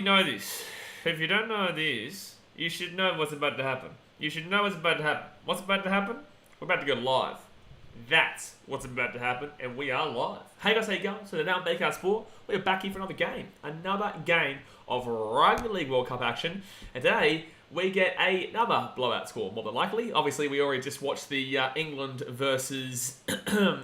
know this. If you don't know this, you should know what's about to happen. You should know what's about to happen. What's about to happen? We're about to go live. That's what's about to happen, and we are live. Hey guys, how you going? So today on BKR Sport, we're back here for another game. Another game of Rugby League World Cup action. And today, we get another blowout score, more than likely. Obviously, we already just watched the England versus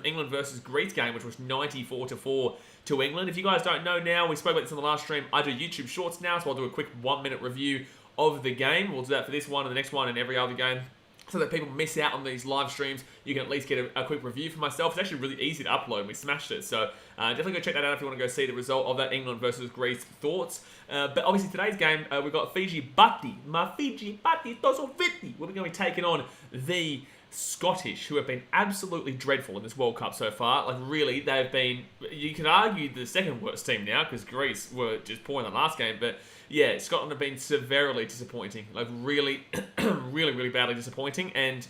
England versus Greece game, which was 94-4 to England. If you guys don't know now, we spoke about this in the last stream. I do YouTube Shorts now, so I'll do a quick 1-minute review of the game. We'll do that for this one and the next one and every other game, so that people miss out on these live streams. You can at least get a quick review for myself. It's actually really easy to upload. We smashed it. So definitely go check that out if you want to go see the result of that England versus Greece thoughts. But obviously today's game, we've got Fiji Bati. Ma Fiji Bati Toso Viti. We're going to be taking on the Scottish, who have been absolutely dreadful in this World Cup so far. Like, really, they've been, you could argue, the second worst team now, because Greece were just poor in the last game. But yeah, Scotland have been severely disappointing. Like, really, really badly disappointing. And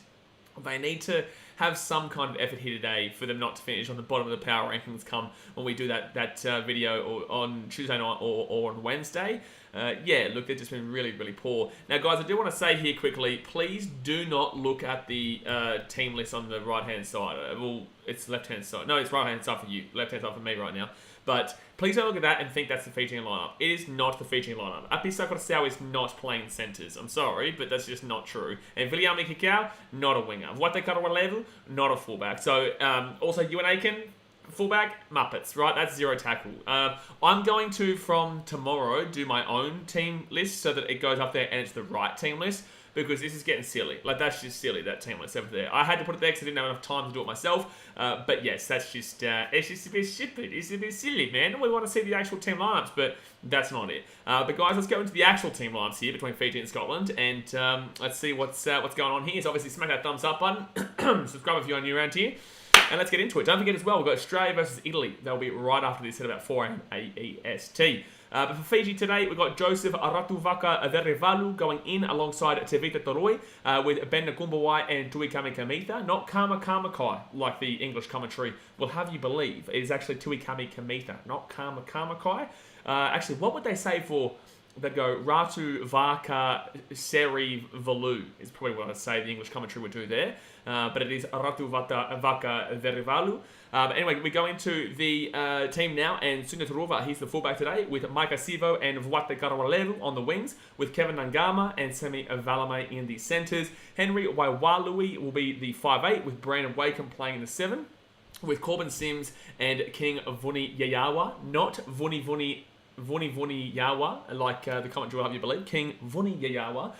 they need to have some kind of effort here today for them not to finish on the bottom of the power rankings come when we do that video or on Tuesday night or on Wednesday. Yeah, look, they've just been really poor. Now, guys, I do want to say here quickly, please do not look at the team list on the right-hand side. Well, it's left-hand side. No, it's right-hand side for you. Left-hand side for me right now. But please don't look at that and think that's the Fijian lineup. It is not the Fijian lineup. Api Sakurasau is not playing centres. I'm sorry, but that's just not true. And BKRmy Kikau, not a winger. Wate Karawalevu, not a fullback. So, also, Ewan Aiken, fullback, Muppets, right? That's zero tackle. I'm going to, from tomorrow, do my own team list so that it goes up there and it's the right team list, because this is getting silly. Like, that's just silly, that team list over there. I had to put it there because I didn't have enough time to do it myself. But yes, that's just, it's just a bit stupid. It's a bit silly, man. We want to see the actual team lineups, but that's not it. But guys, let's go into the actual team lineups here between Fiji and Scotland, and let's see what's going on here. So obviously, smack that thumbs up button. Subscribe if you're new around here. And let's get into it. Don't forget as well, we've got Australia versus Italy. They'll be right after this at about 4 a.m. AEST. But for Fiji today, we've got Joseph Aratuvaka Verivalu going in alongside Tevita Toroi with Ben Nakumbawai and Tui Kamikamitha. Not Kama Kamakai, like the English commentary will have you believe. It is actually Tui Kamikamitha, not Kama Kamakai. Actually, what would they say for... They'd go Ratu Vaka Seri Valu is probably what I'd say the English commentary would do there. But it is Ratu Vaka Verivalu. But anyway, we go into the team now, and Sunaturova, he's the fullback today, with Maika Sivo and Vuate Karawalevu on the wings, with Kevin Nangama and Semi Valame in the centres. Henry Waiwalui will be the 5'8", with Brandon Wakeham playing in the 7, with Corbin Sims and King Vuni Yayawa, not Vuni Yawa, like the commentary will have you believe. King Vuni Yayawa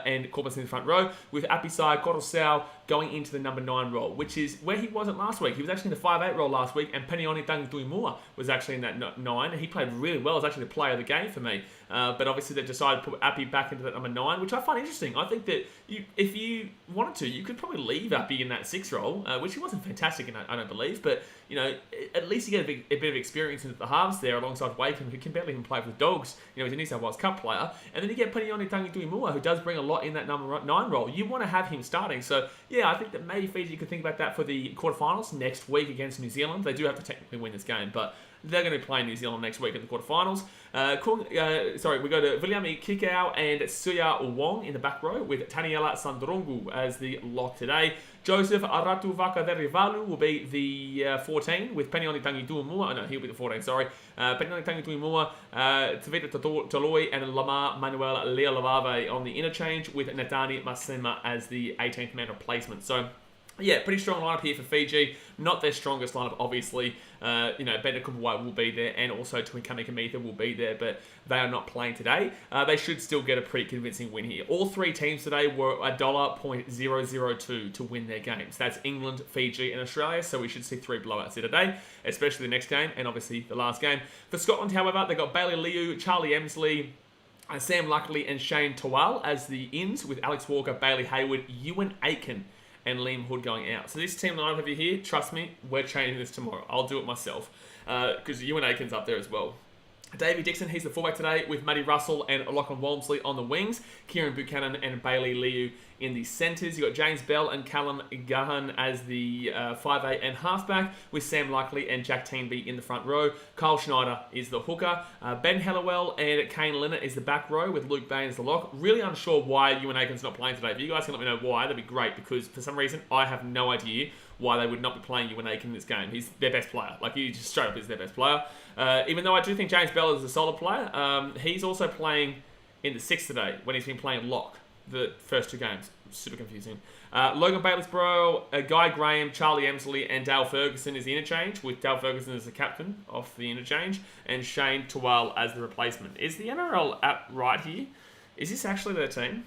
and Corbin in the front row, with Apisai Korosau going into the number 9 role, which is where he wasn't last week. He was actually in the 5'8" role last week, and Penioni Tanguimua was actually in that 9, and he played really well. It was actually the player of the game for me. But obviously they decided to put Appy back into that number 9, which I find interesting. I think that if you wanted to, you could probably leave Appy in that 6 role, which he wasn't fantastic in, I don't believe, but you know, at least you get a bit of experience into the halves there alongside Wakeham, who can barely even play for the Dogs. You know, he's a New South Wales Cup player. And then you get Penioni Tanguimua, who does bring a lot in that number 9 role. You want to have him starting. So, yeah, I think that maybe Fiji could think about that for the quarterfinals next week against New Zealand. They do have to technically win this game, but they're going to be playing New Zealand next week in the quarterfinals. We go to BKRmy Kikau and Suya Wong in the back row, with Taniela Sandrongu as the lock today. Joseph Aratu Vakaderivalu will be the 14, with Penioni Tanguimua. No, he'll be the 14, sorry. Penioni Tanguimua, Tevita Toloi, and Lamar Manuel Leolavave on the interchange, with Natani Masema as the 18th man replacement. So, yeah, pretty strong lineup here for Fiji. Not their strongest lineup, obviously. Ben Nakumbawai will be there, and also Tui Kamikamitha will be there, but they are not playing today. They should still get a pretty convincing win here. All 3 teams today were $1.002 to win their games. That's England, Fiji, and Australia, so we should see 3 blowouts here today, especially the next game, and obviously the last game. For Scotland, however, they got Bailey Liu, Charlie Emsley, Sam Luckley, and Shane Towell as the ins, with Alex Walker, Bailey Hayward, Ewan Aiken, and Liam Hood going out. So this team lineup over here, trust me, we're changing this tomorrow. I'll do it myself, because Ewan Aiken's up there as well. Davey Dixon, he's the fullback today with Matty Russell and Lachlan Walmsley on the wings. Kieran Buchanan and Bailey Liu in the centres. You've got James Bell and Callum Gahan as the 5'8" and halfback, with Sam Luckley and Jack Teenby in the front row. Kyle Schneider is the hooker. Ben Hallowell and Kane Linnett is the back row, with Luke Bain as the lock. Really unsure why Ewan Aiken's not playing today. If you guys can let me know why, that'd be great, because for some reason I have no idea why they would not be playing Ewan Aiken in this game. He's their best player. Like, he just straight up is their best player. Even though I do think James Bell is a solid player, he's also playing in the 6th today when he's been playing lock the first 2 games. Super confusing. Logan Baylessborough, Guy Graham, Charlie Emsley, and Dale Ferguson is the interchange, with Dale Ferguson as the captain of the interchange, and Shane Tuwal as the replacement. Is the NRL app right here? Is this actually their team?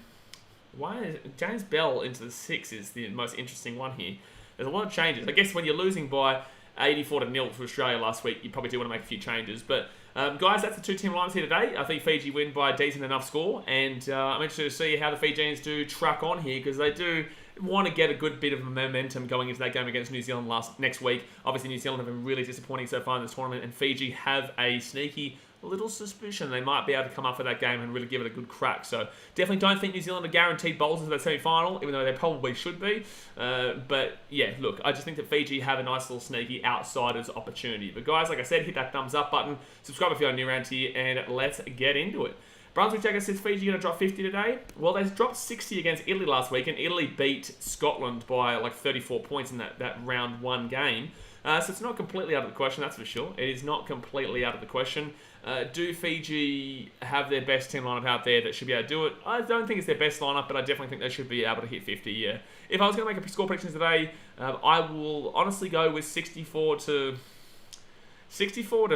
Why is James Bell into the 6 is the most interesting one here. There's a lot of changes. I guess when you're losing by 84-0 to Australia last week, you probably do want to make a few changes. But guys, that's the 2 team lines here today. I think Fiji win by a decent enough score, and I'm interested to see how the Fijians do truck on here, because they do want to get a good bit of momentum going into that game against New Zealand next week. Obviously, New Zealand have been really disappointing so far in this tournament, and Fiji have a sneaky little suspicion they might be able to come up for that game and really give it a good crack. So definitely don't think New Zealand are guaranteed bowls into that semi-final, even though they probably should be. But yeah, look, I just think that Fiji have a nice little sneaky outsiders opportunity. But guys, like I said, hit that thumbs up button, subscribe if you're new around here, and let's get into it. Brunswick Jagger says Fiji going to drop 50 today. Well, they dropped 60 against Italy last week, and Italy beat Scotland by like 34 points in that round 1 game. So it's not completely out of the question, that's for sure. It is not completely out of the question. Do Fiji have their best team lineup out there that should be able to do it? I don't think it's their best lineup, but I definitely think they should be able to hit 50, yeah. If I was going to make a score prediction today, I will honestly go with 64 to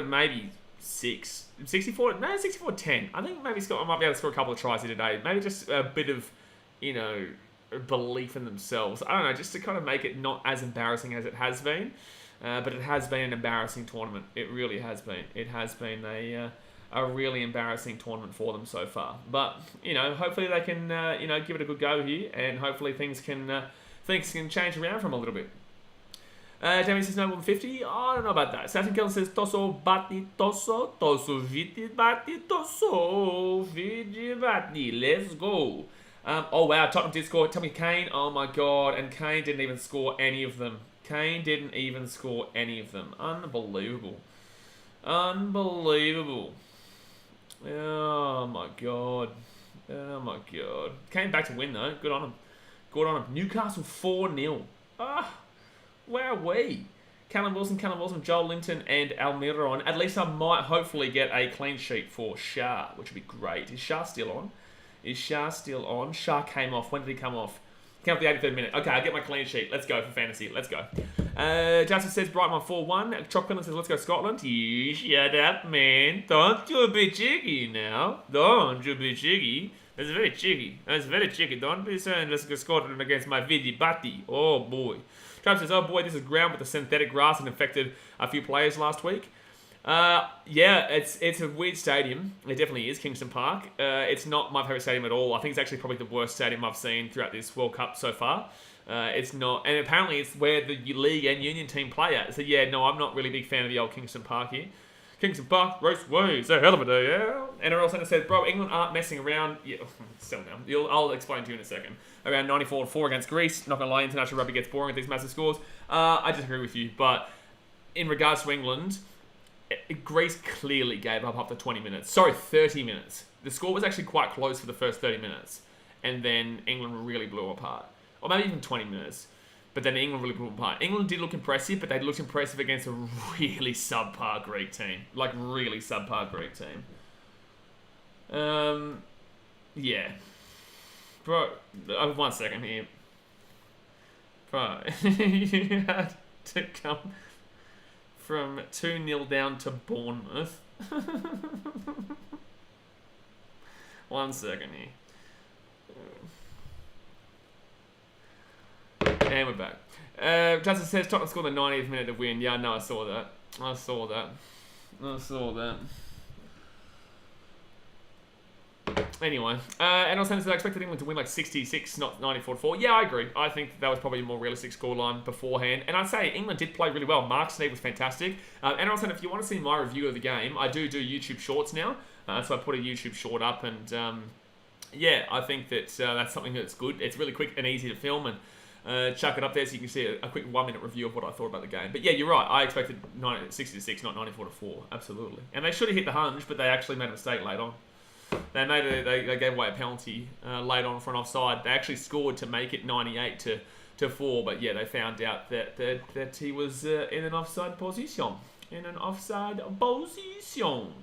maybe 6. 64-10. I think maybe Scotland might be able to score a couple of tries here today. Maybe just a bit of, belief in themselves. I don't know, just to kind of make it not as embarrassing as it has been. But it has been an embarrassing tournament. It really has been. It has been a really embarrassing tournament for them so far. But hopefully they can give it a good go here, and hopefully things can change around from a little bit. Jamie says no more than 50. Oh, I don't know about that. Saturn Kellen says Tosso Bati Tosso Fiji Bati Tosso Fiji Bati. Let's go. Oh wow, Tottenham did score. Tell me Kane. Oh my god, and Kane didn't even score any of them. Unbelievable. Oh my god. Came back to win though. Good on him. Newcastle 4-0. Wowee. Callum Wilson, Joel Linton, and Almiron. At least I might hopefully get a clean sheet for Shah, which would be great. Is Shah still on? Shah came off. When did he come off? Came off the 83rd minute. Okay, I'll get my clean sheet. Let's go for fantasy. Let's go. Justin says Brightman 4-1. Choc Pillen says let's go Scotland. You shut up, man. Don't you be cheeky now. That's very cheeky. Don't be saying let's go Scotland against my Fiji Bati. Oh boy. Travis says, oh boy, this is ground with the synthetic grass and infected a few players last week. Yeah, it's a weird stadium. It definitely is, Kingston Park. It's not my favourite stadium at all. I think it's actually probably the worst stadium I've seen throughout this World Cup so far. It's not, and apparently it's where the league and union team play at. So yeah, no, I'm not really a big fan of the old Kingston Park here. Kingston Park, Raceway, it's a hell of a day, yeah. NRL Centre says, bro, England aren't messing around. Yeah, still now. I'll explain to you in a second. Around 94-4 against Greece. Not going to lie, international rugby gets boring with these massive scores. I disagree with you, but in regards to England, Greece clearly gave up after 20 minutes. Sorry, 30 minutes. The score was actually quite close for the first 30 minutes. And then England really blew apart. Or maybe even 20 minutes. But then England really blew apart. England did look impressive, but they looked impressive against a really subpar Greek team. Like, really subpar Greek team. Yeah. Bro, 1 second here. Bro, you had to come from 2-0 down to Bournemouth. 1 second here. And we're back. Justin says Tottenham scored the 90th minute to win. Yeah, no, I saw that. Anyway, and also I expected England to win like 66, not 94-4. Yeah, I agree. I think that was probably a more realistic scoreline beforehand. And I'd say England did play really well. Mark Sneed was fantastic. And also, if you want to see my review of the game, I do YouTube shorts now. So I put a YouTube short up, and yeah, I think that that's something that's good. It's really quick and easy to film, and chuck it up there so you can see a quick 1-minute review of what I thought about the game. But yeah, you're right. I expected 60-6, not 94-4. Absolutely. And they should have hit the hunch, but they actually made a mistake late on. They gave away a penalty late on for an offside. They actually scored to make it 98-4, but yeah, they found out that he was in an offside position.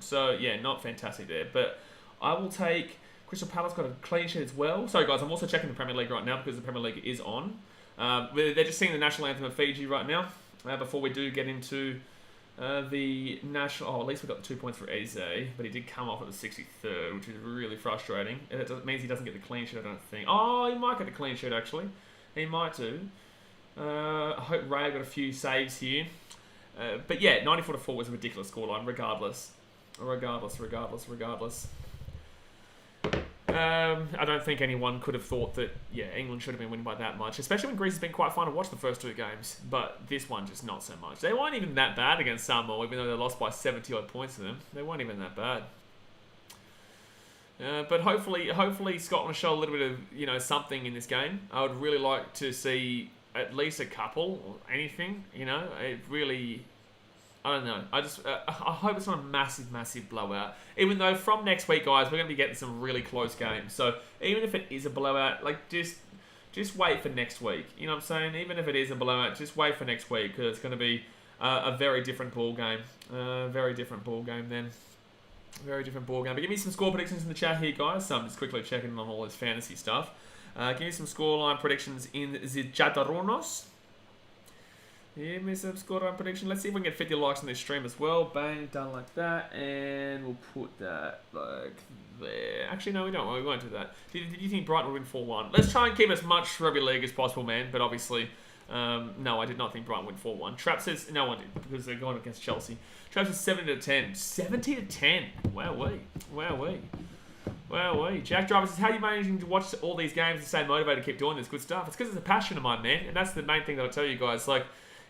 So yeah, not fantastic there. But I will take Crystal Palace got a clean sheet as well. Sorry guys, I'm also checking the Premier League right now because the Premier League is on. They're just singing the national anthem of Fiji right now before we do get into the national... Oh, at least we got the 2 points for Eze, but he did come off at the 63rd, which is really frustrating. It means he doesn't get the clean sheet, I don't think. Oh, he might get the clean sheet, actually. He might do. I hope Ray got a few saves here. But yeah, 94-4 was a ridiculous scoreline, regardless. I don't think anyone could have thought that, yeah, England should have been winning by that much, especially when Greece has been quite fun to watch the first 2 games, but this one just not so much. They weren't even that bad against Samoa, even though they lost by 70-odd points to them. They weren't even that bad. But hopefully Scotland will show a little bit of, something in this game. I would really like to see at least a couple, or anything, it really... I don't know. I hope it's not a massive blowout. Even though from next week, guys, we're going to be getting some really close games. So even if it is a blowout, like just wait for next week. You know what I'm saying? Even if it is a blowout, just wait for next week because it's going to be a very different ball game. Very different ball game then. Very different ball game. But give me some score predictions in the chat here, guys. So I'm just quickly checking on all this fantasy stuff. Give me some scoreline predictions in the chataronos. Give me some scoreline prediction. Let's see if we can get 50 likes on this stream as well. Bang, done like that. And we'll put that like there. Actually, no, we don't. We won't do that. Did you think Brighton would win 4-1? Let's try and keep as much rugby league as possible, man. But obviously, no, I did not think Brighton would win 4-1. Trap says, no one did because they're going against Chelsea. Trap says 70-10. 70-10. Wow. Jack Driver says, how are you managing to watch all these games and stay motivated to keep doing this good stuff? It's because it's a passion of mine, man. And that's the main thing that I'll tell you guys. Like,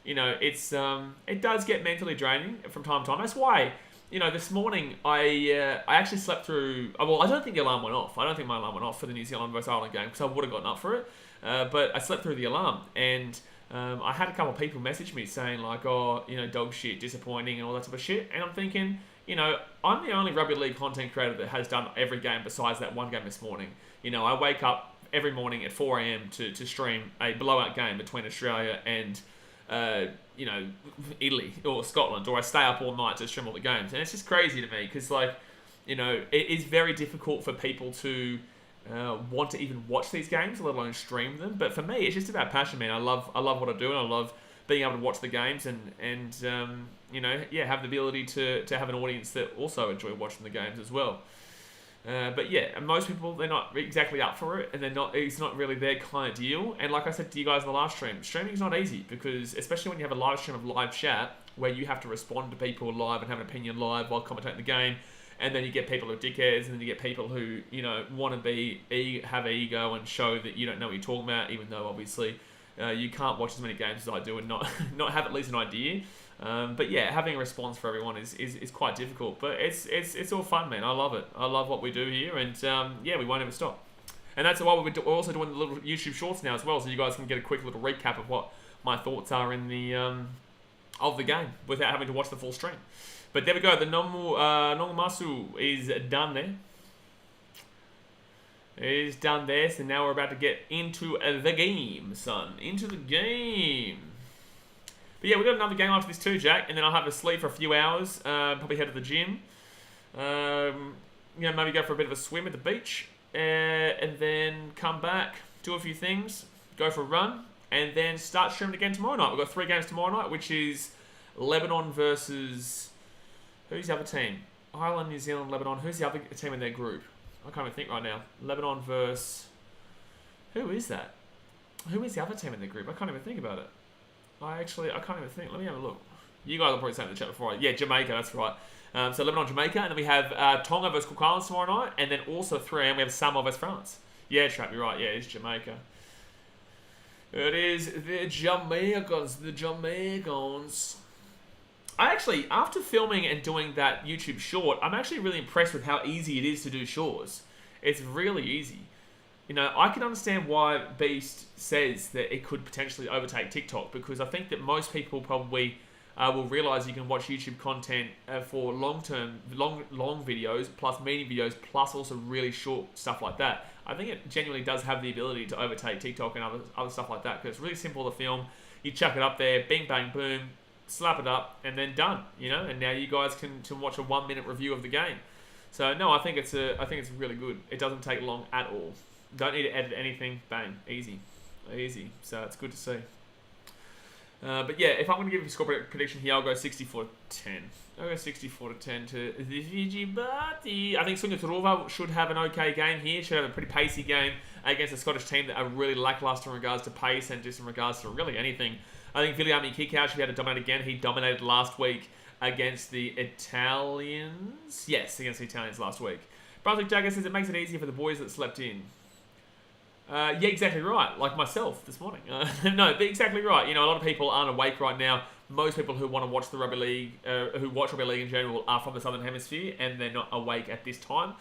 it does get mentally draining from time to time. That's why, this morning I actually slept through. Well, I don't think the alarm went off. I don't think my alarm went off for the New Zealand vs Ireland game because I would have gotten up for it. But I slept through the alarm, and I had a couple of people message me saying like, oh, dog shit, disappointing, and all that type of shit. And I'm thinking, I'm the only rugby league content creator that has done every game besides that one game this morning. I wake up every morning at 4 a.m. to stream a blowout game between Australia and Italy or Scotland, or I stay up all night to stream all the games, and it's just crazy to me because, it is very difficult for people to want to even watch these games, let alone stream them. But for me, it's just about passion, man. I love what I do, and I love being able to watch the games and have the ability to have an audience that also enjoy watching the games as well. But yeah, and most people, they're not exactly up for it, and it's not really their kind of deal. And like I said to you guys in the last stream, streaming is not easy because, especially when you have a live stream of live chat where you have to respond to people live and have an opinion live while commentating the game, and then you get people who are dickheads, and then you get people who want to have ego and show that you don't know what you're talking about, even though obviously you can't watch as many games as I do and not have at least an idea. But yeah, having a response for everyone is quite difficult, but it's all fun, man. I love it. I love what we do here, and we won't ever stop. And that's why we're also doing the little YouTube shorts now as well, so you guys can get a quick little recap of what my thoughts are in the of the game without having to watch the full stream. But there we go. The Nongumasu is done there. Is done there. So now we're about to get into the game, son. Into the game. But yeah, we've got another game after this too, Jack. And then I'll have to sleep for a few hours. Probably head to the gym. Maybe go for a bit of a swim at the beach. And then come back, do a few things, go for a run, and then start streaming again tomorrow night. We've got 3 games tomorrow night, which is Lebanon versus... Who's the other team? Ireland, New Zealand, Lebanon. Who's the other team in their group? I can't even think right now. Lebanon versus... Who is that? Who is the other team in their group? I can't even think about it. I can't even think. Let me have a look. You guys will probably say in the chat before. Yeah, Jamaica, that's right. So 11 on Jamaica, and then we have Tonga versus Cook Islands tomorrow night, and then also 3 a.m. we have Samoa versus France. Yeah, Trap, you're right. Yeah, it's Jamaica. It is the Jamaicans. The Jamaicans. I actually, after filming and doing that YouTube short, I'm actually really impressed with how easy it is to do shorts. It's really easy. You know, I can understand why Beast says that it could potentially overtake TikTok, because I think that most people probably will realize you can watch YouTube content for long videos, plus medium videos, plus also really short stuff like that. I think it genuinely does have the ability to overtake TikTok and other stuff like that, because it's really simple to film. You chuck it up there, bing, bang, boom, slap it up, and then done. You know, and now you guys can watch a 1-minute review of the game. So no, I think it's really good. It doesn't take long at all. Don't need to edit anything. Bang, easy. So it's good to see. But yeah, if I'm going to give you a score prediction here, I'll go 64-10. I'll go 64-10 to the Fiji Bati. I think Sunya Turuva should have an okay game here. Should have a pretty pacey game against a Scottish team that are really lackluster in regards to pace and just in regards to really anything. I think BKRmy Kickout should be able to dominate again. He dominated last week against the Italians. Yes, against the Italians last week. Brunswick Jagger says it makes it easier for the boys that slept in. Yeah, exactly right. Like myself this morning. No, but exactly right. You know, a lot of people aren't awake right now. Most people who want to watch the rugby league, who watch rugby league in general, are from the Southern Hemisphere, and they're not awake at this time.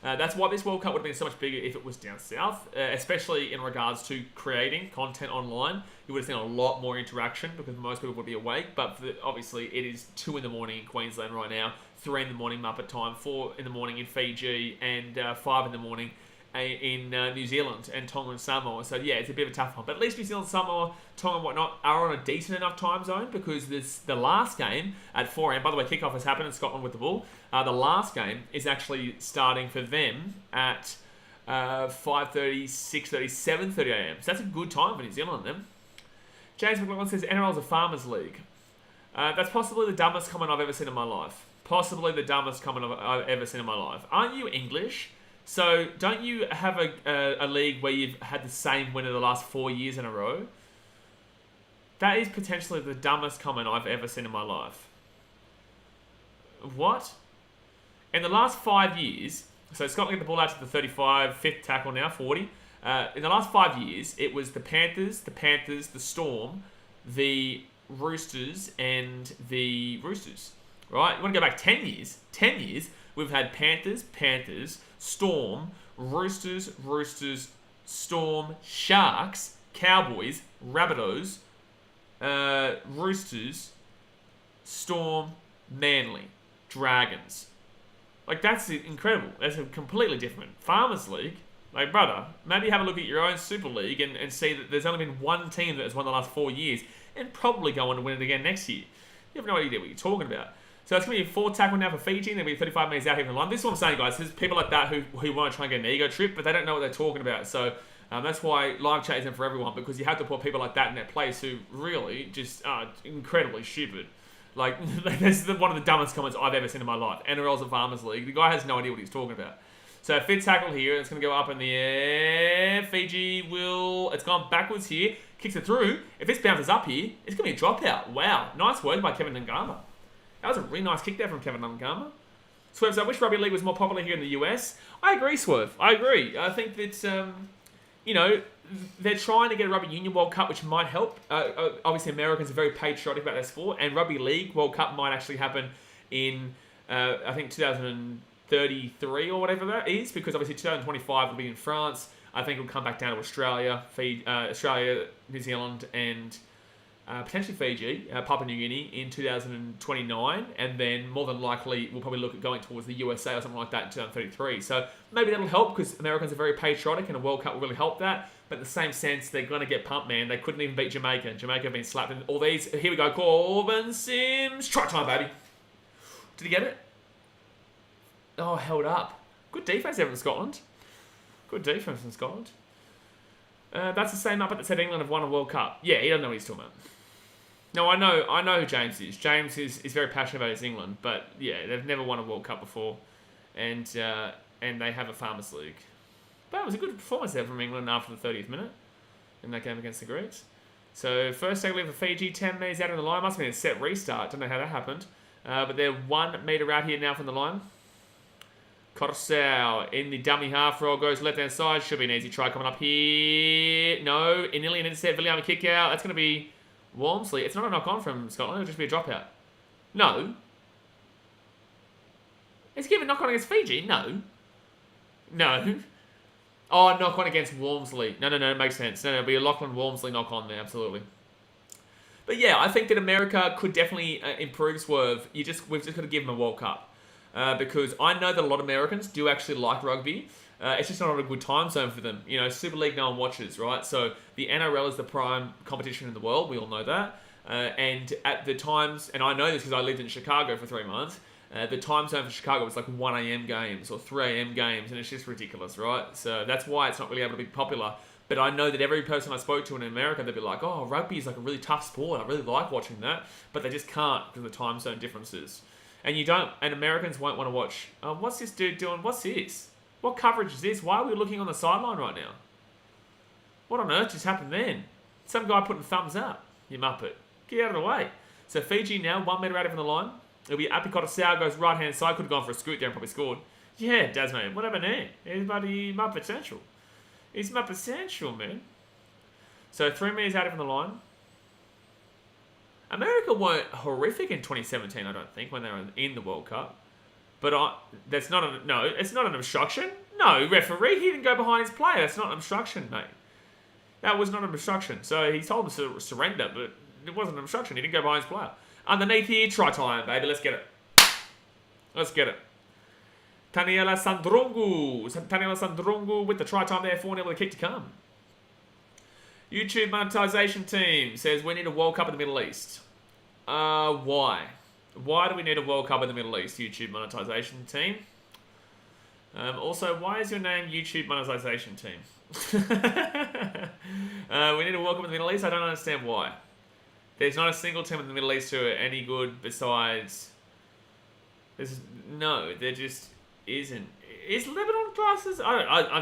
That's why this World Cup would have been so much bigger if it was down south, especially in regards to creating content online. You would have seen a lot more interaction because most people would be awake, but obviously it is 2 in the morning in Queensland right now, 3 in the morning Muppet time, 4 in the morning in Fiji, and 5 in the morning in New Zealand and Tonga and Samoa. So yeah, it's a bit of a tough one. But at least New Zealand, Samoa, Tonga and whatnot are on a decent enough time zone, because the last game at 4 a.m. By the way, kickoff has happened in Scotland with the Bull. The last game is actually starting for them at 5:30, 6:30, 7:30 a.m. So that's a good time for New Zealand then. James McLaughlin says NRL is a farmers league. That's possibly the dumbest comment I've ever seen in my life. Possibly the dumbest comment I've ever seen in my life. Aren't you English? So don't you have a league where you've had the same winner the last 4 years in a row? That is potentially the dumbest comment I've ever seen in my life. What? In the last 5 years, so Scotland get the ball out to the 35, 5th tackle now, 40. In the last 5 years, it was the Panthers, the Storm, the Roosters, and the Roosters. Right? You want to go back 10 years? 10 years, we've had Panthers, Storm, Roosters, Storm, Sharks, Cowboys, Rabbitohs, Roosters, Storm, Manly, Dragons. Like, that's incredible. That's a completely different Farmers League. Like, brother, maybe have a look at your own Super League and see that there's only been one team that has won the last 4 years and probably go on to win it again next year. You have no idea what you're talking about. So it's going to be a 4 tackle now for Fiji, and there'll be 35 minutes out here from the line. This is what I'm saying, guys. There's people like that who want to try and get an ego trip, but they don't know what they're talking about. So that's why live chat isn't for everyone, because you have to put people like that in their place who really just are incredibly stupid. Like, this is one of the dumbest comments I've ever seen in my life. NRL's a farmers league. The guy has no idea what he's talking about. So 5th tackle here. It's going to go up in the air. Fiji will... It's gone backwards here. Kicks it through. If this bounces up here, it's going to be a dropout. Wow. Nice work by Kevin Ngama. That was a really nice kick there from Kevin Ngama. Swerve, so I wish rugby league was more popular here in the US. I agree, Swerve. I agree. I think that, you know, they're trying to get a Rugby Union World Cup, which might help. Obviously, Americans are very patriotic about their sport, and Rugby League World Cup might actually happen in, I think, 2033 or whatever that is, because obviously 2025 will be in France. I think it'll come back down to Australia, Australia, New Zealand, and potentially Fiji, Papua New Guinea in 2029, and then more than likely we'll probably look at going towards the USA or something like that in 2033. So maybe that'll help, because Americans are very patriotic, and a World Cup will really help that. But in the same sense, they're going to get pumped, man. They couldn't even beat Jamaica. Jamaica have been slapped in all these. Here we go. Corbin Sims. Try time, baby. Did he get it? Oh, held up. Good defense there from Scotland. Good defense from Scotland. That's the same Muppet that said England have won a World Cup. Yeah, he doesn't know what he's talking about. No, I know who James is. James is very passionate about his England, but yeah, they've never won a World Cup before, and they have a Farmers League. But it was a good performance there from England after the 30th minute in that game against the Greeks. So first tackle for Fiji, 10 minutes out of the line. Must have been a set restart. Don't know how that happened. But they're 1 metre out here now from the line. Coruscant in the dummy half roll, goes left-hand side. Should be an easy try coming up here. No, nearly an intercept. William kick out. That's going to be Walmsley. It's not a knock-on from Scotland. It'll just be a dropout. No. It's given knock-on against Fiji. No. No. Oh, knock-on against Walmsley. No, it makes sense. No, it'll be a Lachlan-Walmsley knock-on there, absolutely. But yeah, I think that America could definitely improve Swerve. We've just got to give them a World Cup. Because I know that a lot of Americans do actually like rugby. It's just not a good time zone for them. You know, Super League no one watches, right? So the NRL is the prime competition in the world. We all know that. And at the times, and I know this because I lived in Chicago for 3 months, the time zone for Chicago was like 1 a.m. games or 3 a.m. games, and it's just ridiculous, right? So that's why it's not really able to be popular. But I know that every person I spoke to in America, they'd be like, oh, rugby is like a really tough sport. I really like watching that. But they just can't because of the time zone differences. And Americans won't want to watch, what's this dude doing? What's this? What coverage is this? Why are we looking on the sideline right now? What on earth just happened then? Some guy putting thumbs up, you muppet. Get out of the way. So Fiji now, 1 metre out from the line. It'll be Apicota Sow, goes right-hand side. Could have gone for a scoot there and probably scored. Yeah, Dasman, what happened there? Everybody Muppet Central. It's Muppet Central, man. So 3 metres out from the line. America weren't horrific in 2017, I don't think, when they were in the World Cup. But it's not an obstruction. No, referee, he didn't go behind his player. That's not an obstruction, mate. That was not an obstruction. So he told him to surrender, but it wasn't an obstruction. He didn't go behind his player. Underneath here, try time, baby. Let's get it. Let's get it. Taniela Sandrungu with the try time there, 4-0 with a kick to come. YouTube monetization team says we need a World Cup in the Middle East. Why? Why do we need a World Cup in the Middle East, YouTube monetization team? Also, why is your name YouTube monetization team? We need a World Cup in the Middle East? I don't understand why. There's not a single team in the Middle East who are any good besides... there just isn't. Is Lebanon classes...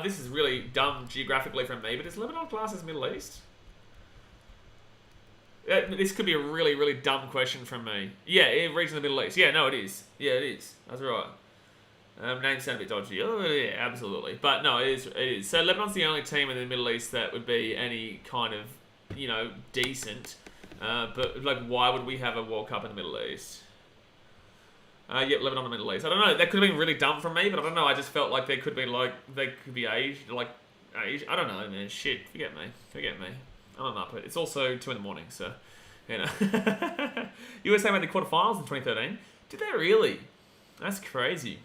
this is really dumb geographically from me, but is Lebanon classes Middle East? This could be a really, really dumb question from me. Yeah, region of the Middle East. Yeah, no, it is. Yeah, it is. That's right. Names sound a bit dodgy. Oh, yeah, absolutely. But no, it is. It is. So Lebanon's the only team in the Middle East that would be any kind of, decent. But, why would we have a World Cup in the Middle East? Yep, Lebanon in the Middle East. I don't know. That could have been really dumb from me, but I don't know. I just felt like they could be, aged, Asian. I don't know, man. Shit. Forget me. I'm a muppet. It's also 2 a.m, so, USA made the quarterfinals in 2013. Did they really? That's crazy.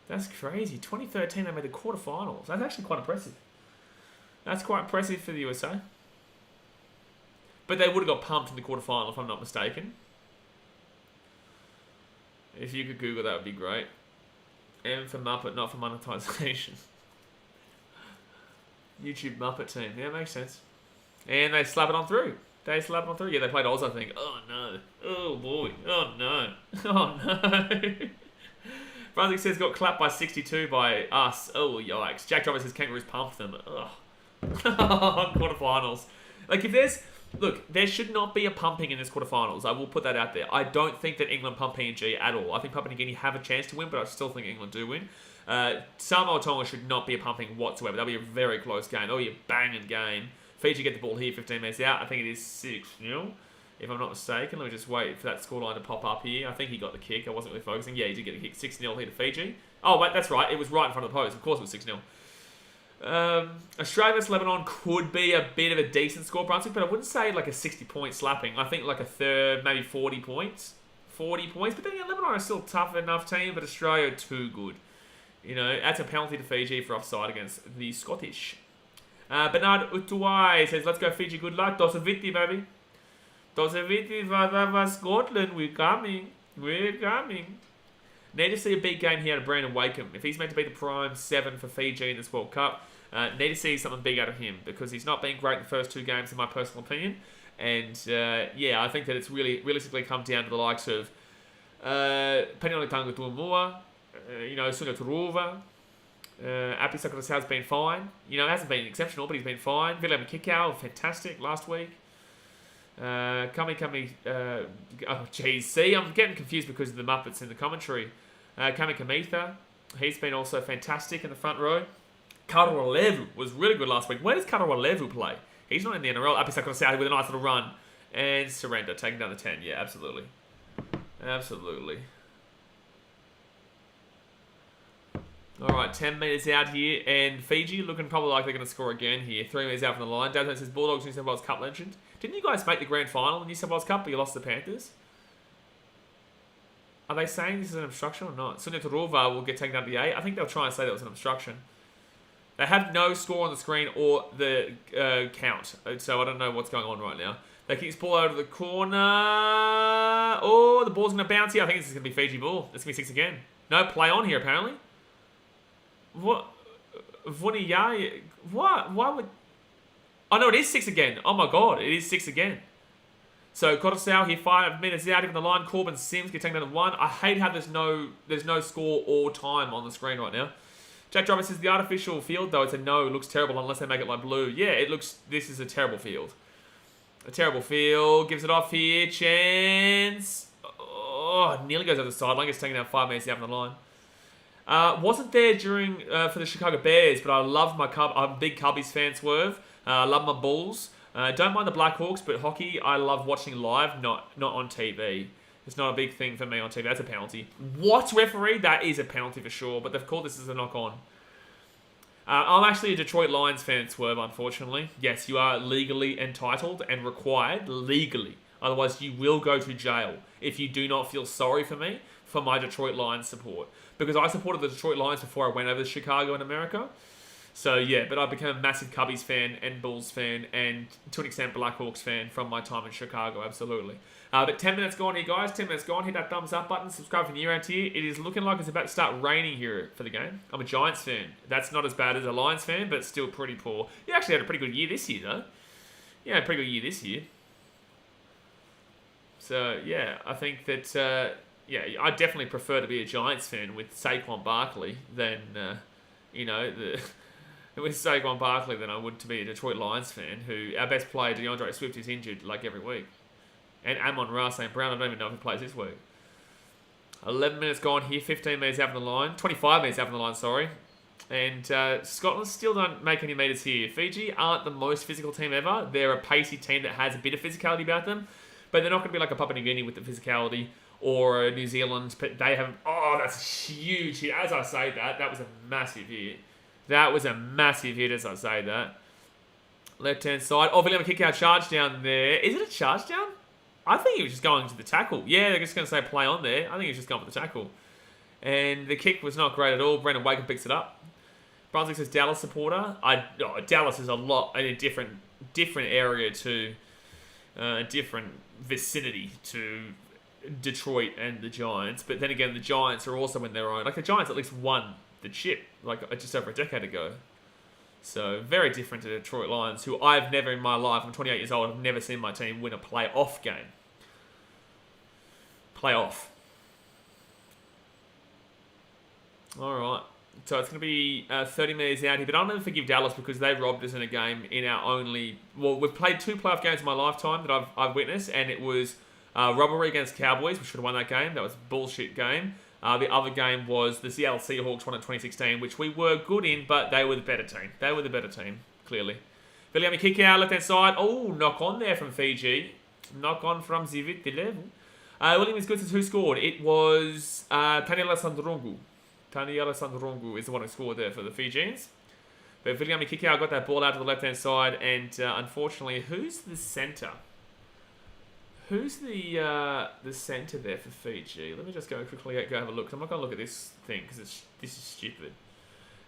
2013, they made the quarterfinals. That's actually quite impressive. That's quite impressive for the USA. But they would have got pumped in the quarterfinal, if I'm not mistaken. If you could Google, that would be great. M for Muppet, not for monetization. YouTube Muppet team. Yeah, makes sense. And they slap it on through. Yeah, they played Oz, I think. Oh, no. Oh, boy. Oh, no. Oh, no. Brunswick says got clapped by 62 by us. Oh, yikes. Jack Driver says Kangaroos pumped them. Ugh. Quarterfinals. There should not be a pumping in this quarterfinals. I will put that out there. I don't think that England pump PNG at all. I think Papua New Guinea have a chance to win, but I still think England do win. Samoa Tonga should not be a pumping whatsoever. That'll be a very close game. That'll be a banging game. Fiji get the ball here, 15 minutes out. I think it is 6-0, if I'm not mistaken. Let me just wait for that scoreline to pop up here. I think he got the kick. I wasn't really focusing. Yeah, he did get a kick. 6-0 here to Fiji. Oh, wait, that's right. It was right in front of the post. Of course it was 6-0. Australia vs Lebanon could be a bit of a decent score, Brunswick, but I wouldn't say like a 60-point slapping. I think like a third, maybe 40 points. 40 points. But then Lebanon are still a tough enough team, but Australia are too good. That's a penalty to Fiji for offside against the Scottish. Bernard Utuai says, let's go Fiji, good luck. Dosaviti, baby. Dosaviti, for Scotland, we're coming. Need to see a big game here out of Brandon Wakeham. If he's meant to be the prime 7 for Fiji in this World Cup, need to see something big out of him because he's not been great in the first 2 games, in my personal opinion. And, I think that it's really realistically come down to the likes of Peniongi Tuamua, Sunga Turuva. Api Socrates has been fine. It hasn't been exceptional, but he's been fine. William Kikau, fantastic last week. Oh, geez. See, I'm getting confused because of the Muppets in the commentary. Kami Kamitha, he's been also fantastic in the front row. Karualevu was really good last week. Where does Karualevu play? He's not in the NRL. Apisakosau with a nice little run. And surrender, taking down the 10. Yeah, absolutely. Absolutely. Alright, 10 metres out here. And Fiji looking probably like they're going to score again here. 3 metres out from the line. Dazman says Bulldogs New South Wales Cup legend. Didn't you guys make the grand final in the New South Wales Cup, but you lost the Panthers? Are they saying this is an obstruction or not? Sunya Turuva will get taken down to the 8. I think they'll try and say that was an obstruction. They have no score on the screen or the count. So I don't know what's going on right now. They kick this ball out of the corner. Oh, the ball's going to bounce here. I think this is going to be Fiji ball. It's going to be 6 again. No play on here, apparently. What? Vuniya? What? Why would... Oh, no, it is 6 again. Oh, my God. It is 6 again. So, Kotosau here, 5 minutes out. Even the line, Corbin Sims get taken down to 1. I hate how there's no score or time on the screen right now. Jack Driver says the artificial field, though, it's a no. It looks terrible unless they make it like blue. Yeah, it looks... This is a terrible field. A terrible field. Gives it off here. Chance. Oh, nearly goes over the sideline. Gets taken down 5 minutes out from the line. Wasn't there during for the Chicago Bears, but I love my Cub. I'm a big Cubbies fan, Swerve. Love my Bulls. Don't mind the Blackhawks, but hockey I love watching live, not on TV. It's not a big thing for me on TV. That's a penalty. What, referee? That is a penalty for sure, but they've called this as a knock-on. I'm actually a Detroit Lions fan, Swerve, unfortunately. Yes, you are legally entitled and required, legally. Otherwise, you will go to jail if you do not feel sorry for me for my Detroit Lions support. Because I supported the Detroit Lions before I went over to Chicago in America. So, yeah, but I became a massive Cubbies fan and Bulls fan and, to an extent, Blackhawks fan from my time in Chicago, absolutely. But 10 minutes gone here, guys. 10 minutes gone. Hit that thumbs up button. Subscribe for new around here. It is looking like it's about to start raining here for the game. I'm a Giants fan. That's not as bad as a Lions fan, but still pretty poor. You actually had a pretty good year this year, though. You had a pretty good year this year. So, yeah, I think that... yeah, I definitely prefer to be a Giants fan with Saquon Barkley than, with Saquon Barkley than I would to be a Detroit Lions fan, who our best player, DeAndre Swift, is injured like every week. And Amon-Ra St. Brown, I don't even know if he plays this week. 11 minutes gone here, 15 metres out from the line. 25 metres out from the line, sorry. And Scotland still don't make any metres here. Fiji aren't the most physical team ever. They're a pacey team that has a bit of physicality about them, but they're not going to be like a Papua New Guinea with the physicality, or New Zealand. But they have... Oh, that's a huge hit. As I say that, that was a massive hit. That was a massive hit as I say that. Left-hand side. Oh, William, a kick-out charge down there. Is it a charge down? I think he was just going to the tackle. Yeah, they're just going to say play on there. I think he was just going for the tackle. And the kick was not great at all. Brendan Wakem picks it up. Brunswick says Dallas supporter. Dallas is a lot in a different area to... different vicinity to Detroit and the Giants. But then again, the Giants are also in their own... Like, the Giants at least won the chip, like, just over a decade ago. So, very different to the Detroit Lions, who I've never in my life, I'm 28 years old, I've never seen my team win a playoff game. Playoff. Alright. So, it's going to be 30 minutes out here, but I'll never forgive Dallas because they robbed us in a game in our only... Well, we've played 2 playoff games in my lifetime that I've witnessed, and it was robbery against Cowboys. We should have won that game. That was a bullshit game. The other game was the Seattle Seahawks won in 2016, which we were good in, but they were the better team. They were the better team, clearly. Viliami kick out, left-hand side. Oh, knock on there from Fiji. Knock on from Zivit, the level. William is good since who scored? It was Taniela Sandrongu. Taniela Sandrongu is the one who scored there for the Fijians. But Viliami kick out got that ball out to the left-hand side, and unfortunately, who's the centre? Who's the centre there for Fiji? Let me just go quickly go have a look. I'm not going to look at this thing because this is stupid.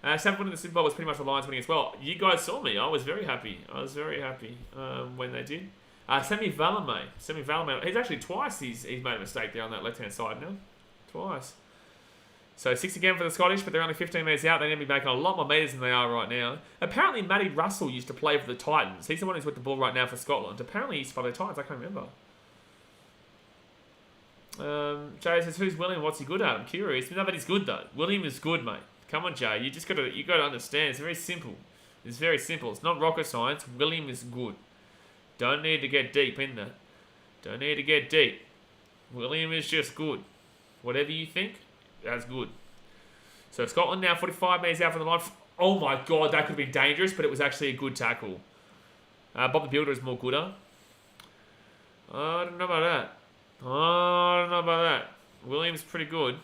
7 winning the Super Bowl was pretty much the Lions winning as well. You guys saw me. I was very happy. When they did. Semi Valame. He's actually twice he's made a mistake there on that left-hand side now. Twice. So 6 again for the Scottish, but they're only 15 metres out. They need to be making a lot more metres than they are right now. Apparently, Matty Russell used to play for the Titans. He's the one who's with the ball right now for Scotland. Apparently, he used to play for the Titans. I can't remember. Jay says, who's William? What's he good at? I'm curious. No, but he's good though. William is good, mate. Come on, Jay. You just gotta understand. It's very simple. It's very simple. It's not rocket science. William is good. Don't need to get deep in there. Don't need to get deep. William is just good. Whatever you think, that's good. So Scotland now 45 metres out from the line. Oh my God, that could have been dangerous, but it was actually a good tackle. Bob the Builder is more gooder. I don't know about that. William's pretty good.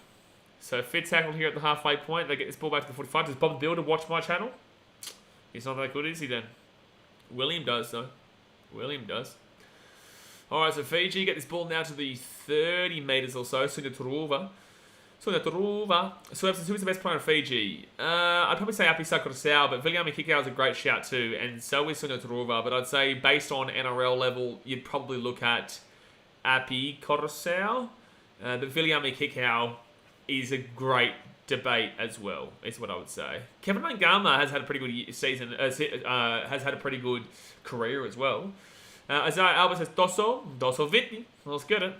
So Fitz tackled here at the halfway point. They get this ball back to the 45. Does Bob the Builder watch my channel? He's not that good, is he then? William does, though. William does. Alright, so Fiji get this ball now to the 30 metres or so. Sunaturuva. So who's the best player in Fiji? I'd probably say Api Sakurasau, but Viliami Kikau is a great shout too, and so is Sunaturuva. But I'd say based on NRL level, you'd probably look at Api Korosau. But Viliami Kikau is a great debate as well, is what I would say. Kevin Mangama has had a pretty good season, has had a pretty good career as well. Isaiah Albert says, Dosso Vitni. Let's get it.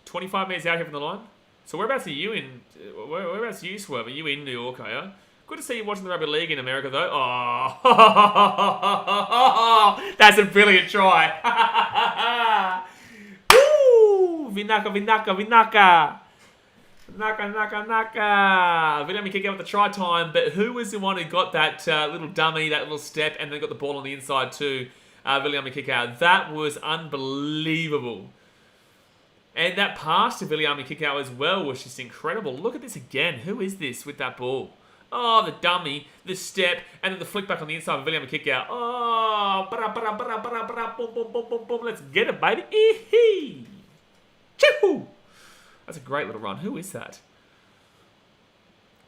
25 metres out here from the line. So whereabouts are you in, whereabouts are you, Swerve? Are you in New York, are you? Good to see you watching the Rugby League in America, though. Oh, that's a brilliant try. Woo! Vinaka. Naka. Viliami kick out with the try time, but who was the one who got that little dummy, that little step, and then got the ball on the inside too? Viliami kick out. That was unbelievable. And that pass to Viliami kick out as well was just incredible. Look at this again. Who is this with that ball? Oh, the dummy, the step, and then the flick back on the inside of Viliami kick out. Oh, boom. Let's get it, baby. Ee-hee. Choo! That's a great little run. Who is that?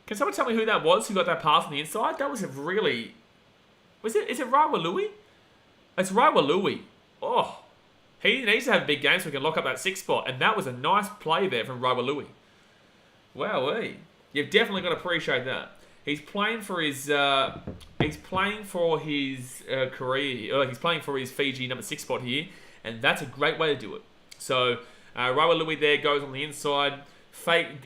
Can someone tell me who that was who got that pass on the inside? That was a really... Is it Raiwalui? It's Raiwalui. Oh, he needs to have a big game so we can lock up that 6th spot. And that was a nice play there from Raiwalui. Wowee. You've definitely got to appreciate that. He's playing for his career. He's playing for his Fiji number 6 spot here. And that's a great way to do it. So... Raiwalui there goes on the inside,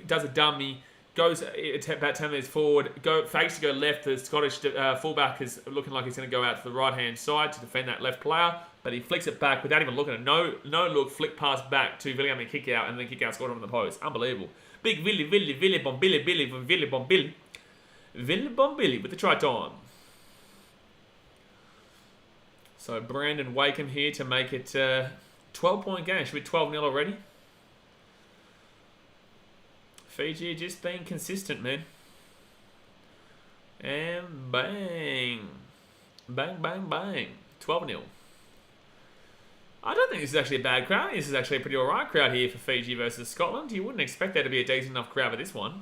does a dummy, goes about 10 metres forward, fakes to go left. The Scottish fullback is looking like he's going to go out to the right-hand side to defend that left player, but he flicks it back without even looking at it. No look, flick pass back to Viliami kick out, and then kick out scored on the post. Unbelievable. Big Billy Bombili with the try time. So Brandon Wakeham here to make it... 12-point game. Should be 12-0 already. Fiji just being consistent, man. And bang. Bang. 12-0. I don't think this is actually a bad crowd. This is actually a pretty alright crowd here for Fiji versus Scotland. You wouldn't expect there to be a decent enough crowd for this one.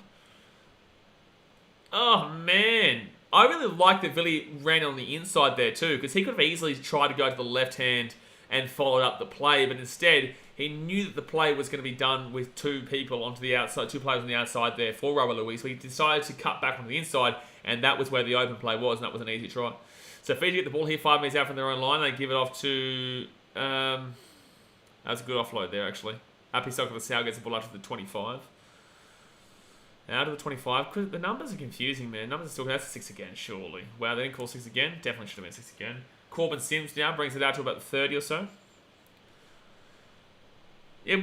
Oh, man. I really like that Vili ran on the inside there too, because he could have easily tried to go to the left hand and followed up the play, but instead he knew that the play was going to be done with two people onto the outside, two players on the outside there for Raiwalui, so he decided to cut back on the inside, and that was where the open play was, and that was an easy try. So Fiji get the ball here 5 metres out from their own line. They give it off to... that was a good offload there, actually. Api Sakurasau gets the ball up to the 25. Out of the 25. The numbers are confusing, man. Numbers are still... That's a 6 again, surely. Wow, they didn't call 6 again. Definitely should have been 6 again. Corbin Sims now brings it out to about 30 or so. Yeah,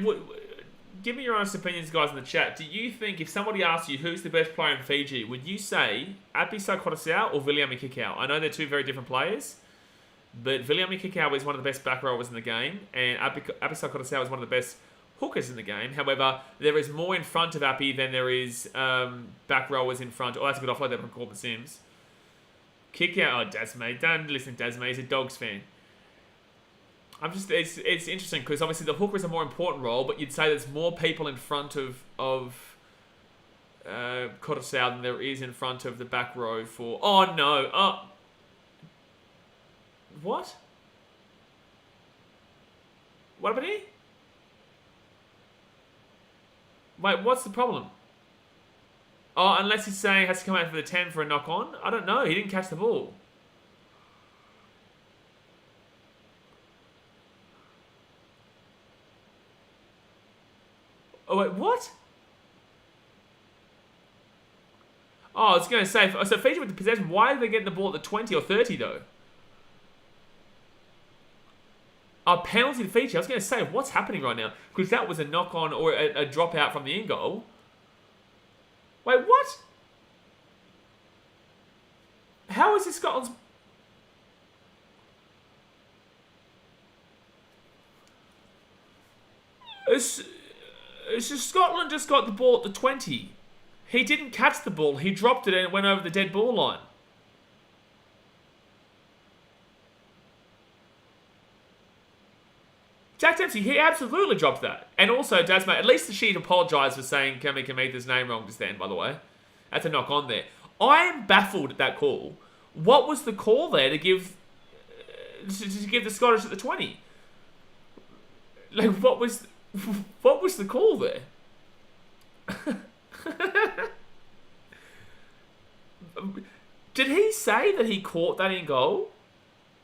give me your honest opinions, guys, in the chat. Do you think if somebody asked you who's the best player in Fiji, would you say Api Sakurasau or Viliami Kikau? I know they're two very different players, but Viliami Kikau is one of the best back rowers in the game, and Api Sakurasau is one of the best hookers in the game. However, there is more in front of Api than there is back rowers in front. Oh, that's a good offload there from Corbin Sims. Kick out. Oh, Dasmay. Don't listen to Dasmay. He's a Dogs fan. It's interesting because obviously the hooker is a more important role, but you'd say there's more people in front of Korosau than there is in front of the back row for... Oh, no. Oh. What? What about he? Wait, what's the problem? Oh, unless he's saying he has to come out for the 10 for a knock-on? I don't know. He didn't catch the ball. Oh, wait, what? Oh, I was going to say, so Fiji with the possession, why are they getting the ball at the 20 or 30, though? A penalty to Fiji. I was going to say, what's happening right now? Because that was a knock-on or a drop-out from the in-goal. Wait, what? How is this Scotland's... So Scotland just got the ball at the 20. He didn't catch the ball. He dropped it and it went over the dead ball line. Jack Dempsey, he absolutely dropped that. And also, Dasma, at least the sheet apologised for saying Kemi Kamita's name wrong just then, by the way. That's a knock on there. I am baffled at that call. What was the call there to give the Scottish at the 20? Like, what was the call there? Did he say that he caught that in goal?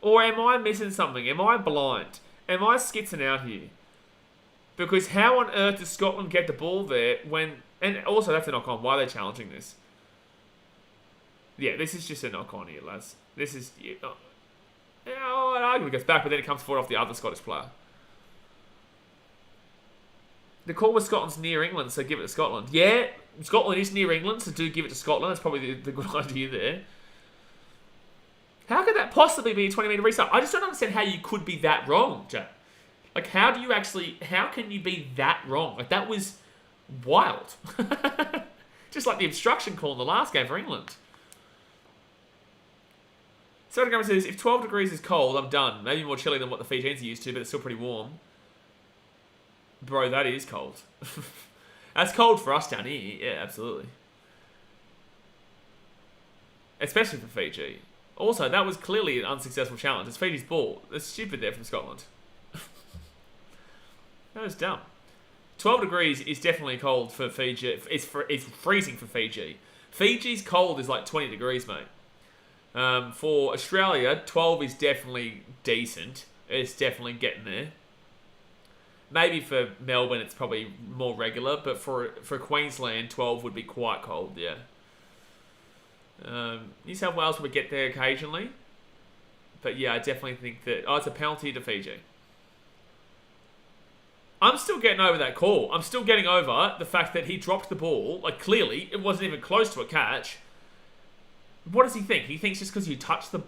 Or am I missing something? Am I blind? Am I skitzing out here? Because how on earth does Scotland get the ball there when... And also, that's a knock-on. Why are they challenging this? Yeah, this is just a knock-on here, lads. This is... an argument goes back, but then it comes forward off the other Scottish player. The call was Scotland's near England, so give it to Scotland. Yeah, Scotland is near England, so do give it to Scotland. That's probably the good idea there. How could that possibly be a 20-metre restart? I just don't understand how you could be that wrong, Jack. Like, how can you be that wrong? Like, that was wild. Just like the obstruction call in the last game for England. So Graham says, if 12 degrees is cold, I'm done. Maybe more chilly than what the Fijians are used to, but it's still pretty warm. Bro, that is cold. That's cold for us down here. Yeah, absolutely. Especially for Fiji. Also, that was clearly an unsuccessful challenge. It's Fiji's ball. That's stupid there from Scotland. That was dumb. 12 degrees is definitely cold for Fiji. It's freezing for Fiji. Fiji's cold is like 20 degrees, mate. For Australia, 12 is definitely decent. It's definitely getting there. Maybe for Melbourne, it's probably more regular. But for Queensland, 12 would be quite cold, yeah. New South Wales would get there occasionally. But yeah, I definitely think that... Oh, it's a penalty to Fiji. I'm still getting over that call. I'm still getting over the fact that he dropped the ball. Like, clearly, it wasn't even close to a catch. What does he think? He thinks just because you touch the...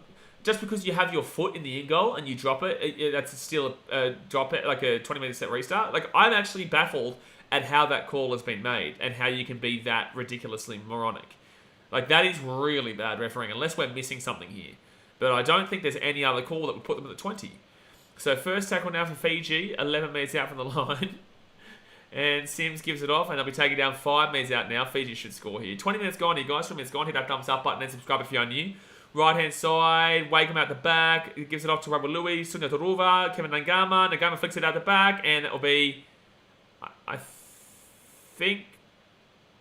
Just because you have your foot in the in-goal and you drop it, that's still a drop it, like a 20-metre set restart. Like, I'm actually baffled at how that call has been made and how you can be that ridiculously moronic. Like, that is really bad refereeing, unless we're missing something here. But I don't think there's any other call that would put them at the 20. So, first tackle now for Fiji, 11 metres out from the line. And Sims gives it off, and they'll be taking down 5 metres out now. Fiji should score here. 20 minutes gone here, guys. 20 minutes gone. Hit that thumbs up button and subscribe if you're new. Right-hand side, Wakeham out the back. It gives it off to Rabalui, Sunya Toruva, Kevin Nangama. Nangama flicks it out the back, and it'll be... I think...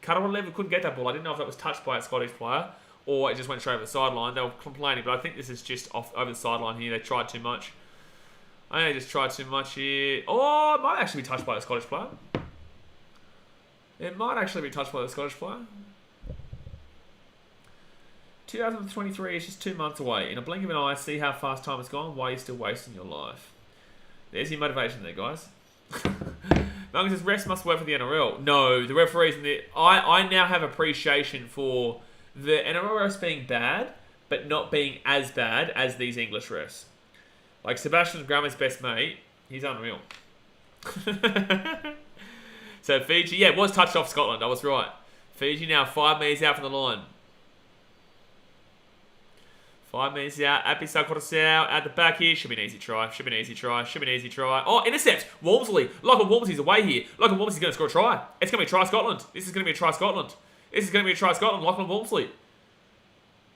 Karawalev couldn't get that ball. I didn't know if that was touched by a Scottish player or it just went straight over the sideline. They were complaining, but I think this is just off over the sideline here. They tried too much. I think they just tried too much here. Oh, it might actually be touched by a Scottish player. It might actually be touched by the Scottish player. 2023 is just 2 months away. In a blink of an eye, see how fast time has gone. Why are you still wasting your life? There's your motivation there, guys. Duncan says, refs must work for the NRL. No, the referees... I now have appreciation for the NRL refs being bad, but not being as bad as these English refs. Like, Sebastian Grammer's best mate, he's unreal. So, Fiji... Yeah, it was touched off Scotland. I was right. Fiji now 5 metres out from the line. 5 metres out. Apisal Coruscant at the back here. Should be an easy try. Should be an easy try. Should be an easy try. Oh, intercept. Walmsley. Lachlan Walmsley's away here. Lachlan Walmsley's going to score a try. It's going to be a try Scotland. This is going to be a try Scotland. This is going to be a try Scotland. Lachlan Walmsley.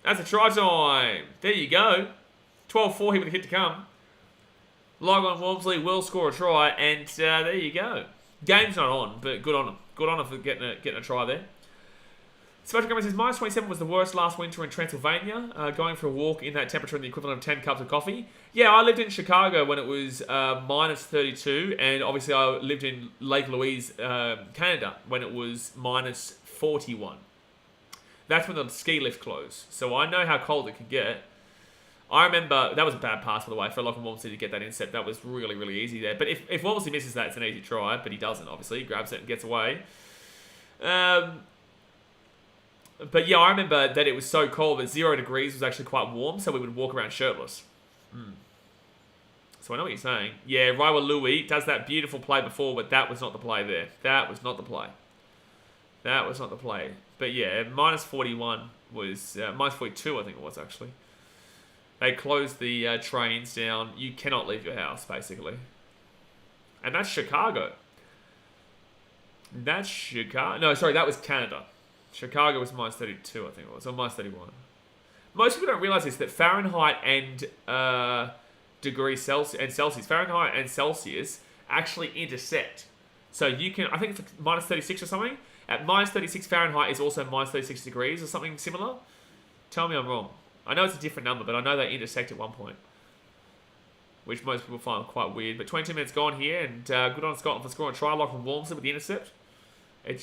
That's a try time. There you go. 12-4 here with a hit to come. Lachlan Walmsley will score a try. And there you go. Game's not on, but good on him. Good on him for getting a try there. Special Government says, minus 27 was the worst last winter in Transylvania. Going for a walk in that temperature in the equivalent of 10 cups of coffee. Yeah, I lived in Chicago when it was minus 32. And obviously I lived in Lake Louise, Canada, when it was minus 41. That's when the ski lift closed. So I know how cold it can get. I remember, that was a bad pass, by the way, for Lachlan Walmsley to get that intercept. That was really, really easy there. But if Walmsley misses that, it's an easy try, but he doesn't, obviously. He grabs it and gets away. But yeah, I remember that it was so cold that 0 degrees was actually quite warm, so we would walk around shirtless. So I know what you're saying. Yeah, Raiwa Louis does that beautiful play before, but that was not the play there. That was not the play. That was not the play. But yeah, minus 41 was... minus 42, I think it was, actually. They closed the trains down. You cannot leave your house, basically. And that's Chicago. That's Chicago. No, sorry, that was Canada. Chicago was minus 32, I think it was. Or minus 31. Most people don't realize this, that Fahrenheit and degrees Celsius and Celsius, Fahrenheit and Celsius actually intersect. So you can, I think it's minus 36 or something. At minus 36 Fahrenheit is also minus 36 degrees or something similar. Tell me I'm wrong. I know it's a different number, but I know they intersect at one point. Which most people find quite weird. But 22 minutes gone here, and good on Scotland for scoring a try. Lachlan Walmsley with the intercept. It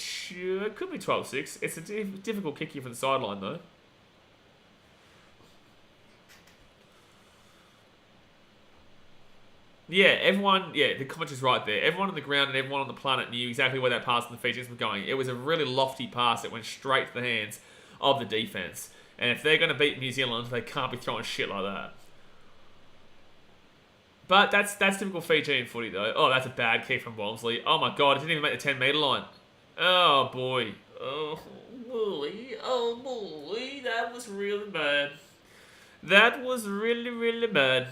could be 12-6. It's a difficult kick here from the sideline, though. Yeah, everyone... Yeah, the commentary's right there. Everyone on the ground and everyone on the planet knew exactly where that pass from the Fijians was going. It was a really lofty pass that went straight to the hands of the defence. And if they're going to beat New Zealand, they can't be throwing shit like that. But that's typical Fijian footy, though. Oh, that's a bad kick from Walmsley. Oh, my God. It didn't even make the 10-metre line. Oh, boy. Oh, boy. Oh, boy. That was really bad. That was really, really bad.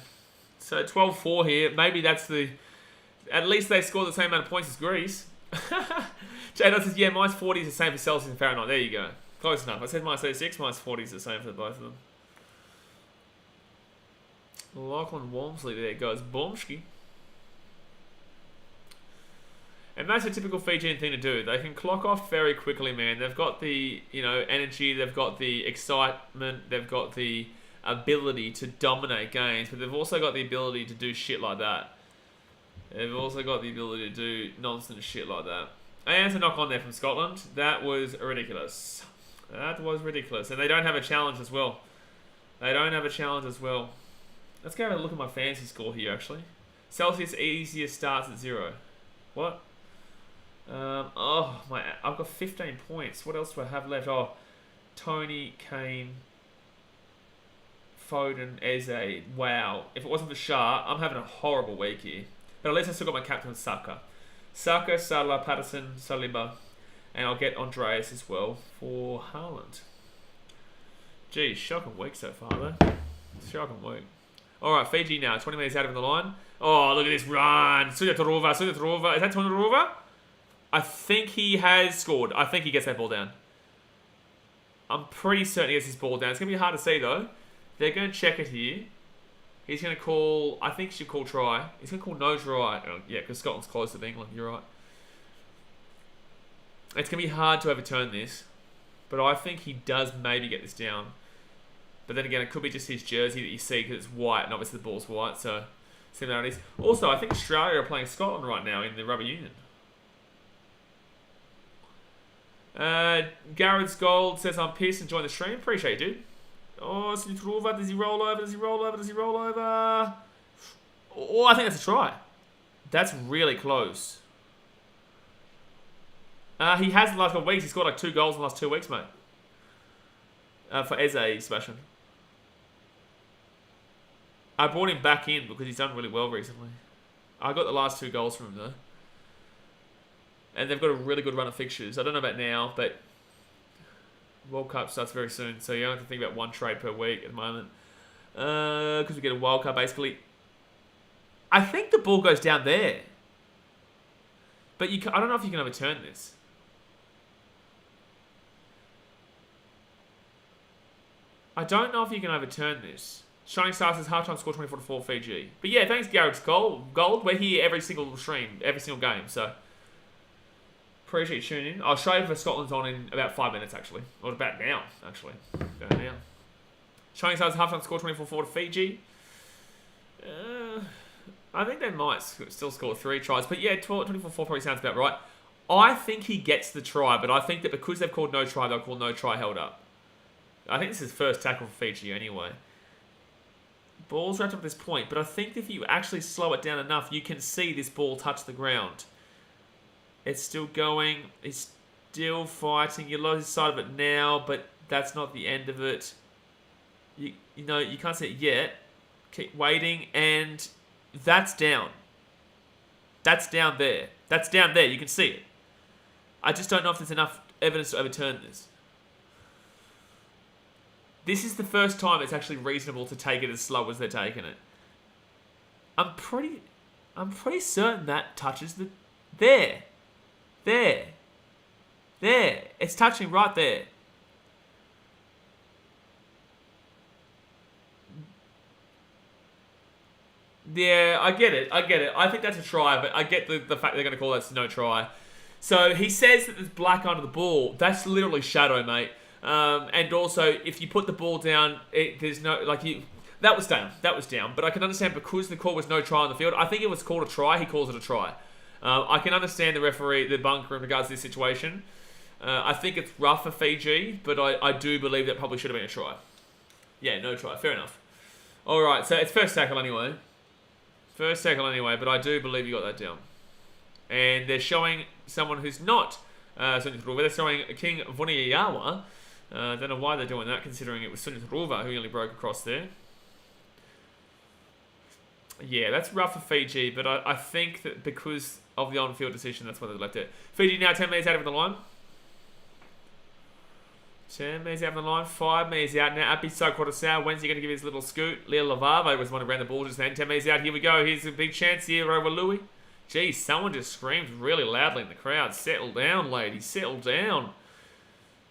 So 12-4 here. Maybe that's the... At least they scored the same amount of points as Greece. Jay says, yeah, minus 40 is the same for Celsius and Fahrenheit. There you go. Close enough. I said minus 36, minus 40 is the same for both of them. Lachlan Walmsley there goes. Boomski. And that's a typical Fijian thing to do. They can clock off very quickly, man. They've got the, energy. They've got the excitement. They've got the ability to dominate games. But they've also got the ability to do shit like that. They've also got the ability to do nonsense shit like that. And there's a knock on there from Scotland. That was ridiculous. That was ridiculous. And they don't have a challenge as well. They don't have a challenge as well. Let's go have a look at my fantasy score here, actually. Celsius easiest starts at 0. What? I've got 15 points. What else do I have left? Oh, Tony, Kane, Foden, Eze. Wow. If it wasn't for Shah, I'm having a horrible week here. But at least I still got my captain, Saka. Saka, Salah, Patterson, Saliba. And I'll get Andreas as well for Haaland. Geez, shocking week so far, though. Shocking week. Alright, Fiji now. 20 minutes out of the line. Oh, look at this run. Suda Taruva. Is that Tony Taruva? I think he has scored. I think he gets that ball down. I'm pretty certain he gets his ball down. It's going to be hard to see, though. They're going to check it here. He's going to call... I think he should call try. He's going to call no try. Oh, yeah, because Scotland's closer to England. You're right. It's going to be hard to overturn this. But I think he does maybe get this down. But then again, it could be just his jersey that you see because it's white. And obviously the ball's white. So, similarities. Also, I think Australia are playing Scotland right now in the Rugby Union. Garrett's Gold says, I'm pissed and join the stream. Appreciate you, dude. Oh, does he roll over? Does he roll over? Does he roll over? Does he roll over? Oh, I think that's a try. That's really close. He has in the last couple of weeks. He scored like 2 goals in the last 2 weeks, mate. For Eze, smashing. I brought him back in because he's done really well recently. I got the last 2 goals from him, though. And they've got a really good run of fixtures. I don't know about now, but World Cup starts very soon. So you only have to think about 1 trade per week at the moment. Because we get a World Cup, basically. I think the ball goes down there. But I don't know if you can overturn this. I don't know if you can overturn this. Shining Stars says halftime score 24-4 Fiji. But yeah, thanks Garrett's Gold. We're here every single stream, every single game. So appreciate you tuning in. I'll show you for Scotland's on in about 5 minutes, actually. Or about now, actually. About now. Shining Stars halftime score 24-4 to Fiji. I think they might still score 3 tries. But yeah, 24-4 probably sounds about right. I think he gets the try, but I think that because they've called no try, they'll call no try held up. I think this is his first tackle for Fiji anyway. Ball's wrapped up at this point, but I think if you actually slow it down enough, you can see this ball touch the ground. It's still going. It's still fighting. You lose sight of it now, but that's not the end of it. You can't see it yet. Keep waiting, and that's down. That's down there. That's down there. You can see it. I just don't know if there's enough evidence to overturn this. This is the first time it's actually reasonable to take it as slow as they're taking it. I'm pretty certain that touches the... There. It's touching right there. Yeah, I get it. I think that's a try, but I get the fact they're going to call that no try. So he says that there's black under the ball. That's literally shadow, mate. And also, if you put the ball down, there's no... That was down. But I can understand because the call was no try on the field. I think it was called a try. He calls it a try. I can understand the referee, the bunker in regards to this situation. I think it's rough for Fiji, but I do believe that probably should have been a try. Yeah, no try. Fair enough. All right, so it's first tackle anyway. But I do believe you got that down. And they're showing someone who's not Sunny Turuva. They're showing King Vuniyawa. Don't know why they're doing that, considering it was Sunny Turuva who nearly broke across there. Yeah, that's rough for Fiji, but I think that because of the on-field decision, that's why they left it. Fiji now 10 metres out of the line. 10 metres out of the line, 5 metres out now. Api Sakorosau, when's he going to give his little scoot? Leo Lavave was the one who ran the ball just then. 10 metres out, here we go. Here's a big chance here over Louis. Geez, someone just screamed really loudly in the crowd. Settle down, lady. Settle down.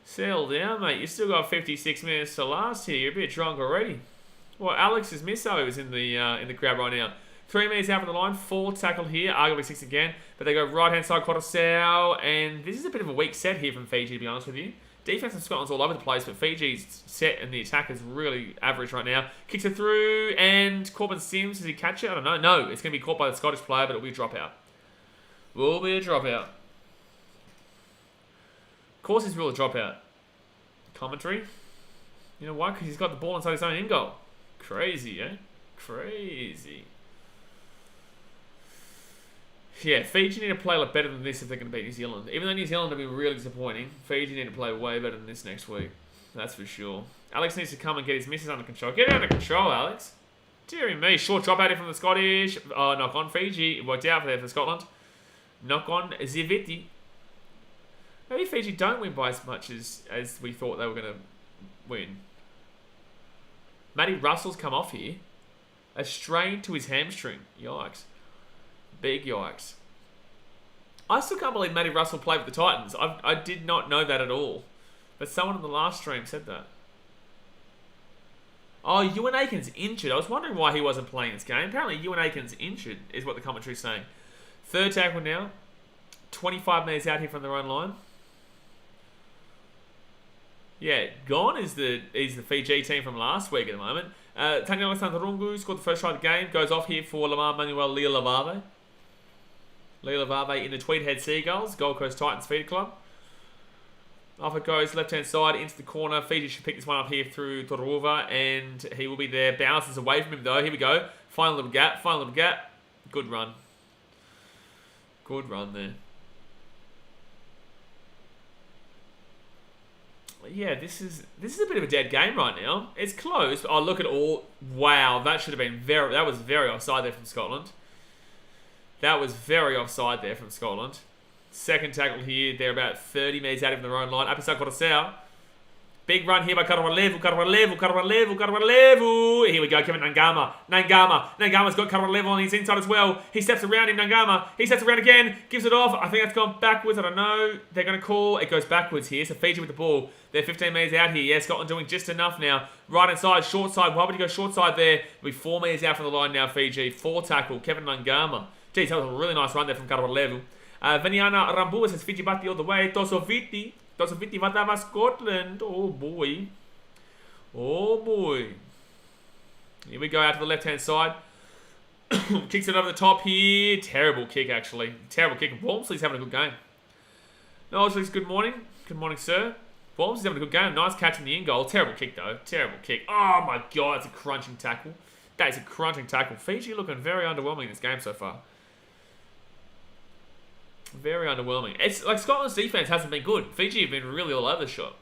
Settle down, mate. You still got 56 minutes to last here. You're a bit drunk already. Well, Alex's Misso is in the crowd right now. 3 metres out from the line. 4 tackle here. Arguably 6 again. But they go right-hand side, Korosau. And this is a bit of a weak set here from Fiji, to be honest with you. Defense in Scotland's all over the place, but Fiji's set and the attack is really average right now. Kicks it through, and Corbin Sims, does he catch it? I don't know. No, it's going to be caught by the Scottish player, but it'll be a dropout. Will be a dropout. Of course he's ruled a dropout. Commentary? You know why? Because he's got the ball inside his own in-goal. Crazy, eh? Crazy. Yeah, Fiji need to play a lot better than this if they're going to beat New Zealand. Even though New Zealand have been really disappointing, Fiji need to play way better than this next week. That's for sure. Alex needs to come and get his misses under control. Get it under control, Alex. Deary me. Short drop out here from the Scottish. Knock on Fiji. It worked out for Scotland. Knock on Ziviti. Maybe Fiji don't win by as much as we thought they were going to win. Matty Russell's come off here. A strain to his hamstring. Yikes. Big yikes. I still can't believe Matty Russell played with the Titans. I did not know that at all. But someone in the last stream said that. Oh, Ewan Aiken's injured. I was wondering why he wasn't playing this game. Apparently Ewan Aiken's injured is what the commentary's saying. Third tackle now. 25 metres out here from their own line. Yeah, gone is the Fiji team from last week at the moment. Tanya Alexander-Rungu scored the first try of the game. Goes off here for Lamar Manuel Lealavave. Lealavave in the Tweedhead Seagulls, Gold Coast Titans feeder club. Off it goes, left-hand side into the corner. Fiji should pick this one up here through Turuva, and he will be there. Bounces away from him though. Here we go. Final little gap. Good run. Good run there. Yeah, this is a bit of a dead game right now. It's close. Oh, look at all. Wow, that should have been that was very offside there from Scotland. Second tackle here. They're about 30 metres out of their own line. Apisa Korosau. Big run here by Karawalevu. Here we go, Kevin Nangama. Nangama's got Karawalevu on his inside as well. He steps around him, Nangama. He steps around again. Gives it off. I think that's gone backwards. I don't know. They're going to call. It goes backwards here. So Fiji with the ball. They're 15 metres out here. Yeah, Scotland doing just enough now. Right inside, short side. Why would he go short side there? We'll be 4 metres out from the line now, Fiji. 4 tackle, Kevin Nangama. Geez, that was a really nice run there from Karawalevu. Veniana Rambu says Fiji Bati all the way. Tosoviti Vatava Scotland. Oh boy. Here we go out to the left-hand side. Kicks it over the top here. Terrible kick, actually. Terrible kick. Walmsley's having a good game. Walmsley's good morning. Good morning, sir. Walmsley's having a good game. Nice catch in the in goal. Terrible kick, though. Terrible kick. Oh, my God. That's a crunching tackle. That is a crunching tackle. Fiji looking very underwhelming in this game so far. Very underwhelming. It's like Scotland's defense hasn't been good. Fiji have been really all over the shop.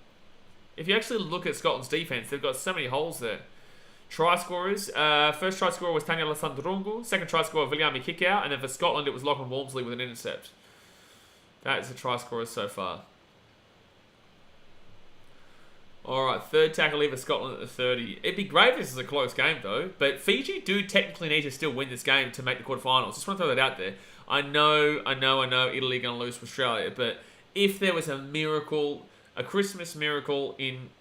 If you actually look at Scotland's defense, they've got so many holes there. Try scorers. First try scorer was Tanya Lasandrungu. Second try scorer, BKRmy kick out. And then for Scotland, it was Lachlan Walmsley with an intercept. That is the try scorers so far. Alright, third tackle leave for Scotland at the 30. It'd be great if this is a close game, though. But Fiji do technically need to still win this game to make the quarterfinals. Just want to throw that out there. I know Italy are going to lose to Australia. But if there was a miracle, a Christmas miracle in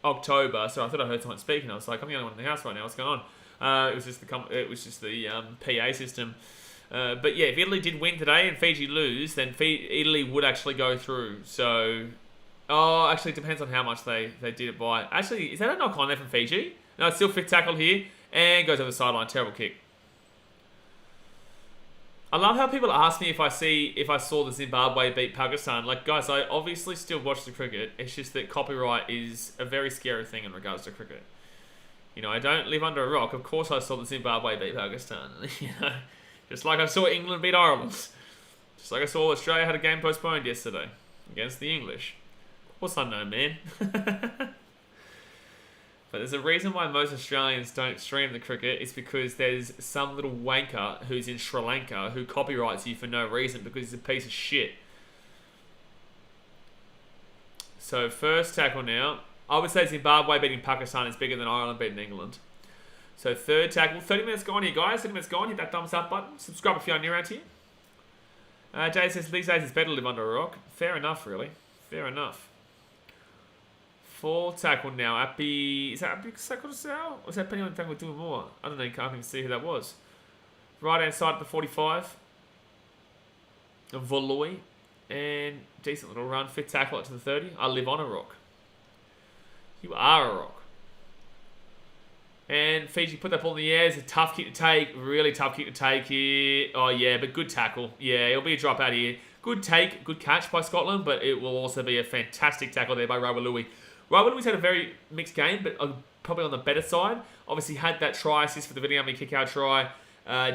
October... So I thought I heard someone speaking. I was like, I'm the only one in the house right now. What's going on? It was just the PA system. But yeah, if Italy did win today and Fiji lose, then Italy would actually go through. So... Oh, actually, it depends on how much they did it by. Actually, is that a knock on there from Fiji? No, it's still fifth tackle here. And goes over the sideline. Terrible kick. I love how people ask me if I saw the Zimbabwe beat Pakistan. Like, guys, I obviously still watch the cricket. It's just that copyright is a very scary thing in regards to cricket. You know, I don't live under a rock. Of course I saw the Zimbabwe beat Pakistan. You know, just like I saw England beat Ireland. Just like I saw Australia had a game postponed yesterday against the English. What's unknown, man? But there's a reason why most Australians don't stream the cricket. It's because there's some little wanker who's in Sri Lanka who copyrights you for no reason because he's a piece of shit. So first tackle now. I would say Zimbabwe beating Pakistan is bigger than Ireland beating England. So third tackle. 30 minutes gone here, guys. 30 minutes gone. Hit that thumbs up button. Subscribe if you're new around here. Jay says these days it's better to live under a rock. Fair enough, really. Fair enough. Full tackle now. Is that Api Sakurasao? Or is that Penny on tackle doing more? I don't know. You can't even see who that was. Right hand side at the 45. Voloi. And decent little run. Fifth tackle up to the 30. I live on a rock. You are a rock. And Fiji put that ball in the air. It's a tough kick to take. Really tough kick to take here. Oh, yeah, but good tackle. Yeah, it'll be a drop out here. Good take, good catch by Scotland, but it will also be a fantastic tackle there by Rawalui. Rawalui had a very mixed game, but probably on the better side. Obviously had that try assist for the BKRmy kick-out try.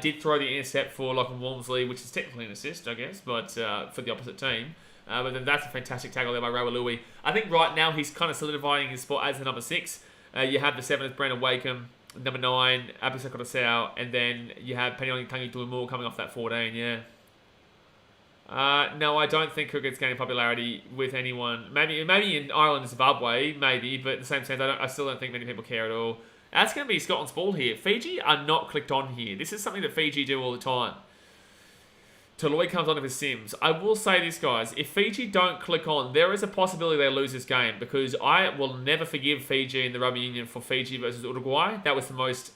Did throw the intercept for Lachlan Walmsley, which is technically an assist, I guess, but for the opposite team. But then that's a fantastic tackle there by Rawalui. I think right now he's kind of solidifying his spot as the number 6. You have the 7th, Brandon Wakeham. Number 9, Api Sakurasao. And then you have Penny Tangi Tuimu coming off that 14, yeah. No, I don't think cricket's gaining popularity with anyone. Maybe in Ireland and Zimbabwe, maybe, but at the same sense, I still don't think many people care at all. That's going to be Scotland's ball here. Fiji are not clicked on here. This is something that Fiji do all the time. Toloi comes on with his Sims. I will say this, guys. If Fiji don't click on, there is a possibility they lose this game because I will never forgive Fiji in the Rugby Union for Fiji versus Uruguay. That was the most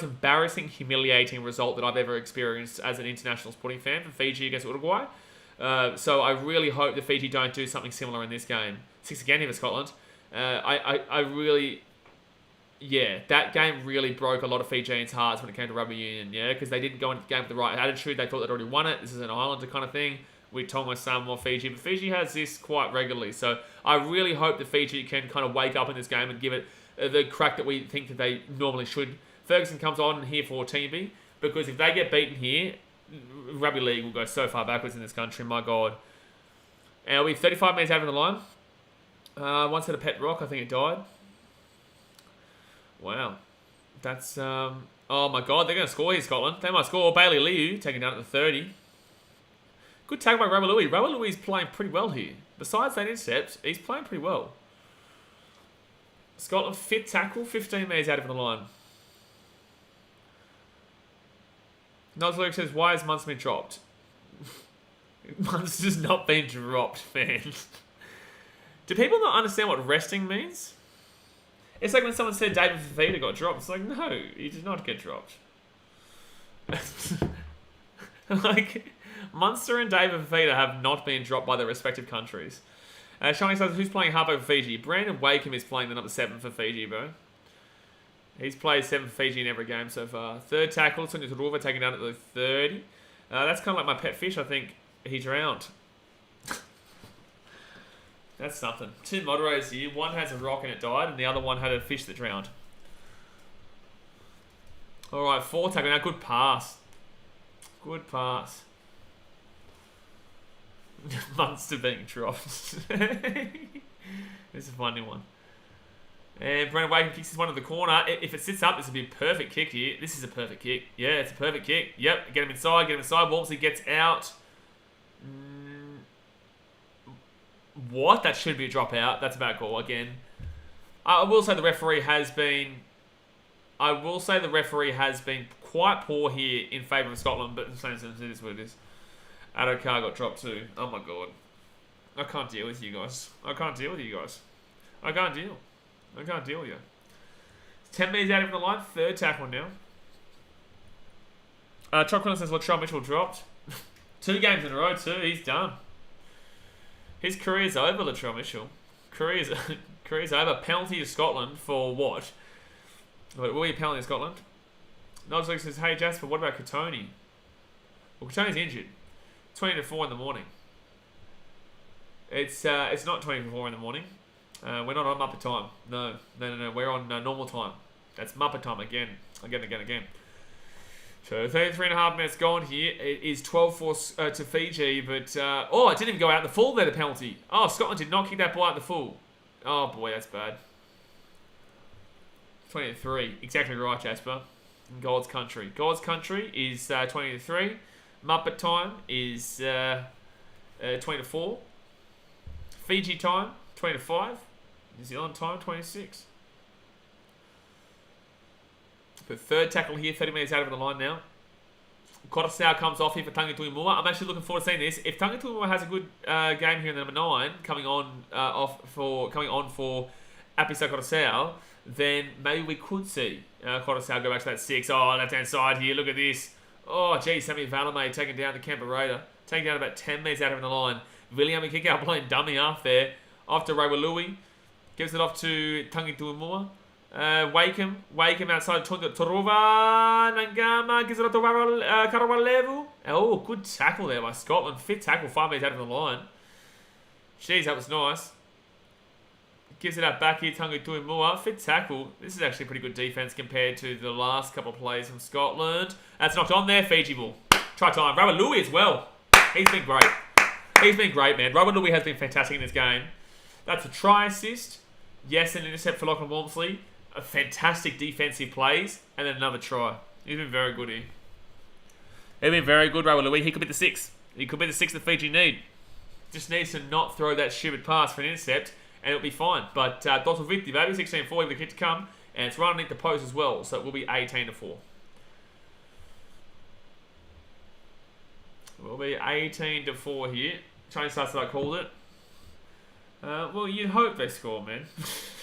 embarrassing, humiliating result that I've ever experienced as an international sporting fan for Fiji against Uruguay. So I really hope that Fiji don't do something similar in this game. 6 again here for Scotland. That game really broke a lot of Fijians' hearts when it came to Rugby Union, yeah, because they didn't go into the game with the right attitude. They thought they'd already won it. This is an Islander kind of thing. We Tonga, Samoa, Fiji, but Fiji has this quite regularly. So I really hope that Fiji can kind of wake up in this game and give it the crack that we think that they normally should. Ferguson comes on here for Teamby, because if they get beaten here, Rugby League will go so far backwards in this country, my God. And we're 35 minutes out of the line. Once had a pet rock, I think it died. Wow. That's, oh my God, they're going to score here, Scotland. They might score. Bailey Liu taking down at the 30. Good tag by Rawalui. Rawalui is playing pretty well here. Besides that intercept, he's playing pretty well. Scotland, 5th tackle, 15 metres out of the line. Nozluke says, why has Munster been dropped? Munster's not been dropped, man. Do people not understand what resting means? It's like when someone said David Fafita got dropped. It's like, no, he did not get dropped. Like, Munster and David Fafita have not been dropped by their respective countries. Shiny says, who's playing half over Fiji? Brandon Wakeham is playing the number 7 for Fiji, bro. He's played 7 for Fiji in every game so far. 3rd tackle, Sonia Turuva taken down at the 30. That's kind of like my pet fish, I think. He drowned. That's something. 2 moderators here. One has a rock and it died, and the other one had a fish that drowned. All right, 4 tackle. Now, good pass. Good pass. Munster being dropped. This is a funny one. And Brendan Wakem kicks this one to the corner. If it sits up, this would be a perfect kick here. This is a perfect kick. Yeah, it's a perfect kick. Yep, get him inside, Walmsley gets out. What? That should be a dropout. That's a bad call again. I will say the referee has been quite poor here in favour of Scotland, but in the same sense, it is what it is. Adokar got dropped too. Oh my god. I can't deal with you guys. I can't deal with you. 10 metres out of the line, 3rd tackle now. Chocolate says Latrell Mitchell dropped. 2 games in a row too, he's done. His career's over, Latrell Mitchell. Career's over. Penalty to Scotland for what? Wait, will be a penalty to Scotland? Nodsley says, hey Jasper, what about Katoni? Well, Katoni's injured. 20 to 4 in the morning. It's not 20 to 4 in the morning. We're not on Muppet time. No. We're on normal time. That's Muppet time again. So 33 and a half minutes gone here. It is 12-4 to Fiji, but it didn't even go out the full there, the penalty. Oh, Scotland did not kick that ball out the full. Oh boy, that's bad. 20-3. Exactly right, Jasper. In God's country. God's country is 20-3. Muppet time is 20-4. Fiji time 20-5. New Zealand time 26. The 3rd tackle here, 30 metres out of the line now. Korosau comes off here for Tangi Tuimua. I'm actually looking forward to seeing this. If Tangi Tuimua has a good game here in the number 9, coming on for Apisa Korosau, then maybe we could see Korosau go back to that 6. Oh, left-hand side here. Look at this. Oh, geez, Sammy Valame taking down the Canberra Raider. Taking down about 10 metres out of the line. William kick out playing dummy half there. Off to Rawalui. Gives it off to Tangi Tuimua. Wakem outside Torova. Nangama gives it off to Karawalevu. Oh, good tackle there by Scotland. 5th tackle, 5 metres out of the line. Jeez, that was nice. Gives it out back here, Tangi Tuimua. 5th tackle. This is actually pretty good defence compared to the last couple of plays from Scotland. That's knocked on there, Fiji ball. Try time. Rawalui as well. He's been great. Man. Rawalui has been fantastic in this game. That's a try assist. Yes, an intercept for Lachlan Walmsley. A fantastic defensive plays. And then another try. He's been very good here. He's been very good, Rawalui. He could be the 6th. He could be the 6th that Fiji need. Just needs to not throw that stupid pass for an intercept, and it'll be fine. But Dottle 50, baby. 16-4 with the kick to come. And it's right underneath the post as well. So it will be 18-4. It will be 18-4 here. Chinese starts that I called it. Well, you'd hope they score, man.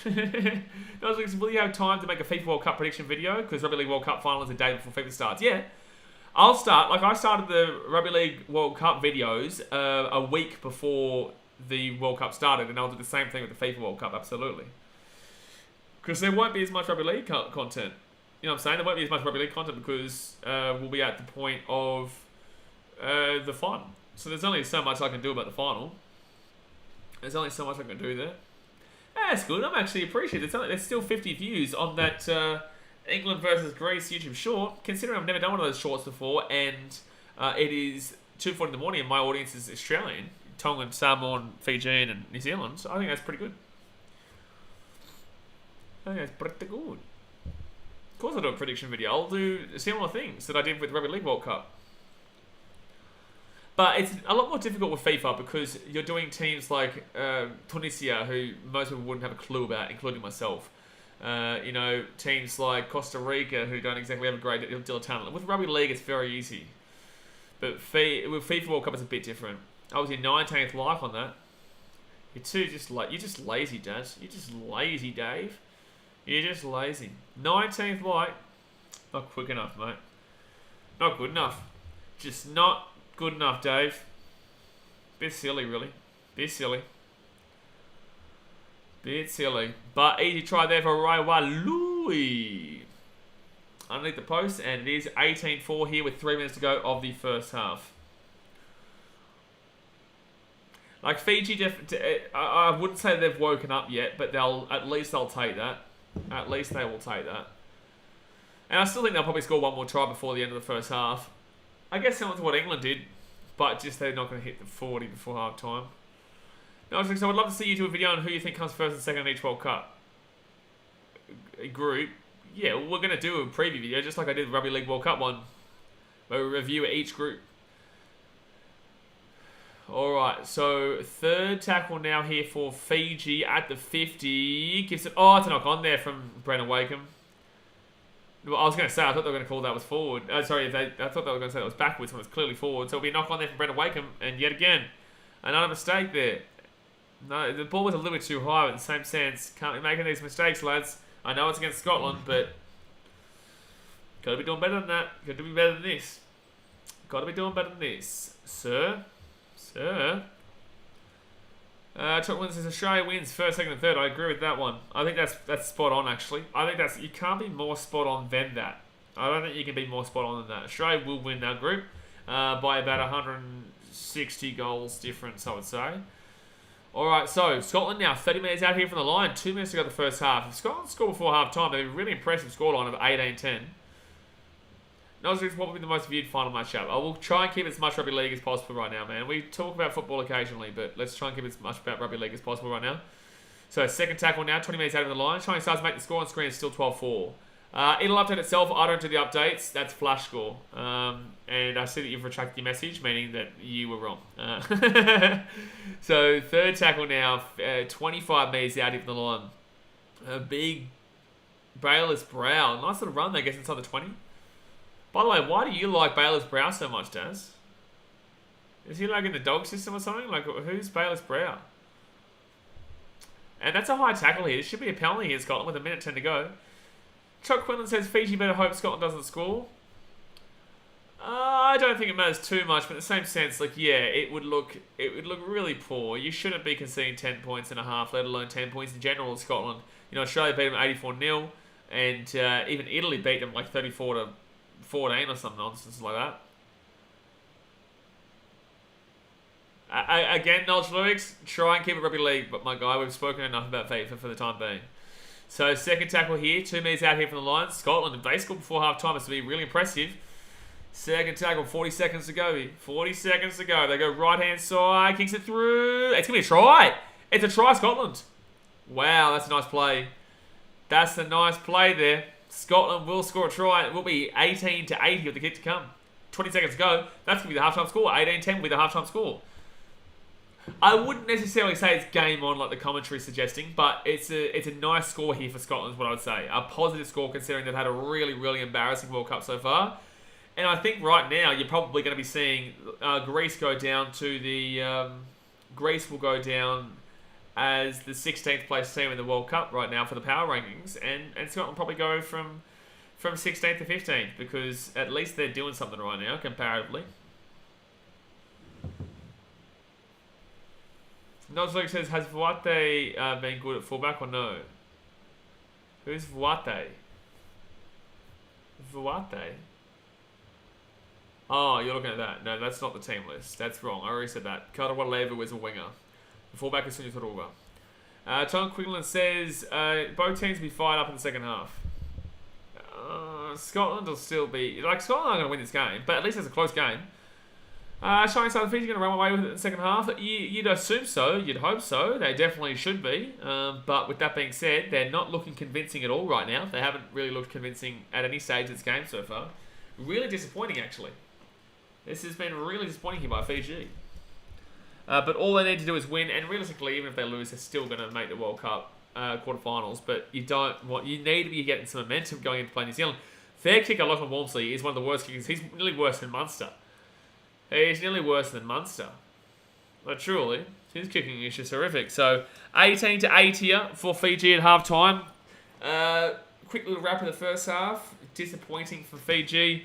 Will you have time to make a FIFA World Cup prediction video? Because Rugby League World Cup final is the day before FIFA starts. Yeah. I'll start. I started the Rugby League World Cup videos a week before the World Cup started. And I'll do the same thing with the FIFA World Cup, absolutely. Because there won't be as much Rugby League content. You know what I'm saying? There won't be as much Rugby League content because we'll be at the point of the final. So there's only so much I can do about the final. There's only so much I can do there. That's good. I'm actually appreciative. There's still 50 views on that England versus Greece YouTube short. Considering I've never done one of those shorts before, and it is 2:40 in the morning, and my audience is Australian, Tongan, Samoan, Fijian, and New Zealand. So I think that's pretty good. Of course, I'll do a prediction video. I'll do similar things that I did with Rugby League World Cup. But it's a lot more difficult with FIFA because you're doing teams like Tunisia, who most people wouldn't have a clue about, including myself. Teams like Costa Rica, who don't exactly have a great deal of talent. With Rugby League, it's very easy. But with FIFA World Cup, it's a bit different. I was in 19th like on that. You're just lazy, Dad. You're just lazy, Dave. You're just lazy. 19th like. Not quick enough, mate. Not good enough. Just not good enough, Dave. Bit silly, really. Bit silly. But easy try there for Rawalui. Underneath the post, and it is 18-4 here with 3 minutes to go of the first half. Like Fiji, I wouldn't say they've woken up yet, but they'll take that. At least they will take that. And I still think they'll probably score one more try before the end of the first half. I guess similar to what England did, but just they're not going to hit the 40 before half time. No, so I would love to see you do a video on who you think comes first and second in each World Cup group. Yeah, we're going to do a preview video, just like I did the Rugby League World Cup one, where we review each group. Alright, so third tackle now here for Fiji at the 50. Gives it, it's a knock on there from Brendan Wakeham. Well, I was going to say, I thought they were going to call that was forward. I thought they were going to say that was backwards when it was clearly forward. So it'll be a knock on there from Brendan Wakeham. And yet again, another mistake there. No, the ball was a little bit too high, but in the same sense, can't be making these mistakes, lads. I know it's against Scotland, but got to be doing better than that. Got to be better than this. Got to be doing better than this. Sir? Chuck Wins says Australia wins first, second, and third. I agree with that one. I think that's spot on, actually. I think you can't be more spot on than that. I don't think you can be more spot on than that. Australia will win that group by about 160 goals difference, I would say. Alright, so Scotland now 30 minutes out here from the line. 2 minutes to go the first half. If Scotland score before half time, they'd be a really impressive scoreline of 18-10. Nose is probably the most viewed final matchup. I will try and keep as much rugby league as possible right now, man. We talk about football occasionally, but let's try and keep as much about rugby league as possible right now. So second tackle now, 20 minutes out of the line. Trying starts to make the score on screen, it's still 12-4. It'll update itself. I don't do the updates. That's flash score. And I see that you've retracted your message, meaning that you were wrong. So third tackle now, 25 metres out here from the line. A big Bayless Brow. Nice little run there, gets inside the 20. By the way, why do you like Bayless Brow so much, Daz? Is he like in the dog system or something? Like, who's Bayless Brow? And that's a high tackle here. This should be a penalty here, Scotland, with a minute 10 to go. Chuck Quinlan says Fiji better hope Scotland doesn't score. I don't think it matters too much, but in the same sense, like, yeah, it would look really poor. You shouldn't be conceding 10 points and a half, let alone 10 points in general in Scotland. You know, Australia beat them 84-0, and even Italy beat them like 34-14 or some nonsense like that. Again, Nolch Lewis, try and keep it rugby league, but my guy, we've spoken enough about FIFA for the time being. So second tackle here, 2 metres out here from the line. Scotland, if they score before half time, it's to be really impressive. Second tackle, 40 seconds to go. 40 seconds to go. They go right hand side, kicks it through. It's going to be a try. It's a try, Scotland. Wow, that's a nice play. That's a nice play there. Scotland will score a try. It will be 18-80 with the kick to come. 20 seconds to go. That's going to be the halftime score. 18-10 will be the halftime score. I wouldn't necessarily say it's game on like the commentary is suggesting, but it's a nice score here for Scotland is what I would say. A positive score considering they've had a really, really embarrassing World Cup so far. And I think right now you're probably going to be seeing Greece go down to the... Greece will go down as the 16th place team in the World Cup right now for the power rankings. And Scotland probably go from 16th to 15th because at least they're doing something right now comparatively. Nozlik says, has Vuate been good at fullback or no? Who's Vuate? Vuate? Oh, you're looking at that. No, that's not the team list. That's wrong. I already said that. Karawaleva was a winger. The fullback is Sunil Taruva. John Quigland says, both teams will be fired up in the second half. Scotland will still be... Like, Scotland aren't going to win this game, but at least it's a close game. Shining Southern Fiji going to run away with it in the second half. You'd assume so. You'd hope so. They definitely should be. But with that being said, they're not looking convincing at all right now. They haven't really looked convincing at any stage of this game so far. Really disappointing, actually. This has been really disappointing here by Fiji. But all they need to do is win. And realistically, even if they lose, they're still going to make the World Cup quarterfinals. But you need to be getting some momentum going into play New Zealand. Their kicker, Lachlan Walmsley, is one of the worst kickers. He's nearly worse than Munster. He's nearly worse than Munster. But truly, his kicking is just horrific. So, 18-8 here for Fiji at half-time. Quick little wrap of the first half. Disappointing for Fiji.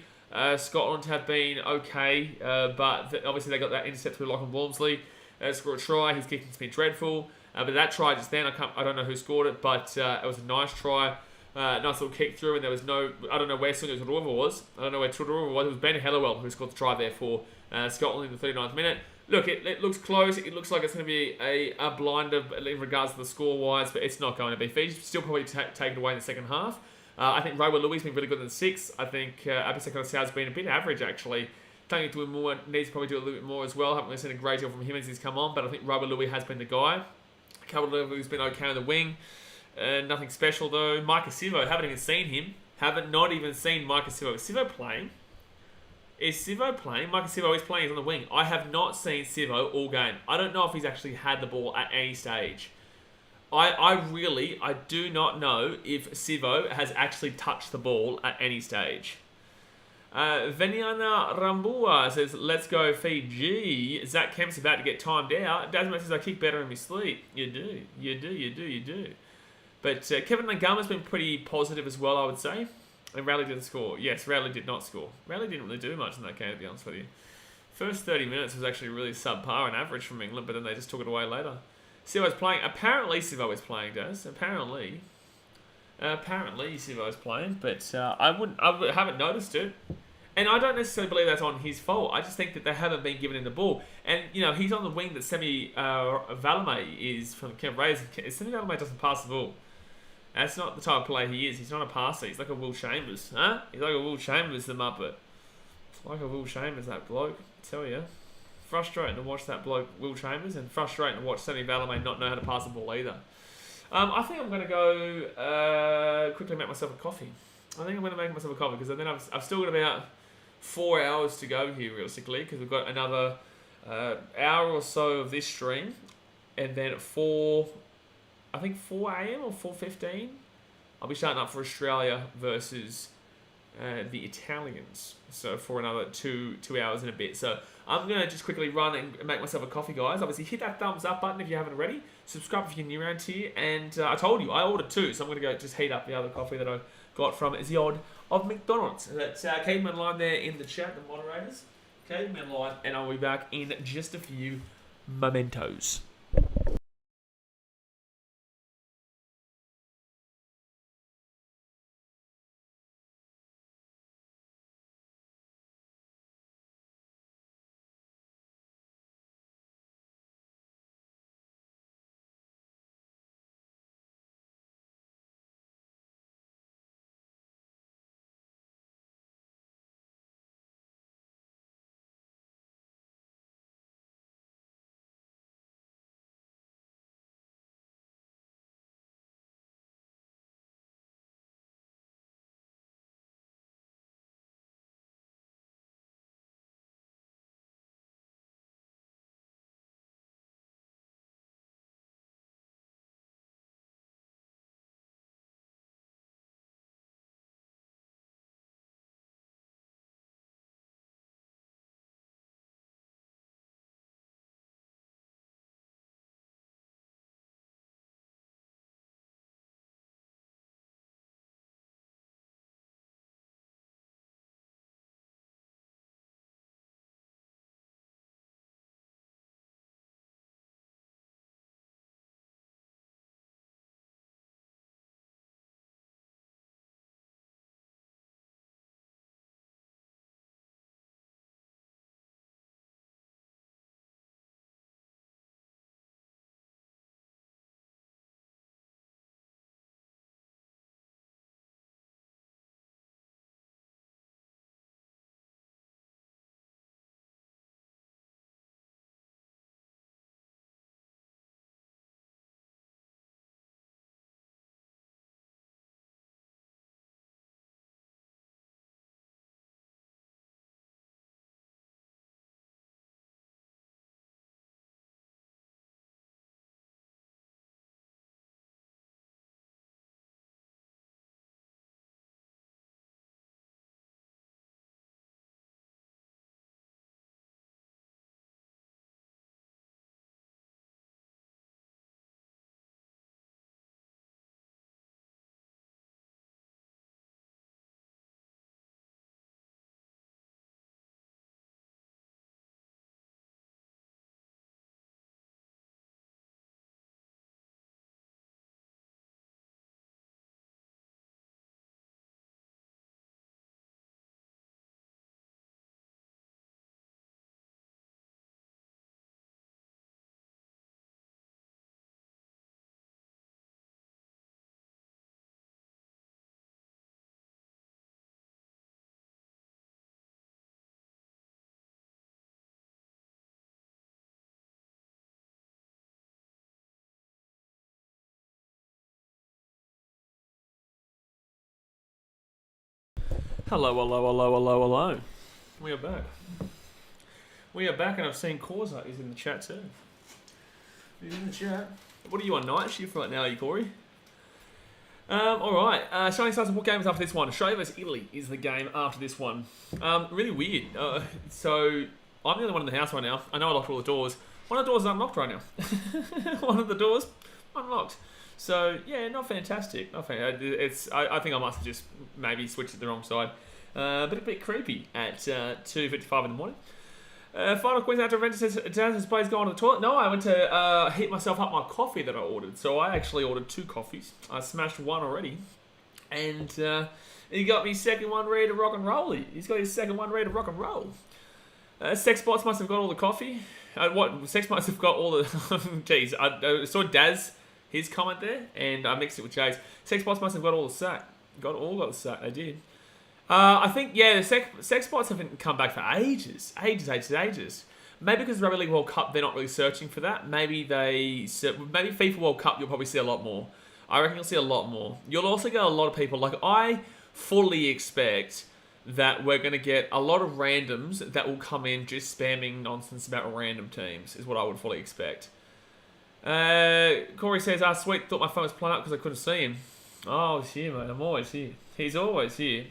Scotland have been okay, but obviously they got that intercept through Lachlan Walmsley. Scored a try. His kicking's been dreadful. But that try just then, I don't know who scored it, but it was a nice try. Nice little kick through, and there was no... I don't know where Sunil Taruva was. I don't know where Taruva was. It was Ben Hellawell who scored the try there for Scotland in the 39th minute. Look, it looks close. It looks like it's going to be a blinder in regards to the score-wise, but it's not going to be. Fiji still probably take it away in the second half. I think Rugby Louis has been really good in the 6. I think Apiseko has been a bit average, actually. Tangi Tuimua needs to probably do a little bit more as well. Haven't really seen a great deal from him as he's come on, but I think Rugby Louis has been the guy. Kabalulu's been okay on the wing. Nothing special, though. Micah Sivo, haven't even seen him. Not even seen Micah Sivo. Is Sivo playing? Micah Sivo is playing. He's on the wing. I have not seen Sivo all game. I don't know if he's actually had the ball at any stage. I do not know if Sivo has actually touched the ball at any stage. Veniana Rambua says, let's go Fiji. Zach Kemp's about to get timed out. Dasman says, I kick better in my sleep. You do. But Kevin Nagama's been pretty positive as well, I would say. And Rowley didn't score. Yes, Rowley did not score. Rowley didn't really do much in that game, to be honest with you. First 30 minutes was actually really subpar and average from England, but then they just took it away later. Sivo's playing. Apparently Sivo is playing, Daz. Apparently Sivo is playing, but I haven't noticed it. And I don't necessarily believe that's on his fault. I just think that they haven't been giving him the ball. And, he's on the wing that Semi Valame is from Kent Rays. Semi Valame doesn't pass the ball. That's not the type of player he is. He's not a passer. He's like a Will Chambers. Huh? He's like a Will Chambers, the Muppet. Like a Will Chambers, that bloke. I tell you. Frustrating to watch that bloke, Will Chambers, and frustrating to watch Semi Valame not know how to pass the ball either. I think I'm going to go quickly make myself a coffee. Because then I've still got about 4 hours to go here, realistically, because we've got another hour or so of this stream, and then at 4 a.m. or 4:15, I'll be starting up for Australia versus the Italians. So for another two hours and a bit. So I'm going to just quickly run and make myself a coffee, guys. Obviously, hit that thumbs up button if you haven't already. Subscribe if you're new around here. And I told you, I ordered 2, so I'm going to go just heat up the other coffee that I got from Ziod of McDonald's. That's keep them in line there in the chat, the moderators. Keep them in line, and I'll be back in just a few mementos. Hello, hello, hello, hello, hello. We are back. We are back, and I've seen Corza is in the chat too. He's in the chat. What are you on night shift right now, are you, Corey? Alright, Australia starts what game is after this one? Australia vs Italy is the game after this one. Really weird. So, I'm the only one in the house right now. I know I locked all the doors. One of the doors is unlocked right now. One of the doors unlocked. So, yeah, not fantastic. Not fantastic. I think I must have just maybe switched it the wrong side. But a bit creepy at 2:55 in the morning. Final Queensland event says, does plays go on to the toilet? No, I went to heat myself up my coffee that I ordered. So I actually ordered 2 coffees. I smashed one already. And he got me second one ready to rock and roll. He's got his second one ready to rock and roll. Sexbots must have got all the coffee. Sex must have got all the... Jeez, I saw Daz, his comment there, and I mixed it with Jay's. Sexbots must have got all the sack. Got the sack, they did. I think, yeah, the sex bots haven't come back for ages. Maybe because Rugby League World Cup, they're not really searching for that. Maybe FIFA World Cup, you'll probably see a lot more. I reckon you'll see a lot more. You'll also get a lot of people, like I fully expect that we're going to get a lot of randoms that will come in just spamming nonsense about random teams, is what I would fully expect. Corey says, sweet, thought my phone was playing up because I couldn't see him. Oh, he's here, mate. I'm always here. He's always here.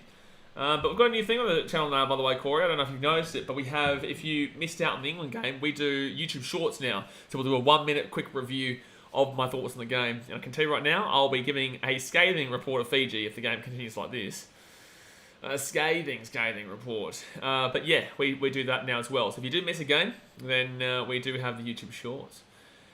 But we've got a new thing on the channel now, by the way, Corey. I don't know if you've noticed it, but we have, if you missed out on the England game, we do YouTube Shorts now. So we'll do a 1-minute quick review of my thoughts on the game. And I can tell you right now, I'll be giving a scathing report of Fiji if the game continues like this. A scathing report. But yeah, we do that now as well. So if you do miss a game, then we do have the YouTube Shorts.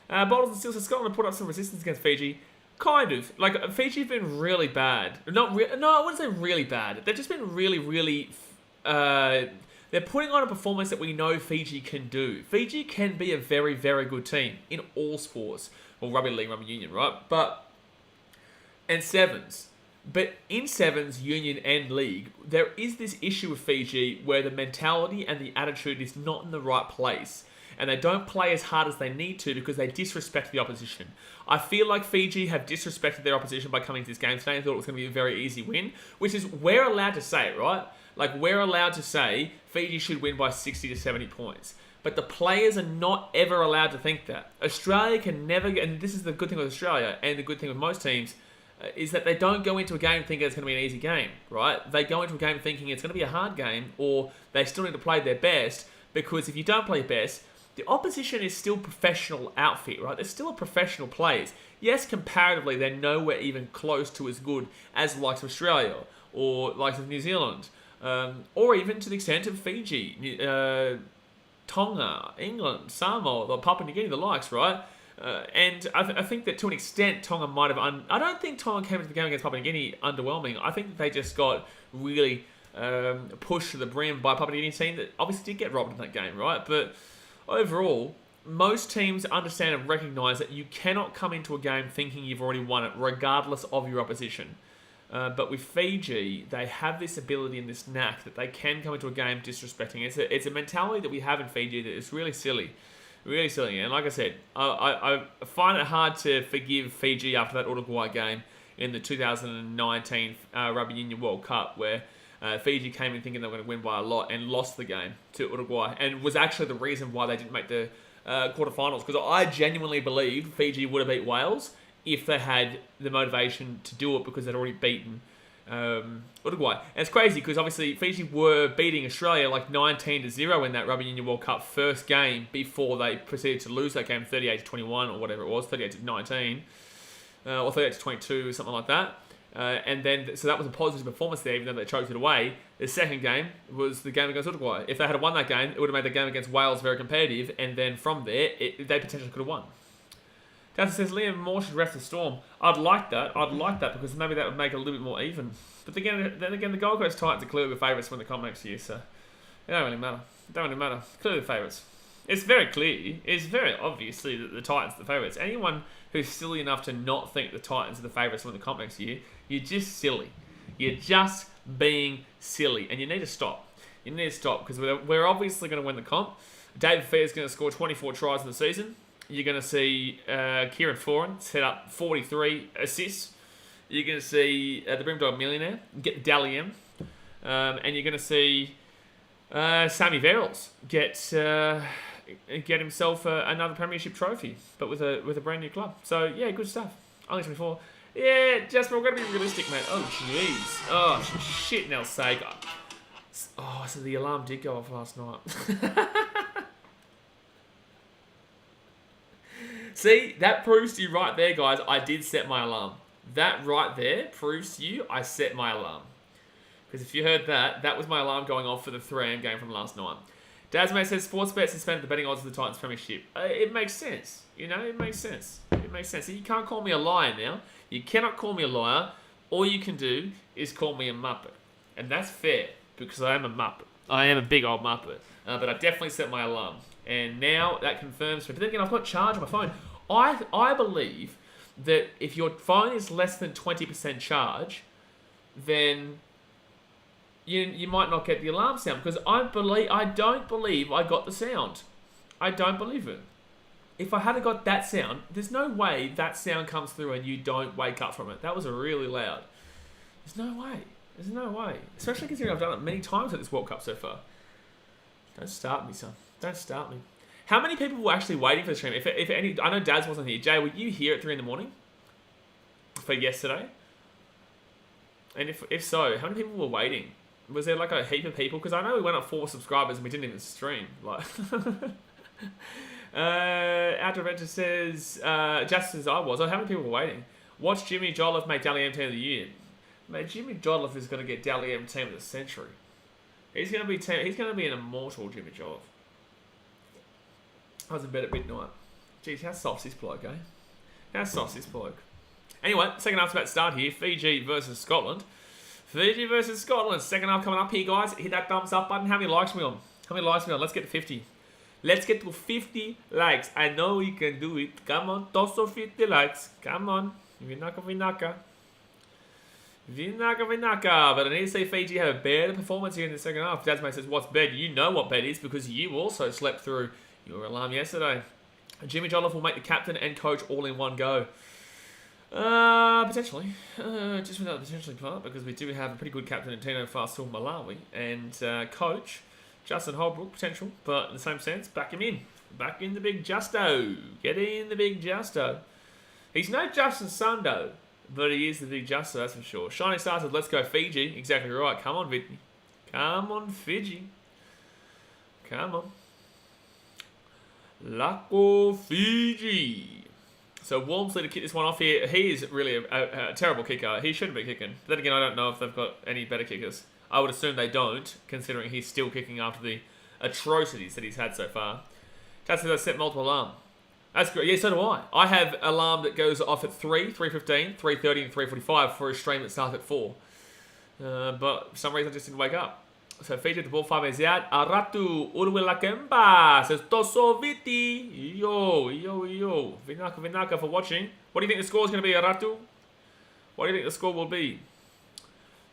Bottles and Steels says Scotland put up some resistance against Fiji. Kind of. Like, Fiji have been really bad. No, I wouldn't say really bad. They've just been really... they're putting on a performance that we know Fiji can do. Fiji can be a very, very good team in all sports. Well, Rugby League, Rugby Union, right? And sevens. But in sevens, union and league, there is this issue with Fiji where the mentality and the attitude is not in the right place. And they don't play as hard as they need to because they disrespect the opposition. I feel like Fiji have disrespected their opposition by coming to this game today and thought it was going to be a very easy win, which is, we're allowed to say it, right? Like, we're allowed to say Fiji should win by 60 to 70 points. But the players are not ever allowed to think that. Australia can never get, and this is the good thing with Australia and the good thing with most teams, is that they don't go into a game thinking it's going to be an easy game, right? They go into a game thinking it's going to be a hard game, or they still need to play their best, because if you don't play your best, the opposition is still professional outfit, right? They're still professional players. Yes, comparatively, they're nowhere even close to as good as the likes of Australia or likes of New Zealand, or even to the extent of Fiji, Tonga, England, Samoa, or Papua New Guinea, the likes, right? And I think that to an extent, Tonga might have... I don't think Tonga came into the game against Papua New Guinea underwhelming. I think that they just got really pushed to the brim by Papua New Guinea team that obviously did get robbed in that game, right? But overall, most teams understand and recognise that you cannot come into a game thinking you've already won it, regardless of your opposition. But with Fiji, they have this ability and this knack that they can come into a game disrespecting. It's a mentality that we have in Fiji that is really silly. Really silly. And like I said, I find it hard to forgive Fiji after that Uruguay game in the 2019 Rugby Union World Cup, where Fiji came in thinking they were going to win by a lot and lost the game to Uruguay, and was actually the reason why they didn't make the quarterfinals, because I genuinely believe Fiji would have beat Wales if they had the motivation to do it, because they'd already beaten Uruguay. And it's crazy because obviously Fiji were beating Australia like 19-0 in that Rugby Union World Cup first game before they proceeded to lose that game 38-21 or whatever it was, 38-19 or 38-22 something like that. And then, so that was a positive performance there, even though they choked it away. The second game was the game against Uruguay. If they had won that game, it would have made the game against Wales very competitive, and then from there, they potentially could have won. Dad says Liam Moore should ref the Storm. I'd like that because maybe that would make it a little bit more even. But then again, the Gold Coast Titans are clearly the favourites when they come next year, so it don't really matter. Clearly the favourites. It's very clear. It's very obviously that the Titans are the favourites. Anyone who's silly enough to not think the Titans are the favourites when they come next year, you're just silly. You're just being silly, and you need to stop. You need to stop because we're obviously going to win the comp. David Fair's going to score 24 tries in the season. You're going to see Kieran Foran set up 43 assists. You're going to see the Brimdog Millionaire get the Dally M. And you're going to see Sammy Verrills get himself another premiership trophy, but with a brand new club. So yeah, good stuff. Only 24. Yeah, Jasper, we're going to be realistic, mate. Oh jeez. Oh shit, Nels's sake. Oh, so the alarm did go off last night. See, that proves to you right there, guys, I did set my alarm. That right there proves to you I set my alarm. Because if you heard that, that was my alarm going off for the 3 a.m. game from last night. Dasmate says, Sportsbet suspended the betting odds of the Titans premiership. It makes sense. You know, it makes sense. It makes sense. You can't call me a liar now. You cannot call me a liar. All you can do is call me a muppet. And that's fair, because I am a muppet. I am a big old muppet. But I definitely set my alarm. And now that confirms me. But then again, I've got charge on my phone. I believe that if your phone is less than 20% charge, then you might not get the alarm sound, because I don't believe I got the sound. I don't believe it. If I hadn't got that sound, there's no way that sound comes through and you don't wake up from it. That was really loud. There's no way. There's no way. Especially considering I've done it many times at this World Cup so far. Don't start me, son. Don't start me. How many people were actually waiting for the stream? If any, I know Daz wasn't here. Jay, were you here at 3 in the morning for yesterday? And if so, how many people were waiting? Was there like a heap of people? Because I know we went up 4 subscribers and we didn't even stream. Like, Outer Adventure says, just as I was. Oh, how many people were waiting? Watch Jimmy Jolliffe make Dally M Team of the Year. Mate, Jimmy Jolliffe is going to get Dally M Team of the Century. He's going to be an immortal Jimmy Jolliffe. I was in bed at midnight. Jeez, how soft's this bloke, eh? How soft's this bloke? Anyway, second half's about to start here. Fiji versus Scotland. Fiji versus Scotland. Second half coming up here, guys. Hit that thumbs up button. How many likes are we on? How many likes are we on? Let's get to 50. Let's get to 50 likes. I know we can do it. Come on, toss of 50 likes. Come on. Vinaka, Vinaka. Vinaka, Vinaka. But I need to see Fiji have a better performance here in the second half. Dasmate says, what's bed? You know what bed is, because you also slept through your alarm yesterday. Jimmy Jolliffe will make the captain and coach all in one go. Potentially. Just without the potentially part, because we do have a pretty good captain in Tino Fasil Malawi, and coach Justin Holbrook, potential, but in the same sense, back him in. Back in the big Justo. Get in the big Justo. He's no Justin Sundo, but he is the big Justo, that's for sure. Shining Star says, let's go Fiji. Exactly right. Come on, Whitney. Come on, Fiji. Come on. Lako Fiji. So Walmsley to kick this one off here. He is really a terrible kicker. He shouldn't be kicking. But then again, I don't know if they've got any better kickers. I would assume they don't, considering he's still kicking after the atrocities that he's had so far. That's because I set multiple alarm. That's great. Yeah, so do I. I have alarm that goes off at 3, 3:15, 3:30 and 3:45 for a stream that starts at 4. But for some reason I just didn't wake up. So Fiji the ball 5 minutes out. Aratu Urwilakemba says Toso Viti. Yo. Vinaka for watching. What do you think the score is going to be, Aratu? What do you think the score will be?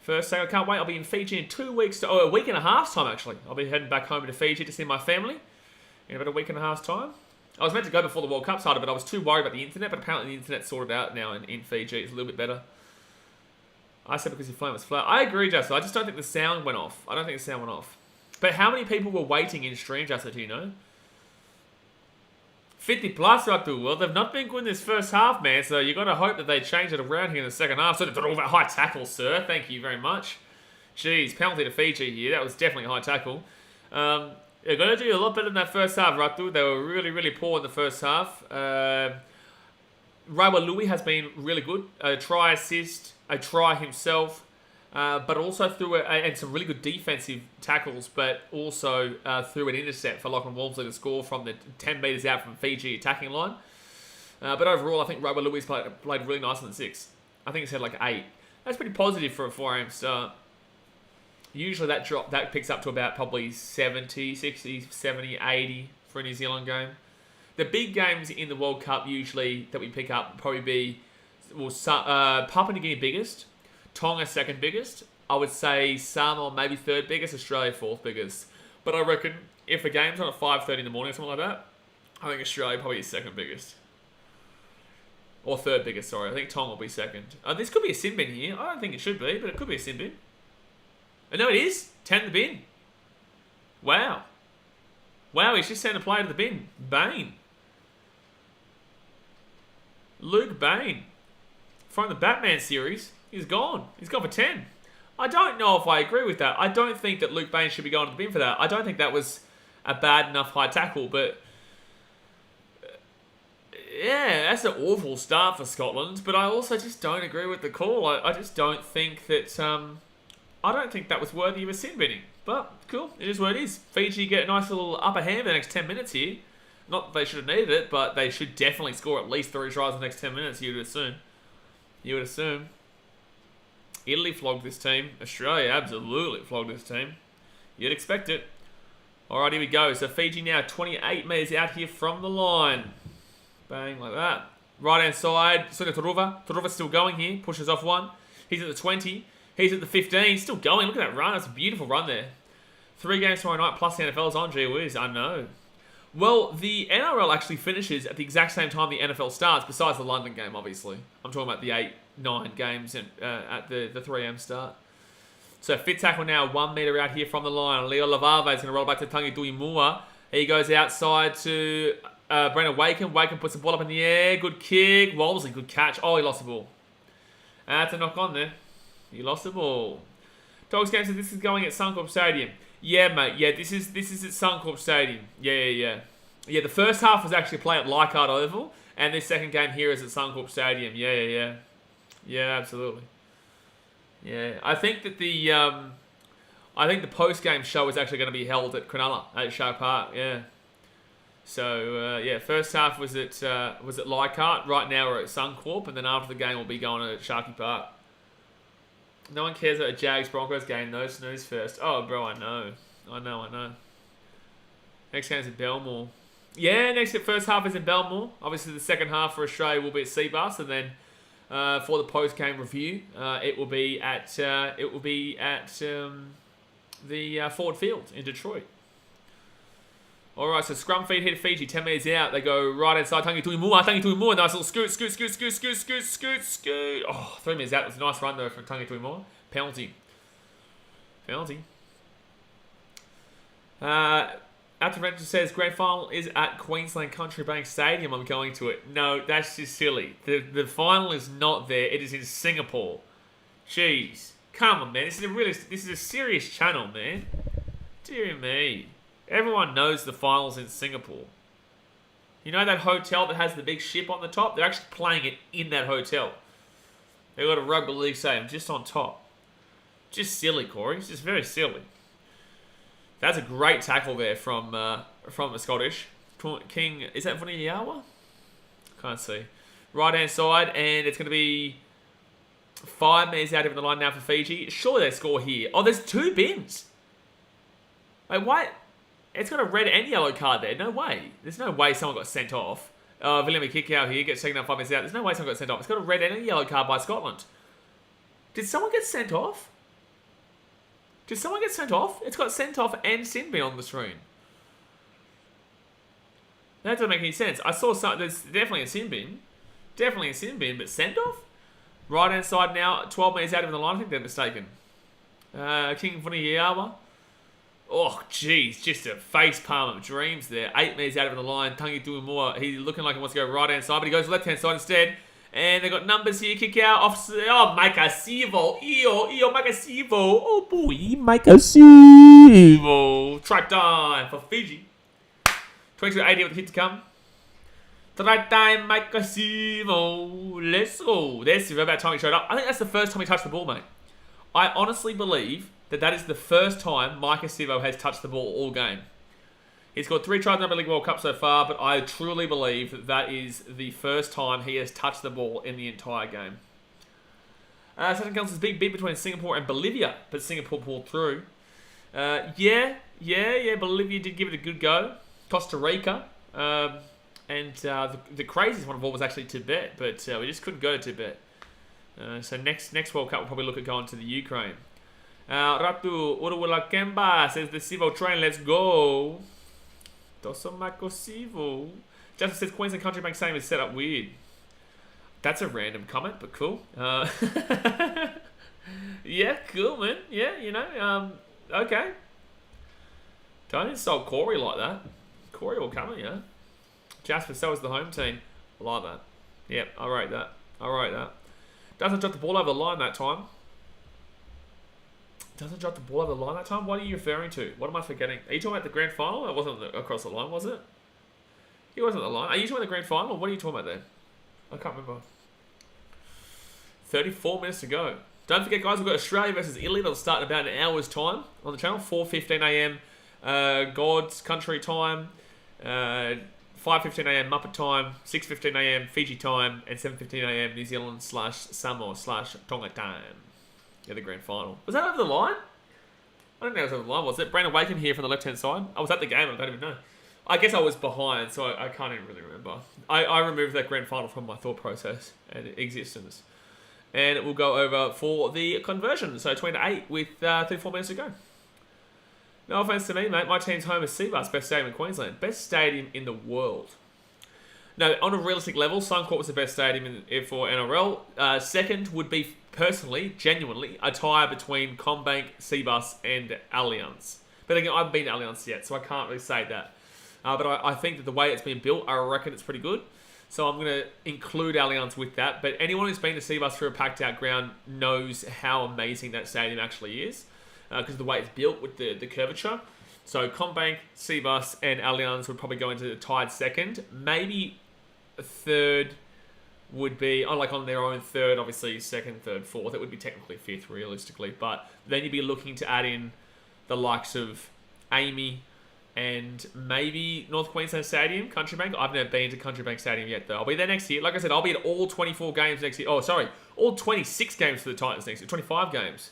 First thing, I can't wait. I'll be in Fiji in 2 weeks. A week and a half's time, actually. I'll be heading back home to Fiji to see my family in about a week and a half's time. I was meant to go before the World Cup started, but I was too worried about the internet. But apparently the internet's sorted out now in Fiji. It's a little bit better. I said because your phone was flat. I agree, Justin. I just don't think the sound went off. I don't think the sound went off. But how many people were waiting in stream, Justin, do you know? 50 plus, Ratu. Well, they've not been good in this first half, man. So you got to hope that they change it around here in the second half. So they've done all that high tackle, sir. Thank you very much. Jeez, penalty to Fiji here. That was definitely a high tackle. They're going to do a lot better than that first half, Ratu. They were really, really poor in the first half. Raiwa Louis has been really good. A try assist, a try himself, but also through and some really good defensive tackles, but also through an intercept for Lachlan Walmsley to score from the 10 metres out from Fiji attacking line. But overall, I think Raiwa Louis played really nice in the 6. I think he's had like 8. That's pretty positive for a 4 a.m. start. Usually that picks up to about probably 70, 60, 70, 80 for a New Zealand game. The big games in the World Cup usually that we pick up would probably be Papua New Guinea biggest, Tonga second biggest, I would say Samoa maybe third biggest, Australia fourth biggest. But I reckon if the game's on at 5:30 in the morning or something like that, I think Australia probably is second biggest. Or third biggest, sorry. I think Tonga will be second. This could be a sin bin here. I don't think it should be, but it could be a sin bin. No, it is. 10 to the bin. Wow. Wow, he's just sent a player to the bin. Bain. Luke Bain. From the Batman series. He's gone. He's gone for 10. I don't know if I agree with that. I don't think that Luke Bain should be going to the bin for that. I don't think that was a bad enough high tackle, but yeah, that's an awful start for Scotland. But I also just don't agree with the call. I just don't think that I don't think that was worthy of a sin binning. But cool, it is what it is. Fiji get a nice little upper hand in the next 10 minutes here. Not that they should have needed it, but they should definitely score at least 3 tries in the next 10 minutes. You would assume. You would assume. Italy flogged this team. Australia absolutely flogged this team. You'd expect it. Alright, here we go. So Fiji now 28 metres out here from the line. Bang, like that. Right hand side, Suna Turuva. Turuva's still going here. Pushes off one. He's at the 20. He's at the 15. Still going. Look at that run. That's a beautiful run there. 3 games tomorrow night plus the NFL's on. Gee whiz, I know. Well, the NRL actually finishes at the exact same time the NFL starts, besides the London game, obviously. I'm talking about the 8-9 games at the 3 a.m. start. So fit tackle now, 1 metre out here from the line. Leo Lavave is going to roll back to Tangi Tuimua. He goes outside to Brendan Wakem. Wakem puts the ball up in the air. Good kick. Wolseley, good catch. Oh, he lost the ball. That's a knock on there. He lost the ball. Dogs game says this is going at Suncorp Stadium. Yeah, mate. Yeah, this is at Suncorp Stadium. Yeah. Yeah, the first half was actually played at Leichhardt Oval, and this second game here is at Suncorp Stadium. Yeah. Yeah, absolutely. Yeah, I think that the post-game show is actually going to be held at Cronulla at Shark Park. Yeah. So first half was at Leichhardt. Right now we're at Suncorp, and then after the game we'll be going to Sharky Park. No one cares about a Jags-Broncos game, though. Snooze first. Oh, bro, I know. Next game's in Belmore. Yeah, first half is in Belmore. Obviously, the second half for Australia will be at Seabus, and then for the post-game review, it will be at the Ford Field in Detroit. All right, so scrum feed here to Fiji, 10 metres out. They go right inside Tangi Tuimua. Nice little scoot. Oh, 3 metres out. It was a nice run, though, from Tangi Tuimua. Penalty. After Venture says, grand final is at Queensland Country Bank Stadium. I'm going to it. No, that's just silly. The final is not there. It is in Singapore. Jeez. Come on, man. This is a serious channel, man. Dear me. Everyone knows the final's in Singapore. You know that hotel that has the big ship on the top? They're actually playing it in that hotel. They've got a rugby league stadium just on top. Just silly, Corey. It's just very silly. That's a great tackle there from the Scottish. King, is that Vuniyawa? Can't see. Right hand side, and it's going to be 5 metres out of the line now for Fiji. Surely they score here. Oh, there's 2 bins. Wait, why? It's got a red and yellow card there. No way. There's no way someone got sent off. William kick out here, gets taken out 5 minutes out. There's no way someone got sent off. It's got a red and a yellow card by Scotland. Did someone get sent off? It's got sent off and sin bin on the screen. That doesn't make any sense. I saw some. There's definitely a sin bin. But sent off? Right hand side now, 12 metres out of the line. I think they're mistaken. King Vuniyawa. Oh, jeez, just a face palm of dreams there. 8 metres out of the line. Tangi Tuimua, he's looking like he wants to go right hand side, but he goes left hand side instead. And they've got numbers here. Kick out. Off. Oh, Micah Sivo. Micah Sivo. Oh, boy. Micah Sivo. Track time for Fiji. 22-80 with the hit to come. Track time, Micah Sivo. Let's go. There's about time he showed up. I think that's the first time he touched the ball, mate. I honestly believe that is the first time Micah Sivo has touched the ball all game. He's got 3 tries in the Rugby League World Cup so far, but I truly believe that is the first time he has touched the ball in the entire game. Second Council's big bid between Singapore and Bolivia, but Singapore pulled through. Bolivia did give it a good go. Costa Rica, and the craziest one of all was actually Tibet, but we just couldn't go to Tibet. So next World Cup we'll probably look at going to the Ukraine. Ratu Uruwala Kemba says the Sivo train, let's go. Dosomako Sivo. Justin says Queensland Country Bank Stadium is set up weird. That's a random comment, but cool. Yeah, cool, man. Yeah, okay. Don't insult Corey like that. Corey will come at you. Jasper, so is the home team. I like that. Yep, I rate that. Doesn't drop the ball over the line that time. Doesn't drop the ball over the line that time? What are you referring to? What am I forgetting? Are you talking about the grand final? It wasn't across the line, was it? He wasn't the line. Are you talking about the grand final? What are you talking about there? I can't remember. 34 minutes to go. Don't forget, guys, we've got Australia versus Italy. That'll start in about an hour's time on the channel. 4:15 a.m. God's country time. 5:15 a.m. Muppet time. 6:15 a.m. Fiji time. And 7:15 a.m. New Zealand / Samoa / Tonga time. Yeah, the grand final. Was that over the line? I don't think that was over the line, was it? Brandon Wakem here from the left-hand side. I was at the game, I don't even know. I guess I was behind, so I can't even really remember. I removed that grand final from my thought process and existence. And it will go over for the conversion. So 28 with 34 minutes to go. No offense to me, mate. My team's home is Seabus, best stadium in Queensland. Best stadium in the world. No, on a realistic level, Suncorp was the best stadium for NRL. Second would be, personally, genuinely, a tie between CommBank, Seabus, and Allianz. But again, I haven't been to Allianz yet, so I can't really say that. But I think that the way it's been built, I reckon it's pretty good. So I'm going to include Allianz with that. But anyone who's been to Seabus through a packed-out ground knows how amazing that stadium actually is. Because of the way it's built with the curvature. So CommBank, Seabus, and Allianz would probably go into the tied second. Maybe a third would be, on their own third, obviously second, third, fourth. It would be technically fifth, realistically. But then you'd be looking to add in the likes of Amy and maybe North Queensland Stadium, Country Bank. I've never been to Country Bank Stadium yet, though. I'll be there next year. Like I said, I'll be at all 24 games next year. Oh, sorry. All 26 games for the Titans next year. 25 games.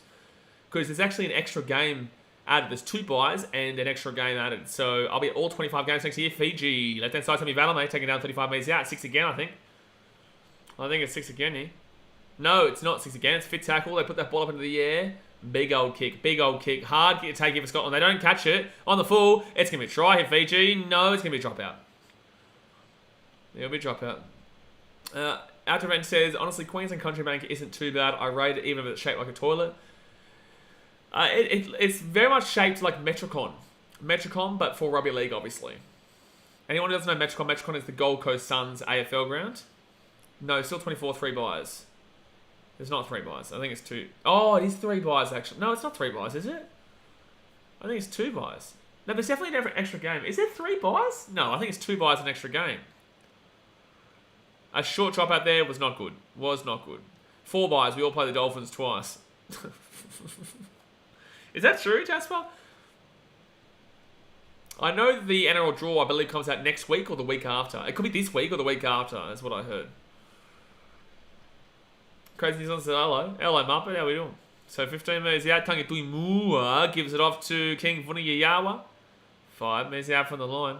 Because there's actually an extra game added. There's 2 buys and an extra game added. So I'll be at all 25 games next year. Fiji. Left-hand side, Tommy Valame taking down 35 metres out. 6 again, I think. I think it's 6 again here. No, it's not 6 again. It's fit tackle. They put that ball up into the air. Big old kick. Big old kick. Hard kick to take here for Scotland. They don't catch it. On the full. It's going to be a try here, Fiji. No, it's going to be a dropout. It'll be a dropout. Outerven says, honestly, Queensland Country Bank isn't too bad. I rate it even if it's shaped like a toilet. It's very much shaped like Metricon. Metricon, but for rugby league, obviously. Anyone who doesn't know Metricon, Metricon is the Gold Coast Suns AFL ground. No, still 24, 3 buys. There's not 3 buys. I think it's 2. Oh, it is 3 buys, actually. No, it's not 3 buys, is it? I think it's 2 buys. No, there's definitely an extra game. Is there 3 buys? No, I think it's 2 buys and an extra game. A short drop out there was not good. Was not good. 4 buys. We all play the Dolphins twice. Is that true, Jasper? I know the NRL draw, I believe, comes out next week or the week after. It could be this week or the week after. That's what I heard. Crazy New Zealand said hello. Hello, Muppet. How we doing? So 15 metres out. Tangi Tuimua gives it off to King Vuniyayawa. 5 metres out from the line.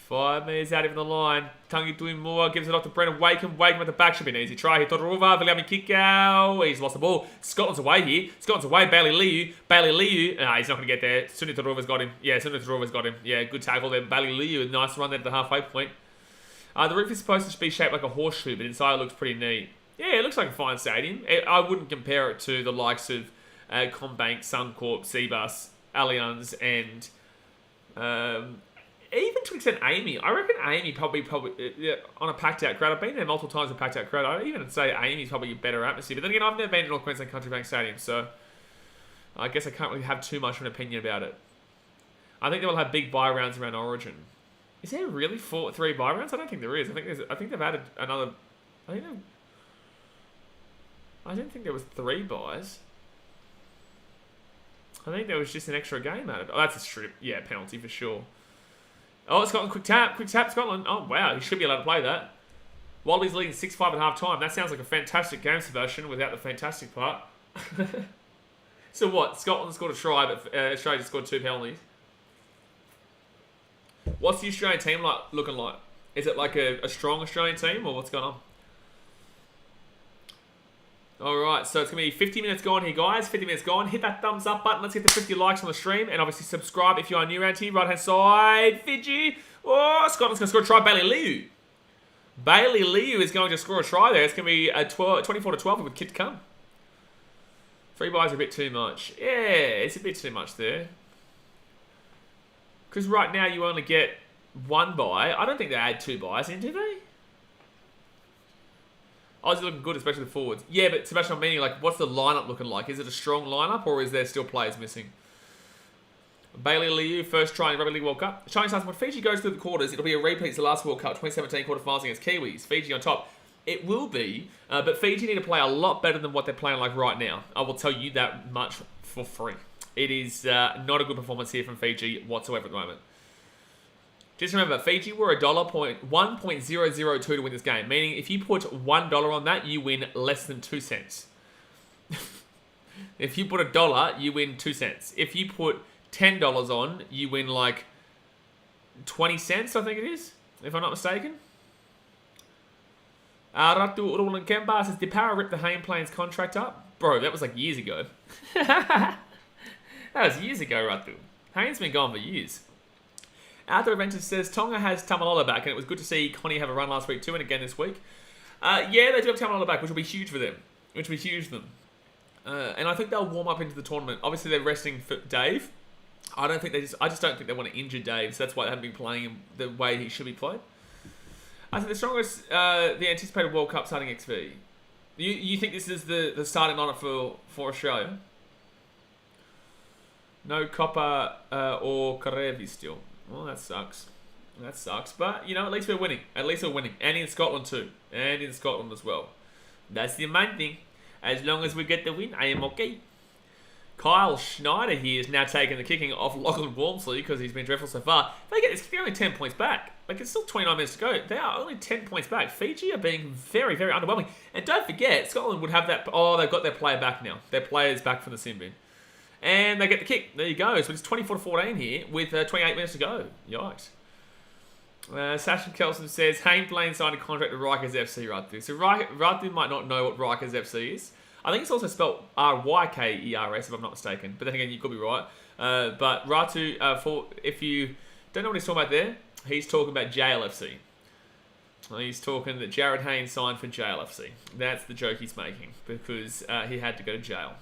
5 metres out from the line. Tangi Tuimua gives it off to Brendan Wakem. Wakem at the back should be an easy try here. Totoruva, Viliami kick out. He's lost the ball. Scotland's away here. Scotland's away. Bailey Liu. Bailey Liu. Nah, he's not going to get there. Suni Totoruva's got him. Yeah, Suni Totoruva's got him. Yeah, good tackle there. Bailey Liu. Nice run there to the halfway point. The roof is supposed to be shaped like a horseshoe, but inside it looks pretty neat. Yeah, it looks like a fine stadium. I wouldn't compare it to the likes of CommBank, Suncorp, Seabus, Allianz, and even to an extent Amy. I reckon Amy probably on a packed out crowd. I've been there multiple times with a packed out crowd. I'd even say Amy's probably a better atmosphere. But then again, I've never been to North Queensland Country Bank Stadium, so I guess I can't really have too much of an opinion about it. I think they will have big buy rounds around Origin. Is there really 3 buy rounds? I don't think there is. I think they've added another. I didn't think there was 3 buys. I think there was just an extra game added. Oh, that's a strip. Yeah, penalty for sure. Oh, Scotland, quick tap, Scotland. Oh, wow, you should be allowed to play that. Wallabies leading 6-5 at half time. That sounds like a fantastic game subversion without the fantastic part. So what? Scotland scored a try, but Australia scored 2 penalties. What's the Australian team looking like? Is it like a strong Australian team, or what's going on? Alright, so it's going to be 50 minutes gone here, guys. 50 minutes gone. Hit that thumbs up button. Let's get the 50 likes on the stream. And obviously subscribe if you are new around here. Right-hand side, Fiji. Oh, Scotland's going to score a try. Bailey Liu. Bailey Liu is going to score a try there. It's going to be a 24-12 with kit to come. 3 buys are a bit too much. Yeah, it's a bit too much there. Because right now you only get 1 buy. I don't think they add 2 buys in, do they? Aussie looking good, especially the forwards. Yeah, but Sebastian, I'm meaning, like, what's the lineup looking like? Is it a strong lineup, or is there still players missing? Bailey Liu, first try in Rugby League World Cup. Shining Stars, when Fiji goes through the quarters, it'll be a repeat of the last World Cup, 2017 quarterfinals against Kiwis. Fiji on top. It will be, but Fiji need to play a lot better than what they're playing like right now. I will tell you that much for free. It is not a good performance here from Fiji whatsoever at the moment. Just remember, Fiji were $1.002 to win this game, meaning if you put $1 on that, you win less than 2 cents. If you put $1, you win 2 cents. If you put $10 on, you win like 20 cents, I think it is, if I'm not mistaken. Ratu Urulan Kemba says, did Para rip the Hayne Plains contract up? Bro, that was like years ago. That was years ago, Ratu. Hayne's been gone for years. Arthur Adventures says, Tonga has Tamalolo back, and it was good to see Connie have a run last week too, and again this week. Yeah, they do have Tamalolo back, which will be huge for them. And I think they'll warm up into the tournament. Obviously, they're resting for Dave. I just don't think they want to injure Dave, so that's why they haven't been playing him the way he should be played. I think the strongest, the anticipated World Cup starting XV. You think this is the starting lineup for Australia? No Copper or Karevi still. Well, that sucks. But, you know, at least we're winning. And in Scotland too. And in Scotland as well. That's the main thing. As long as we get the win, I am okay. Kyle Schneider here is now taking the kicking off Lachlan Walmsley because he's been dreadful so far. They're only 10 points back. Like, it's still 29 minutes to go. They are only 10 points back. Fiji are being very, very underwhelming. And don't forget, Scotland would have that... Oh, they've got their player back now. Their player's back from the sin bin. And they get the kick. There you go. So it's 24-14 here with 28 minutes to go. Yikes. Sasha Kelson says, Hayne Blaine signed a contract with Rikers FC, Ratu. So Ratu might not know what Rikers FC is. I think it's also spelled R-Y-K-E-R-S, if I'm not mistaken. But then again, you could be right. But Ratu, if you don't know what he's talking about there, he's talking about JLFC. He's talking that Jared Hayne signed for JLFC. That's the joke he's making, because he had to go to jail.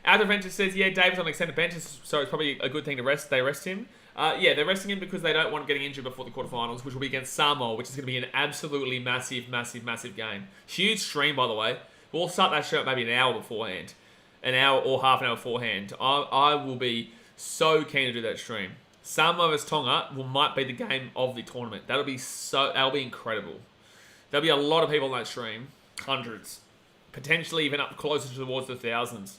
Outer Venture says, yeah, David's on extended bench, so it's probably a good thing to rest. They rest him. Yeah, they're resting him because they don't want him getting injured before the quarterfinals, which will be against Samoa, which is going to be an absolutely massive, massive, massive game. Huge stream, by the way. We'll start that show maybe an hour beforehand. An hour or half an hour beforehand. I will be so keen to do that stream. Samoa vs Tonga might be the game of the tournament. That'll be incredible. There'll be a lot of people on that stream. Hundreds. Potentially even up closer towards the thousands.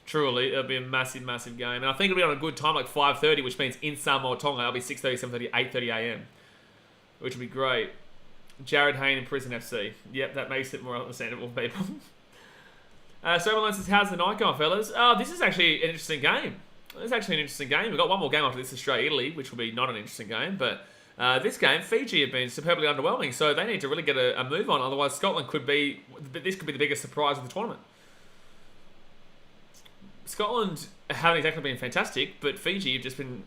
Truly, it'll be a massive, massive game. And I think it'll be on a good time, like 5:30, which means in Samoa, Tonga, it'll be 6:30, 7:30, 8:30 a.m. Which will be great. Jared Hayne in Prison FC. Yep, that makes it more understandable for people. Someone says, how's the night going, fellas? Oh, this is actually an interesting game. We've got one more game after this, Australia-Italy, which will be not an interesting game. But this game, Fiji have been superbly underwhelming, so they need to really get a move on. Otherwise, Scotland could be the biggest surprise of the tournament. Scotland haven't exactly been fantastic, but Fiji have just been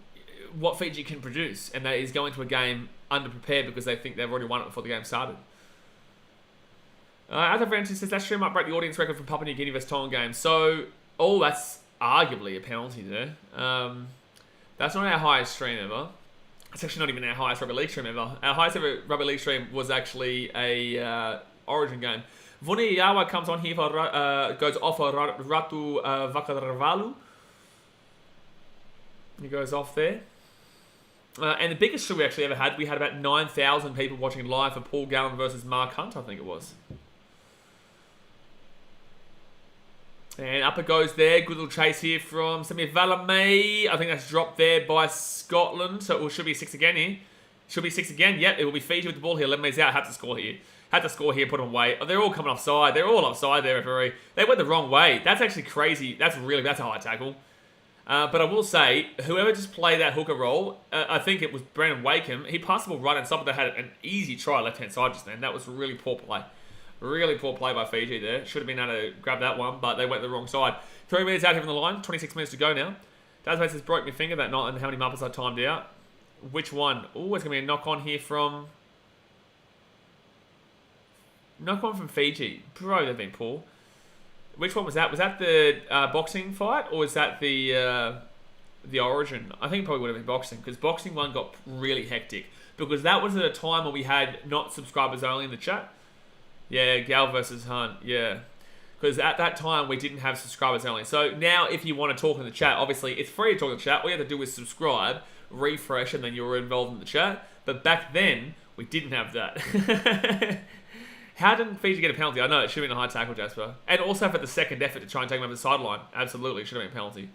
what Fiji can produce, and that is going to a game underprepared because they think they've already won it before the game started. Other Francis says that stream might break the audience record for Papua New Guinea vs Tonga game. So, that's arguably a penalty there. That's not our highest stream ever. It's actually not even our highest Rugby League stream ever. Our highest ever Rugby League stream was actually a Origin game. Vuni Yawa comes on here for goes off for Ratu Vakaravalu. He goes off there. And the biggest show we actually ever had, we had about 9,000 people watching live for Paul Gallen versus Mark Hunt, I think it was. And up it goes there. Good little chase here from Samir Valame. I think that's dropped there by Scotland. So it should be 6 again here. Should be 6 again. Yep, it will be Fiji with the ball here. Lemonade out. Had to score here. Put them away. Oh, they're all coming offside. They're all offside there, referee. They went the wrong way. That's actually crazy. That's a high tackle. But I will say, whoever just played that hooker role, I think it was Brandon Wakeham. He passed the ball right hand side, but they had an easy try left-hand side just then. That was really poor play. Really poor play by Fiji there. Should have been able to grab that one, but they went the wrong side. 3 minutes out here from the line. 26 minutes to go now. Dasmate says, broke my finger that night and how many marbles I timed out. Which one? Oh, it's going to be a knock-on here from... Knock-on from Fiji. Bro, they've been poor. Which one was that? Was that the boxing fight, or was that the Origin? I think it probably would have been boxing, because boxing one got really hectic. Because that was at a time when we had not subscribers only in the chat. Yeah, Gal versus Hunt. Yeah. Because at that time, we didn't have subscribers only. So now, if you want to talk in the chat, obviously, it's free to talk in the chat. All you have to do is subscribe, refresh, and then you're involved in the chat. But back then, we didn't have that. How didn't Fiji get a penalty? I know, it should have been a high tackle, Jasper. And also for the second effort to try and take him over the sideline. Absolutely, it should have been a penalty.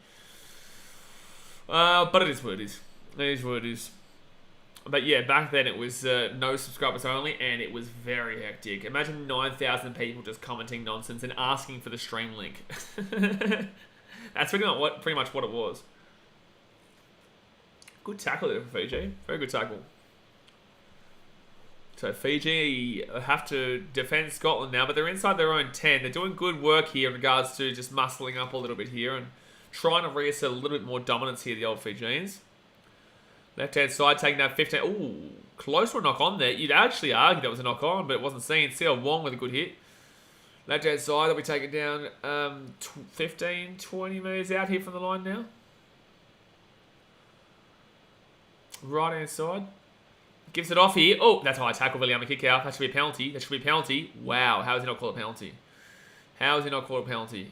But it is what it is. It is what it is. But yeah, back then it was no subscribers only, and it was very hectic. Imagine 9,000 people just commenting nonsense and asking for the stream link. That's pretty much what it was. Good tackle there for Fiji. Very good tackle. So Fiji have to defend Scotland now, but they're inside their own 10. They're doing good work here in regards to just muscling up a little bit here and trying to reassert a little bit more dominance here, the old Fijians. Left-hand side, taking that 15. Ooh, close to a knock-on there. You'd actually argue that was a knock-on, but it wasn't seen. Seo Wong with a good hit. Left-hand side, they'll be taken down 15, 20 metres out here from the line now. Right-hand side. Gives it off here. Oh, that's a high tackle, William. A kick out. That should be a penalty. That should be a penalty. Wow, how is he not called a penalty? How is he not called a penalty?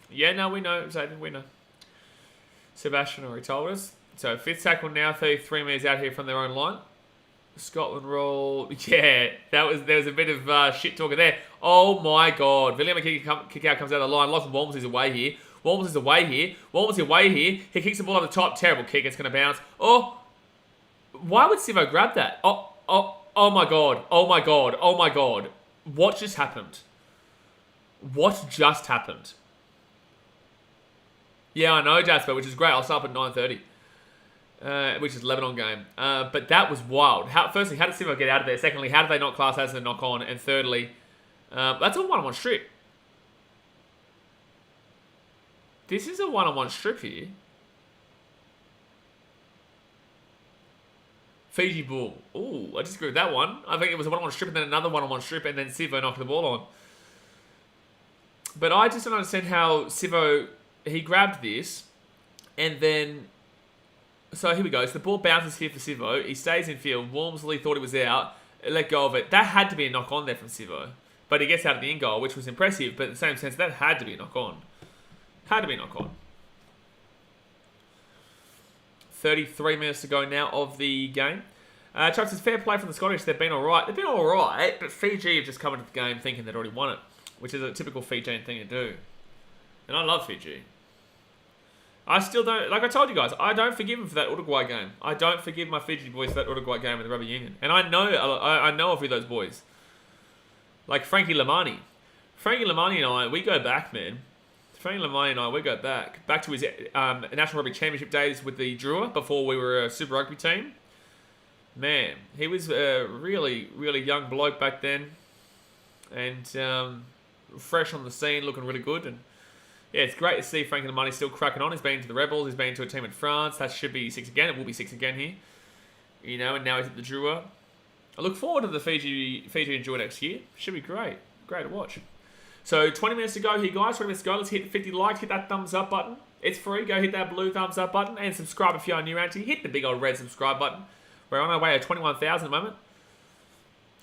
Yeah, no, we know. Xavier, we know. Sebastian already told us. So, fifth tackle now, 33 metres out here from their own line. Scotland roll. Yeah, there was a bit of shit talking there. Oh my God. William, a kick out comes out of the line. Lachlan Walmsley's away here. Walmsley's away here. Walmsley's away here. He kicks the ball up the top. Terrible kick. It's going to bounce. Oh. Why would Sivo grab that? Oh my God. Oh my God. Oh my God. What just happened? What just happened? Yeah, I know, Jasper, which is great. I'll start up at 9:30. Which is Lebanon game. But that was wild. Firstly, how did Sivo get out of there? Secondly, how did they not class as a knock-on? And thirdly, that's a one-on-one strip. This is a one-on-one strip here. Fiji ball. Ooh, I disagree with that one. I think it was a one-on-one strip and then another one-on-one strip and then Sivo knocked the ball on. But I just don't understand how Sivo, he grabbed this and then... So here we go. So the ball bounces here for Sivo. He stays in field. Walmsley thought it was out. Let go of it. That had to be a knock-on there from Sivo. But he gets out of the in-goal, which was impressive. But in the same sense, that had to be a knock-on. Had to be a knock-on. 33 minutes to go now of the game. Chuck says, fair play from the Scottish. They've been all right. They've been all right, but Fiji have just come into the game thinking they'd already won it, which is a typical Fijian thing to do. And I love Fiji. I still don't, like I told you guys, I don't forgive them for that Uruguay game. I don't forgive my Fiji boys for that Uruguay game in the Rugby Union. And I know a few of those boys. Like Frankie Lamani. Frankie Lamani and I, we go back, man. Frankie Lamani and I, we go back. Back to his National Rugby Championship days with the Drua before we were a Super Rugby team. Man, he was a really, really young bloke back then. And fresh on the scene, looking really good. And yeah, it's great to see Frankie Lamani still cracking on. He's been to the Rebels. He's been to a team in France. That should be 6 again. It will be 6 again here. You know, and now he's at the Drua. I look forward to the Fiji Enjoy next year. Should be great. Great to watch. So 20 minutes to go here, guys. 20 minutes to go. Let's hit 50 likes. Hit that thumbs up button. It's free. Go hit that blue thumbs up button. And subscribe if you're new, auntie. Hit the big old red subscribe button. We're on our way to 21,000 at the moment.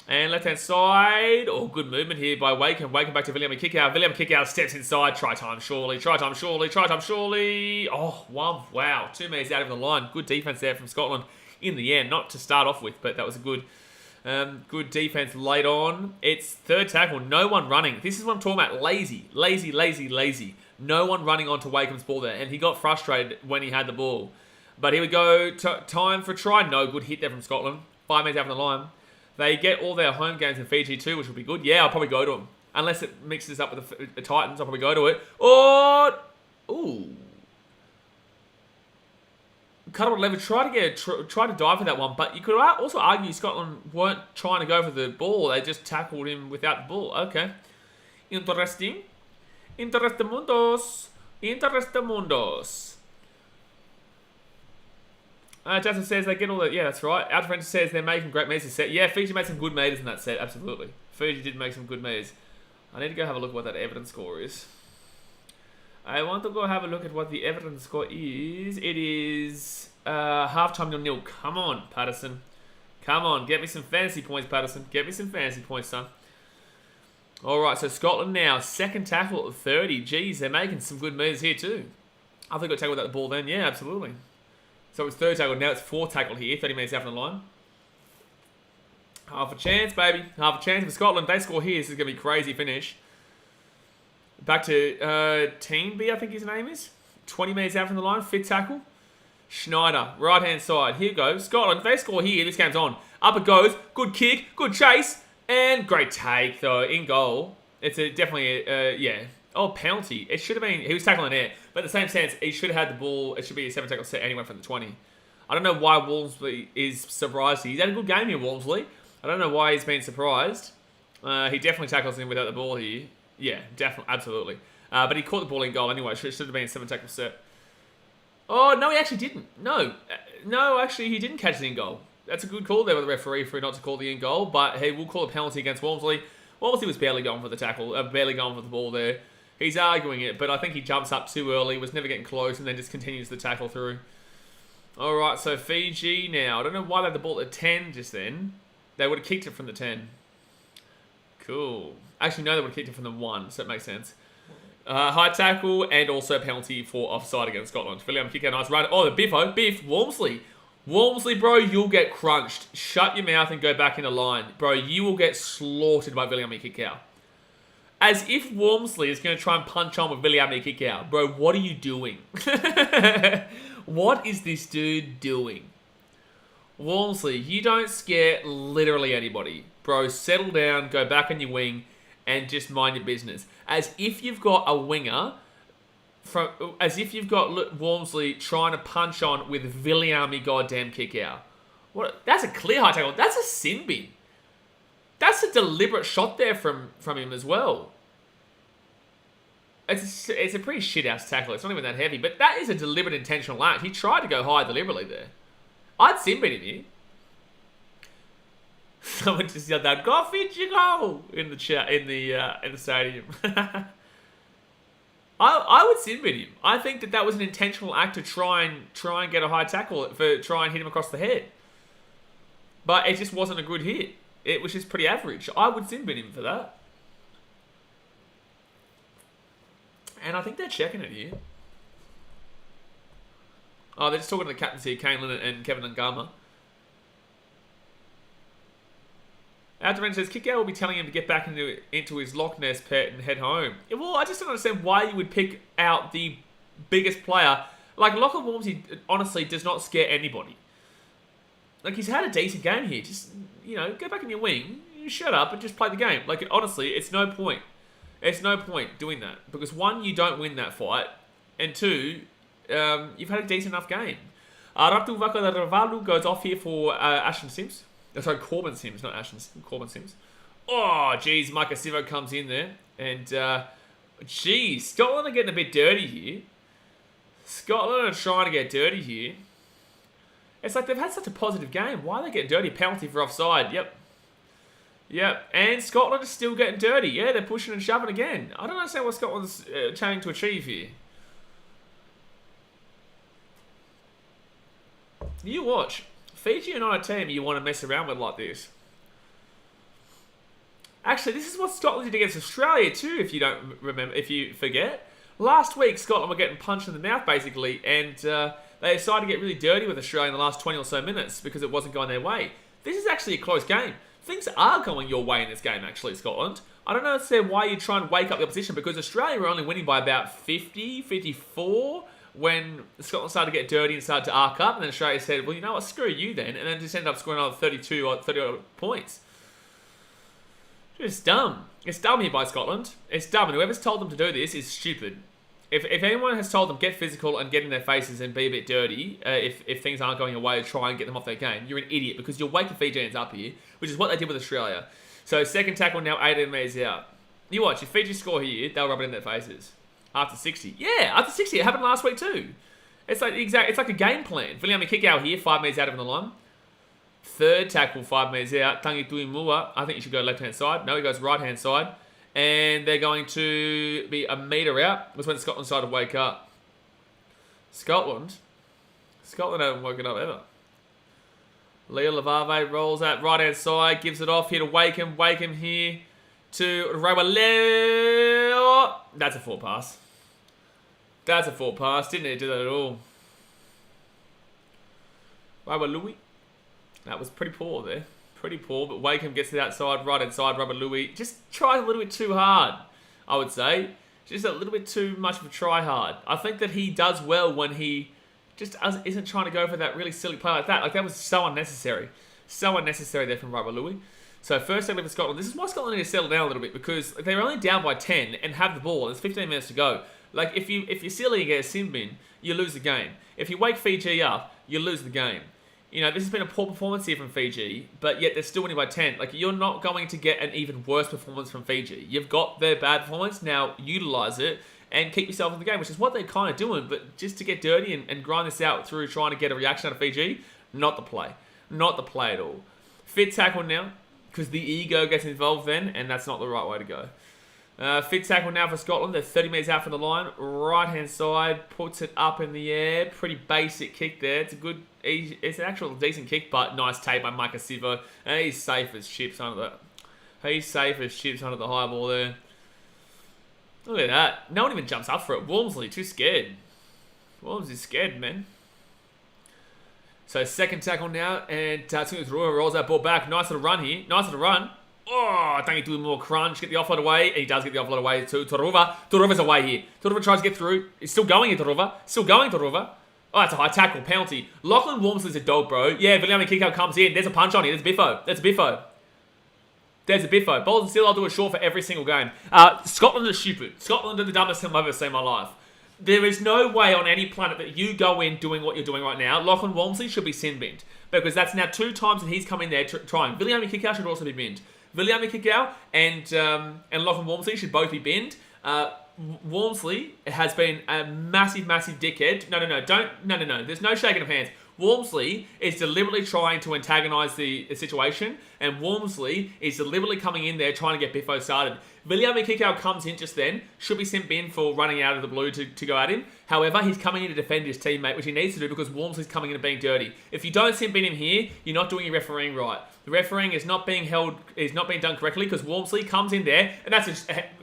And left-hand side. Oh, good movement here by Wakeham. Wakeham back to William Kickout. William Kickout steps inside. Try time, surely. Try time, surely. Try time, surely. Oh, wow. 2 meters out of the line. Good defense there from Scotland in the end. Not to start off with, but that was a good defense late on. It's third tackle. No one running. This is what I'm talking about. Lazy. No one running onto Wakeham's ball there. And he got frustrated when he had the ball. But here we go. Time for a try. No good hit there from Scotland. 5 meters out from the line. They get all their home games in Fiji too, which will be good. Yeah, I'll probably go to them. Unless it mixes up with the Titans, I'll probably go to it. Oh! Ooh. Cuddle Lever tried to dive for that one, but you could also argue Scotland weren't trying to go for the ball. They just tackled him without the ball. Okay. Interesting. Interestamundos. Justin says they get all the... Yeah, that's right. Outer French says they're making great meters set. Yeah, Fiji made some good meters in that set. Absolutely. Fiji did make some good meters. I need to go have a look at what that evidence score is. I want to go have a look at what the evidence score is. It is halftime 0-0. Come on, Patterson. Come on, get me some fantasy points, Patterson. Get me some fantasy points, son. All right, so Scotland now, second tackle at 30. Geez, they're making some good moves here too. I think I got tackled without the ball then. Yeah, absolutely. So it's third tackle. Now it's fourth tackle here, 30 minutes out from the line. Half a chance, baby. Half a chance for Scotland. They score here. This is going to be a crazy finish. Back to Team B, I think his name is. 20 minutes out from the line, fifth tackle. Schneider, right-hand side. Here goes. Scotland, if they score here, this game's on. Up it goes. Good kick, good chase, and great take, though, in goal. It's definitely yeah. Oh, penalty. It should have been, he was tackling air. But in the same sense, he should have had the ball. It should be a 7 tackle set anyway from the 20. I don't know why Walmsley is surprised. He's had a good game here, Walmsley. I don't know why he's been surprised. He definitely tackles him without the ball here. Yeah, definitely, absolutely. But he caught the ball in goal anyway. Should have been a 7 tackle set. Oh, no, he actually didn't. No, actually, he didn't catch the in goal. That's a good call there with the referee for not to call the in goal, but he will call a penalty against Walmsley. Walmsley was barely going for the tackle, barely going for the ball there. He's arguing it, but I think he jumps up too early, was never getting close, and then just continues the tackle through. All right, so Fiji now. I don't know why they had the ball at 10 just then. They would have kicked it from the 10. Cool. Actually, no, they would have kicked it from the 1, so it makes sense. High tackle and also penalty for offside against Scotland. William kick out, nice run. Oh, the Biff, Walmsley. Walmsley, bro, you'll get crunched. Shut your mouth and go back in the line. Bro, you will get slaughtered by William kick out. As if Walmsley is going to try and punch on with William kick out. Bro, what are you doing? What is this dude doing? Walmsley, you don't scare literally anybody. Bro, settle down, go back on your wing, and just mind your business. As if you've got a winger, as if you've got Walmsley trying to punch on with Williamy goddamn kick out. What? That's a clear high tackle. That's a sin bin. That's a deliberate shot there from him as well. It's a pretty shit-ass tackle. It's not even that heavy, but that is a deliberate intentional act. He tried to go high deliberately there. I'd sin bin him here. Someone just yelled out, "Go Fiji, go!" in the chat in the stadium. I would sin bin him. I think that was an intentional act to try and get a high tackle try and hit him across the head. But it just wasn't a good hit. It was just pretty average. I would sin bin him for that. And I think they're checking it here. Oh, they're just talking to the captains here, Kaneland and Kevin Ngama. Abderman says, Kick out will be telling him to get back into his Loch Ness pet and head home. Yeah, well, I just don't understand why you would pick out the biggest player. Like, Lachlan Walmsley honestly does not scare anybody. Like, he's had a decent game here. Just, go back in your wing, you shut up and just play the game. Like, honestly, it's no point. It's no point doing that. Because, one, you don't win that fight. And two, you've had a decent enough game. Ratu Vaka Ravalu goes off here for Ashton Sims. Sorry, Corbin Sims, not Ashton. Corbin Sims. Oh, geez, Micah Sivo comes in there. And, geez, Scotland are getting a bit dirty here. Scotland are trying to get dirty here. It's like they've had such a positive game. Why are they getting dirty? Penalty for offside. Yep. And Scotland is still getting dirty. Yeah, they're pushing and shoving again. I don't understand what Scotland's trying to achieve here. You watch. Fiji are not a team you want to mess around with like this. Actually, this is what Scotland did against Australia too, if you forget. Last week, Scotland were getting punched in the mouth, basically, and they decided to get really dirty with Australia in the last 20 or so minutes because it wasn't going their way. This is actually a close game. Things are going your way in this game, actually, Scotland. I don't understand why you try and wake up the opposition, because Australia were only winning by about 50, 54, when Scotland started to get dirty and started to arc up, and then Australia said, well, you know what, screw you then, and then just ended up scoring another 32 or 30 points. Just dumb. It's dumb here by Scotland. It's dumb, and whoever's told them to do this is stupid. If anyone has told them get physical and get in their faces and be a bit dirty, if things aren't going your way, try and get them off their game, you're an idiot, because you're waking Fijians up here, which is what they did with Australia. So second tackle now, 18 metres out. You watch, if Fiji score here, they'll rub it in their faces. After 60. Yeah, after 60. It happened last week too. It's like a game plan. Williami kick out here, 5 metres out of the line. Third tackle, 5 metres out. Tangi Tuimua. I think you should go left-hand side. No, he goes right-hand side. And they're going to be a metre out. Was when Scotland started to wake up. Scotland haven't woken up ever. Leo Lavave rolls out right-hand side, gives it off here to Wakeham. Wakeham here to Rawaleo. That's a forward pass. Didn't need to do that at all. Rawalui. That was pretty poor there. Pretty poor, but Wakeham gets to the outside, right inside. Rawalui just tries a little bit too hard, I would say. Just a little bit too much of a try hard. I think that he does well when he just isn't trying to go for that really silly play like that. Like, that was so unnecessary. So unnecessary there from Rawalui. So first tackle for Scotland. This is why Scotland need to settle down a little bit, because they're only down by 10 and have the ball. There's 15 minutes to go. Like, if you're silly and get a sin bin, you lose the game. If you wake Fiji up, you lose the game. You know, this has been a poor performance here from Fiji, but yet they're still winning by 10. Like, you're not going to get an even worse performance from Fiji. You've got their bad performance, now utilise it and keep yourself in the game, which is what they're kind of doing. But just to get dirty and grind this out through trying to get a reaction out of Fiji, not the play. Not the play at all. Fit tackle now, because the ego gets involved then, and that's not the right way to go. Fit tackle now for Scotland. They're 30 metres out from the line. Right-hand side, puts it up in the air. Pretty basic kick there. It's an actual decent kick, but nice tape by Micah Sivo. And he's safe as chips under the high ball there. Look at that. No one even jumps up for it. Walmsley, too scared. Walmsley's scared, man. So second tackle now, and Tatsumi rolls that ball back. Nice little run here. Oh, I think he's doing more crunch. Get the offload away. And he does get the offload away to Toruva. Toruva's away here. Toruva tries to get through. He's still going here, Toruva. Oh, that's a high tackle. Penalty. Lachlan Walmsley's a dog, bro. Yeah, Viliami Kiko comes in. There's a punch on here. There's a biffo. Bolton still, I'll do a short for every single game. Scotland is stupid. Scotland are the dumbest team I've ever seen in my life. There is no way on any planet that you go in doing what you're doing right now. Lachlan Walmsley should be sin binned, because that's now 2 times that he's come in there trying. Viliami Kiko should also be binned. Viliami Kikau and Lachlan Walmsley should both be binned. Walmsley has been a massive dickhead. No. There's no shaking of hands. Walmsley is deliberately trying to antagonise the situation, and Walmsley is deliberately coming in there trying to get Biffo started. Viliami Kikau comes in just then, should be sent bin for running out of the blue to go at him. However, he's coming in to defend his teammate, which he needs to do because Walmsley's coming in and being dirty. If you don't send bin him here, you're not doing your refereeing right. The refereeing is not being done correctly because Walmsley comes in there, and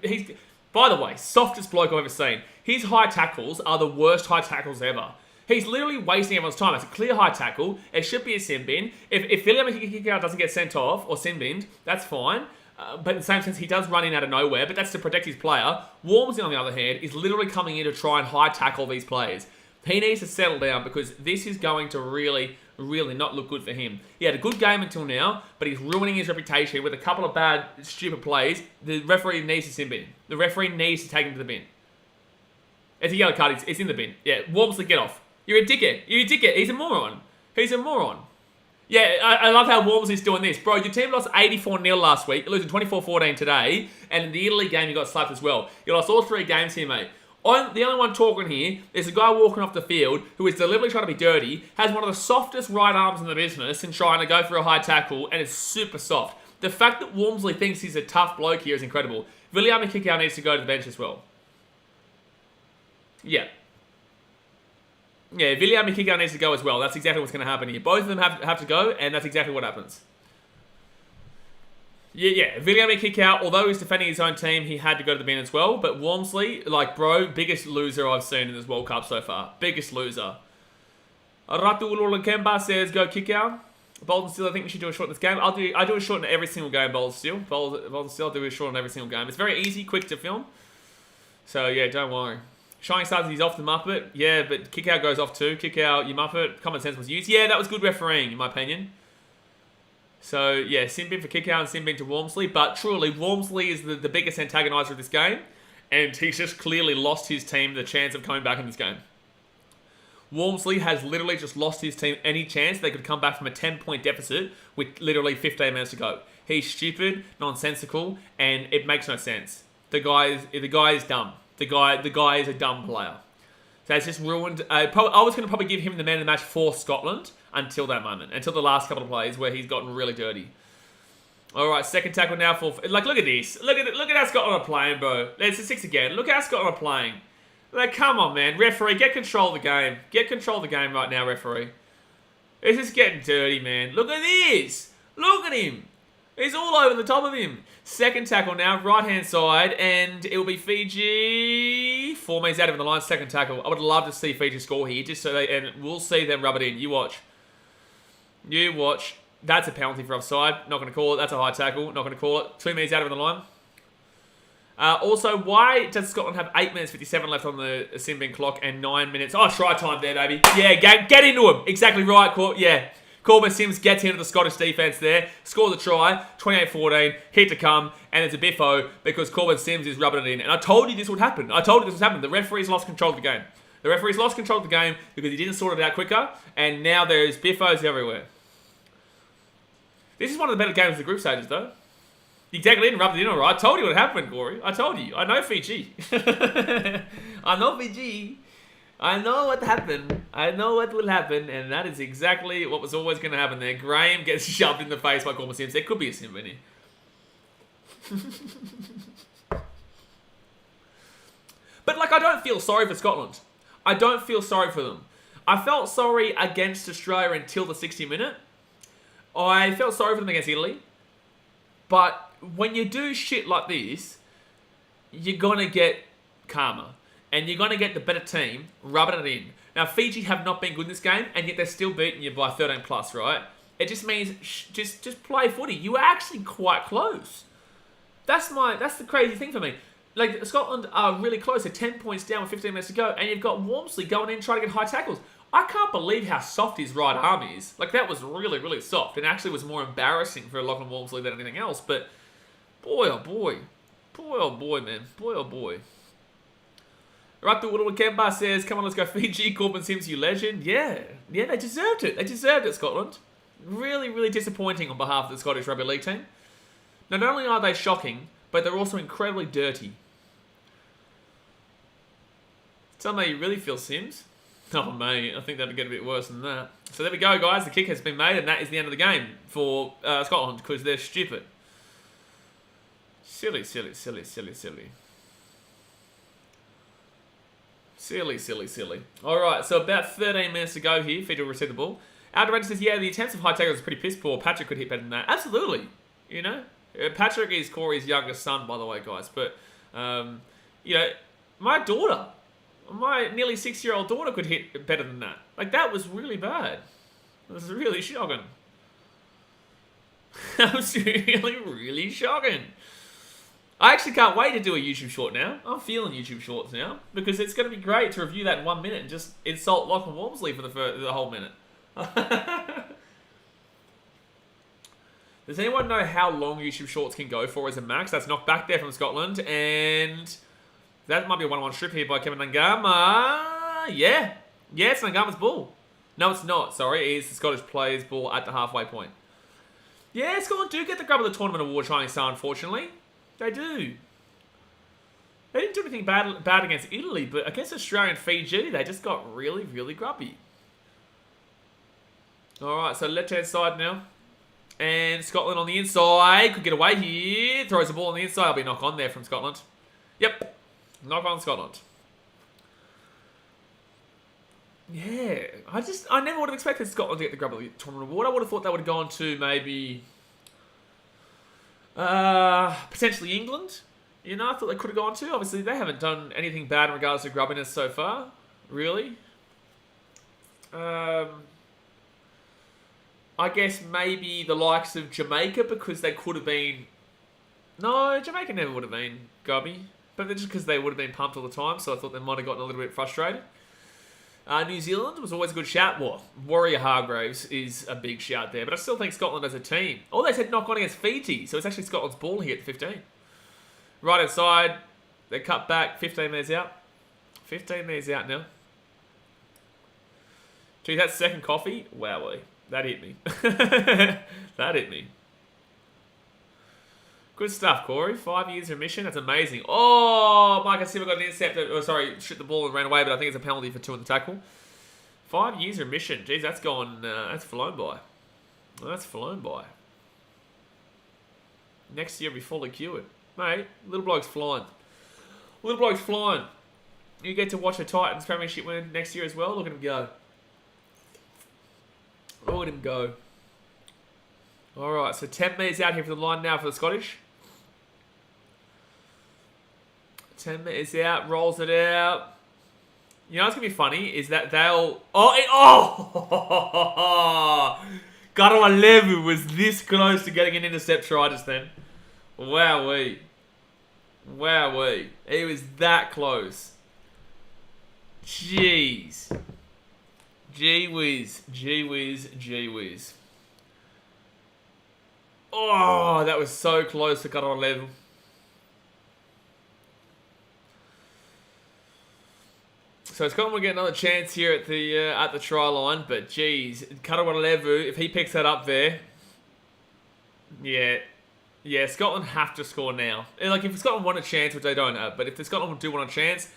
he's, by the way, softest bloke I've ever seen. His high tackles are the worst high tackles ever. He's literally wasting everyone's time. It's a clear high tackle. It should be a sin bin. If Viliami Kikau doesn't get sent off or sin binned, that's fine. But in the same sense, he does run in out of nowhere, but that's to protect his player. Walmsley, on the other hand, is literally coming in to try and high tackle these players. He needs to settle down because this is going to really not look good for him. He had a good game until now, but he's ruining his reputation with a couple of bad, stupid plays. The referee needs to sin bin. The referee needs to take him to the bin. It's a yellow card. It's in the bin. Yeah, Walmsley, get off. You're a dickhead. He's a moron. Yeah, I love how Walmsley's doing this. Bro, your team lost 84-0 last week. You're losing 24-14 today. And in the Italy game, you got slapped as well. You lost all 3 games here, mate. The only one talking here is a guy walking off the field who is deliberately trying to be dirty, has one of the softest right arms in the business and trying to go for a high tackle, and it's super soft. The fact that Walmsley thinks he's a tough bloke here is incredible. Viliami Kikau needs to go to the bench as well. Yeah, Viliami Kikau needs to go as well. That's exactly what's going to happen here. Both of them have to go, and that's exactly what happens. Yeah, Viliami Kikau, although he's defending his own team, he had to go to the bin as well. But Walmsley, biggest loser I've seen in this World Cup so far. Biggest loser. Ratu Ululakemba says, go Kikau. Bolton Steel, I think we should do a short in this game. I do a short in every single game, Bolton Steel. Bolton Steel, I'll do a short in every single game. It's very easy, quick to film. So, yeah, don't worry. Shining Stars, he's off the Muppet. Yeah, but Kikau goes off too. Kikau, you Muppet. Common sense was used. Yeah, that was good refereeing, in my opinion. So, yeah, sin bin for Kikau and sin bin to Walmsley. But truly, Walmsley is the biggest antagoniser of this game. And he's just clearly lost his team the chance of coming back in this game. Walmsley has literally just lost his team any chance they could come back from a 10-point deficit with literally 15 minutes to go. He's stupid, nonsensical, and it makes no sense. The guy is dumb. The guy is a dumb player. So it's just ruined. I was going to probably give him the man of the match for Scotland until that moment, until the last couple of plays where he's gotten really dirty. All right, second tackle now for... Like, look at this. Look at how Scotland are playing, bro. It's a 6 again. Look how Scotland are playing. Like, come on, man. Referee, get control of the game. Get control of the game right now, referee. This is getting dirty, man. Look at this. Look at him. He's all over the top of him. Second tackle now, right-hand side, and it will be Fiji. 4 metres out of the line, second tackle. I would love to see Fiji score here, just so and we'll see them rub it in. You watch. You watch. That's a penalty for offside. Not going to call it. That's a high tackle. Not going to call it. 2 metres out of the line. Also, why does Scotland have 8 minutes 57 left on the sin bin clock and 9 minutes? Oh, try time there, baby. Yeah, get into him. Exactly right, yeah. Corbin Sims gets into the Scottish defence there, scores a try, 28-14, hit to come, and it's a biffo because Corbin Sims is rubbing it in. And I told you this would happen. The referee's lost control of the game. The referee's lost control of the game because he didn't sort it out quicker, and now there's biffos everywhere. This is one of the better games of the group stages, though. You take it in, rubbed it in, all right. I told you what happened, Corey. I told you. I know Fiji. I know Fiji. I know what happened. I know what will happen, and that is exactly what was always going to happen there. Graham gets shoved in the face by Corbin Sims. There could be a sim, really. But, like, I don't feel sorry for Scotland. I don't feel sorry for them. I felt sorry against Australia until the 60-minute. I felt sorry for them against Italy. But when you do shit like this, you're going to get karma. And you're going to get the better team rubbing it in. Now, Fiji have not been good in this game, and yet they're still beating you by 13 plus, right? It just means just play footy. You were actually quite close. That's the crazy thing for me. Like, Scotland are really close. They're 10 points down with 15 minutes to go, and you've got Walmsley going in trying to get high tackles. I can't believe how soft his right arm is. Like, that was really, really soft. And actually was more embarrassing for Lachlan Walmsley than anything else. But, boy, oh boy. Boy, oh boy, man. Boy, oh boy. Rugby League Kemba says, come on, let's go Fiji. Corbin Sims, you legend. Yeah, they deserved it. They deserved it, Scotland. Really, really disappointing on behalf of the Scottish Rugby League team. Not only are they shocking, but they're also incredibly dirty. Tell me you really feel Sims? Oh, mate, I think that'll get a bit worse than that. So there we go, guys. The kick has been made, and that is the end of the game for Scotland, because they're stupid. Silly, silly, silly, silly, silly. Silly, silly, silly. All right, so about 13 minutes to go here. Fiji will receive the ball. Alderage says, yeah, the attempts of high tackles are pretty piss poor. Patrick could hit better than that. Absolutely. You know? Patrick is Corey's youngest son, by the way, guys. But, you know, my daughter, my nearly 6-year-old daughter could hit better than that. Like, that was really bad. It was really shocking. That was really, really shocking. I actually can't wait to do a YouTube short now. I'm feeling YouTube shorts now because it's going to be great to review that in 1 minute and just insult Lachlan Walmsley for the whole minute. Does anyone know how long YouTube shorts can go for as a max? That's knocked back there from Scotland, and that might be a 1-1 strip here by Kevin Nangama. Yeah, it's Nangama's ball. No, it's not. Sorry, it is the Scottish player's ball at the halfway point. Yeah, Scotland do get the grub of the tournament award, Shining Star, unfortunately. They do. They didn't do anything bad against Italy, but against Australia and Fiji, they just got really, really grubby. Alright, so left-hand side now. And Scotland on the inside. Could get away here. Throws the ball on the inside. I'll be knock on there from Scotland. Yep. Knock on Scotland. Yeah. I never would have expected Scotland to get the grub of the tournament award. I would have thought they would have gone to maybe... potentially England. You know, I thought they could have gone to. Obviously, they haven't done anything bad in regards to grubbiness so far. Really. I guess maybe the likes of Jamaica because they could have been... No, Jamaica never would have been grubby. But just because they would have been pumped all the time, so I thought they might have gotten a little bit frustrated. New Zealand was always a good shout. Well, Warrior Hargraves is a big shout there, but I still think Scotland as a team. Oh, they said knock on against Fiji, so it's actually Scotland's ball here at 15. Right inside, they cut back, 15 minutes out. 15 minutes out now. Geez, that second coffee, wowee, that hit me. That hit me. Good stuff, Corey. 5 years remission. That's amazing. Oh, Mike, I see we got an intercept. Shoot the ball and ran away, but I think it's a penalty for 2 in the tackle. 5 years remission. Jeez, that's gone. That's flown by. That's flown by. Next year, be fully cured. Mate, little bloke's flying. Little bloke's flying. You get to watch the Titans Premiership win next year as well. Look at him go. Look at him go. Alright, so 10 metres out here for the line now for the Scottish. 10 metres out, rolls it out. You know what's going to be funny is that they'll... Garawalevu was this close to getting an intercept try just then. Wowee. Wowee. He was that close. Jeez. Gee whiz. Gee whiz. Gee whiz. Oh, that was so close to Garawalevu. So Scotland will get another chance here at the try line, but geez, Karawalevu, if he picks that up there, yeah, Scotland have to score now. Like if Scotland want a chance, which they don't have, but if the Scotland do want a chance,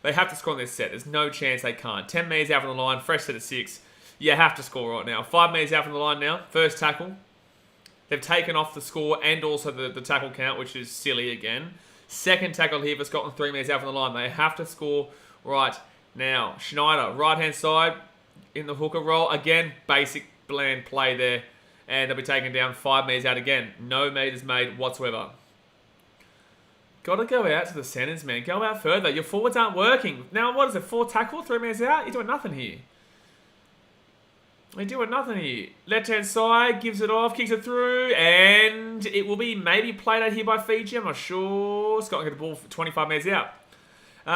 they have to score on this set. There's no chance they can't. 10 metres out from the line, fresh set of 6. You have to score right now. 5 metres out from the line now. First tackle. They've taken off the score and also the tackle count, which is silly again. Second tackle here for Scotland, 3 metres out from the line. They have to score right now. Schneider, right-hand side in the hooker roll. Again, basic bland play there. And they'll be taken down 5 metres out again. No metres made whatsoever. Got to go out to the centres, man. Go out further. Your forwards aren't working. Now, what is it? 4 tackle, 3 metres out? You're doing nothing here. You're doing nothing here. Left-hand side, gives it off, kicks it through, and it will be maybe played out here by Fiji. I'm not sure. Scotland get the ball for 25 metres out.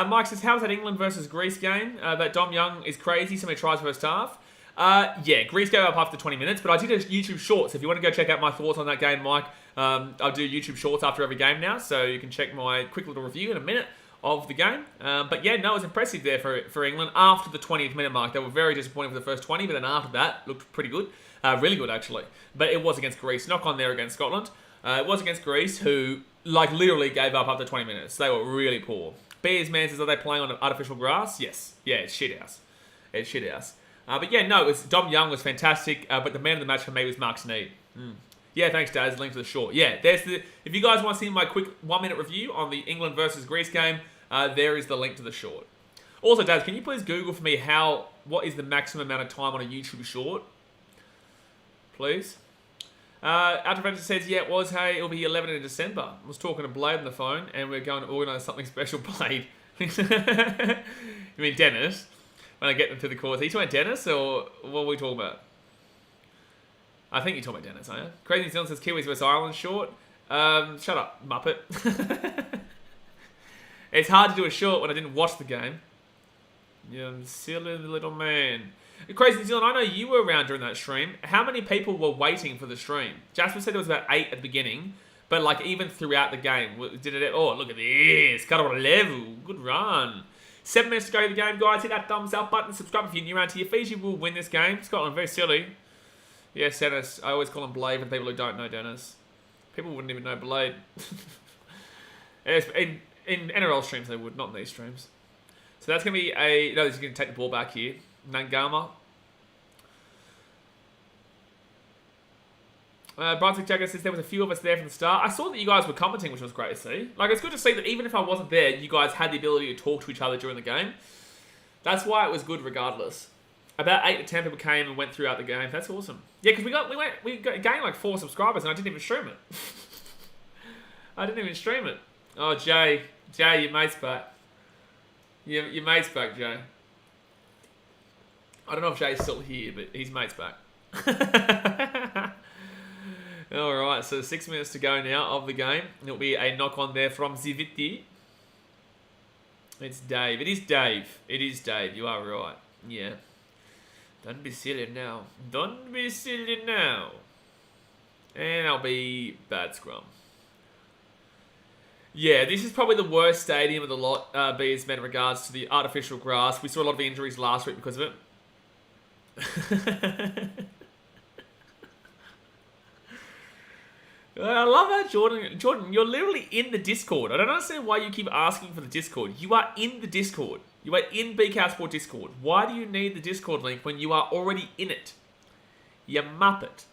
Mike says, how was that England versus Greece game? That Dom Young is crazy, so many tries first half. Yeah, Greece gave up after 20 minutes, but I did a YouTube shorts. If you want to go check out my thoughts on that game, Mike, I'll do YouTube shorts after every game now, so you can check my quick little review in a minute of the game. But yeah, no, it was impressive there for England after the 20th minute mark. They were very disappointed for the first 20, but then after that, looked pretty good. Really good, actually. But it was against Greece. Knock on there against Scotland. It was against Greece, who, like, literally gave up after 20 minutes. They were really poor. Beers man says, are they playing on artificial grass? Yes. Yeah, it's shit house. It's shit house. But yeah, no, Dom Young was fantastic. But the man of the match for me was Mark Sneed. Yeah, thanks, Daz. Link to the short. Yeah, there's the. If you guys want to see my quick 1 minute review on the England versus Greece game, there is the link to the short. Also, Daz, can you please Google for me what is the maximum amount of time on a YouTube short? Please. Adventure says, yeah, it was. Hey, it'll be 11 in December. I was talking to Blade on the phone, and we're going to organise something special, Blade. You mean Dennis? When I get them to the course. Are you talking about Dennis, or what are we talking about? I think you're talking about Dennis, aren't you? Crazy New Zealand says Kiwis vs Ireland short. Shut up, Muppet. It's hard to do a short when I didn't watch the game. You silly little man. Crazy New Zealand, I know you were around during that stream. How many people were waiting for the stream? Jasper said there was about 8 at the beginning, but like even throughout the game, did it? Oh, look at this. Cut on a level. Good run. 7 minutes to go to the game, guys. Hit that thumbs up button. Subscribe if you're new around here. Fiji will win this game. Scotland, very silly. Yes, Dennis. I always call him Blade for people who don't know Dennis. People wouldn't even know Blade. In NRL streams, they would. Not in these streams. So that's going to be a... No, he's going to take the ball back here. Nangama. Brunswick Jagger says there was a few of us there from the start. I saw that you guys were commenting, which was great to see. Like, it's good to see that even if I wasn't there, you guys had the ability to talk to each other during the game. That's why it was good regardless. About 8 to 10 people came and went throughout the game. That's awesome. Yeah, because we gained like 4 subscribers and I didn't even stream it. I didn't even stream it. Oh, Jay, your mate's back. Your mate's back, Jay. I don't know if Jay's still here, but his mate's back. Alright, so 6 minutes to go now of the game. It'll be a knock-on there from Ziviti. It's Dave. It is Dave. It is Dave. You are right. Yeah. Don't be silly now. Don't be silly now. And I'll be bad scrum. Yeah, this is probably the worst stadium of the lot, Beers in regards to the artificial grass. We saw a lot of injuries last week because of it. I love that, Jordan. Jordan, you're literally in the Discord. I don't understand why you keep asking for the Discord. You are in the Discord. You are in BKR Sport Discord. Why do you need the Discord link when you are already in it? You muppet.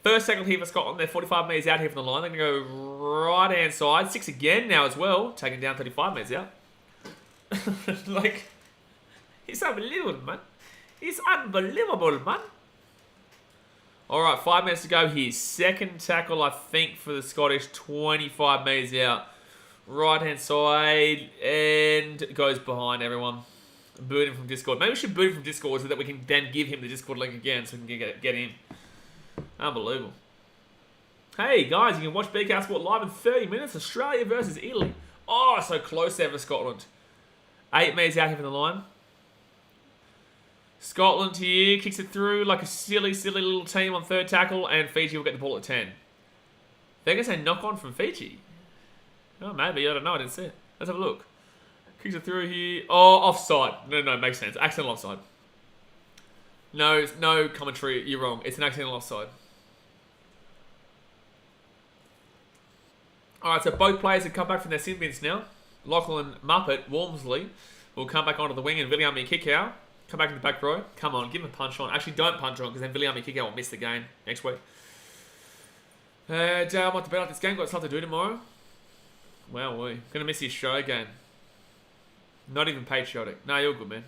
First tackle here for Scotland. They're 45 metres out here from the line. They're going to go right-hand side. 6 again now as well. Taking down 35 metres out. Like, it's unbelievable, man. It's unbelievable, man. All right, 5 minutes to go here. Second tackle, I think, for the Scottish. 25 metres out. Right-hand side. And goes behind everyone. Boot him from Discord. Maybe we should boot him from Discord so that we can then give him the Discord link again so we can get in. Unbelievable. Hey, guys, you can watch BK Sport live in 30 minutes. Australia versus Italy. Oh, so close there for Scotland. 8 metres out here from the line. Scotland here kicks it through like a silly little team on third tackle, and Fiji will get the ball at 10. They're going to say knock on from Fiji. Oh, maybe. I don't know. I didn't see it. Let's have a look. Kicks it through here. Oh, offside. No, makes sense. Accidental offside. No commentary. You're wrong. It's an accidental offside. Alright, so both players have come back from their sin bins now. Lachlan Muppet, Walmsley, will come back onto the wing, and BKRmy Kickout come back in the back row. Come on, give him a punch on. Actually, don't punch on, because then BKRmy Kickout will miss the game next week. I want to bet out this game. Got stuff to do tomorrow. Wow, we're going to miss his show again. Not even patriotic. No, you're good, man.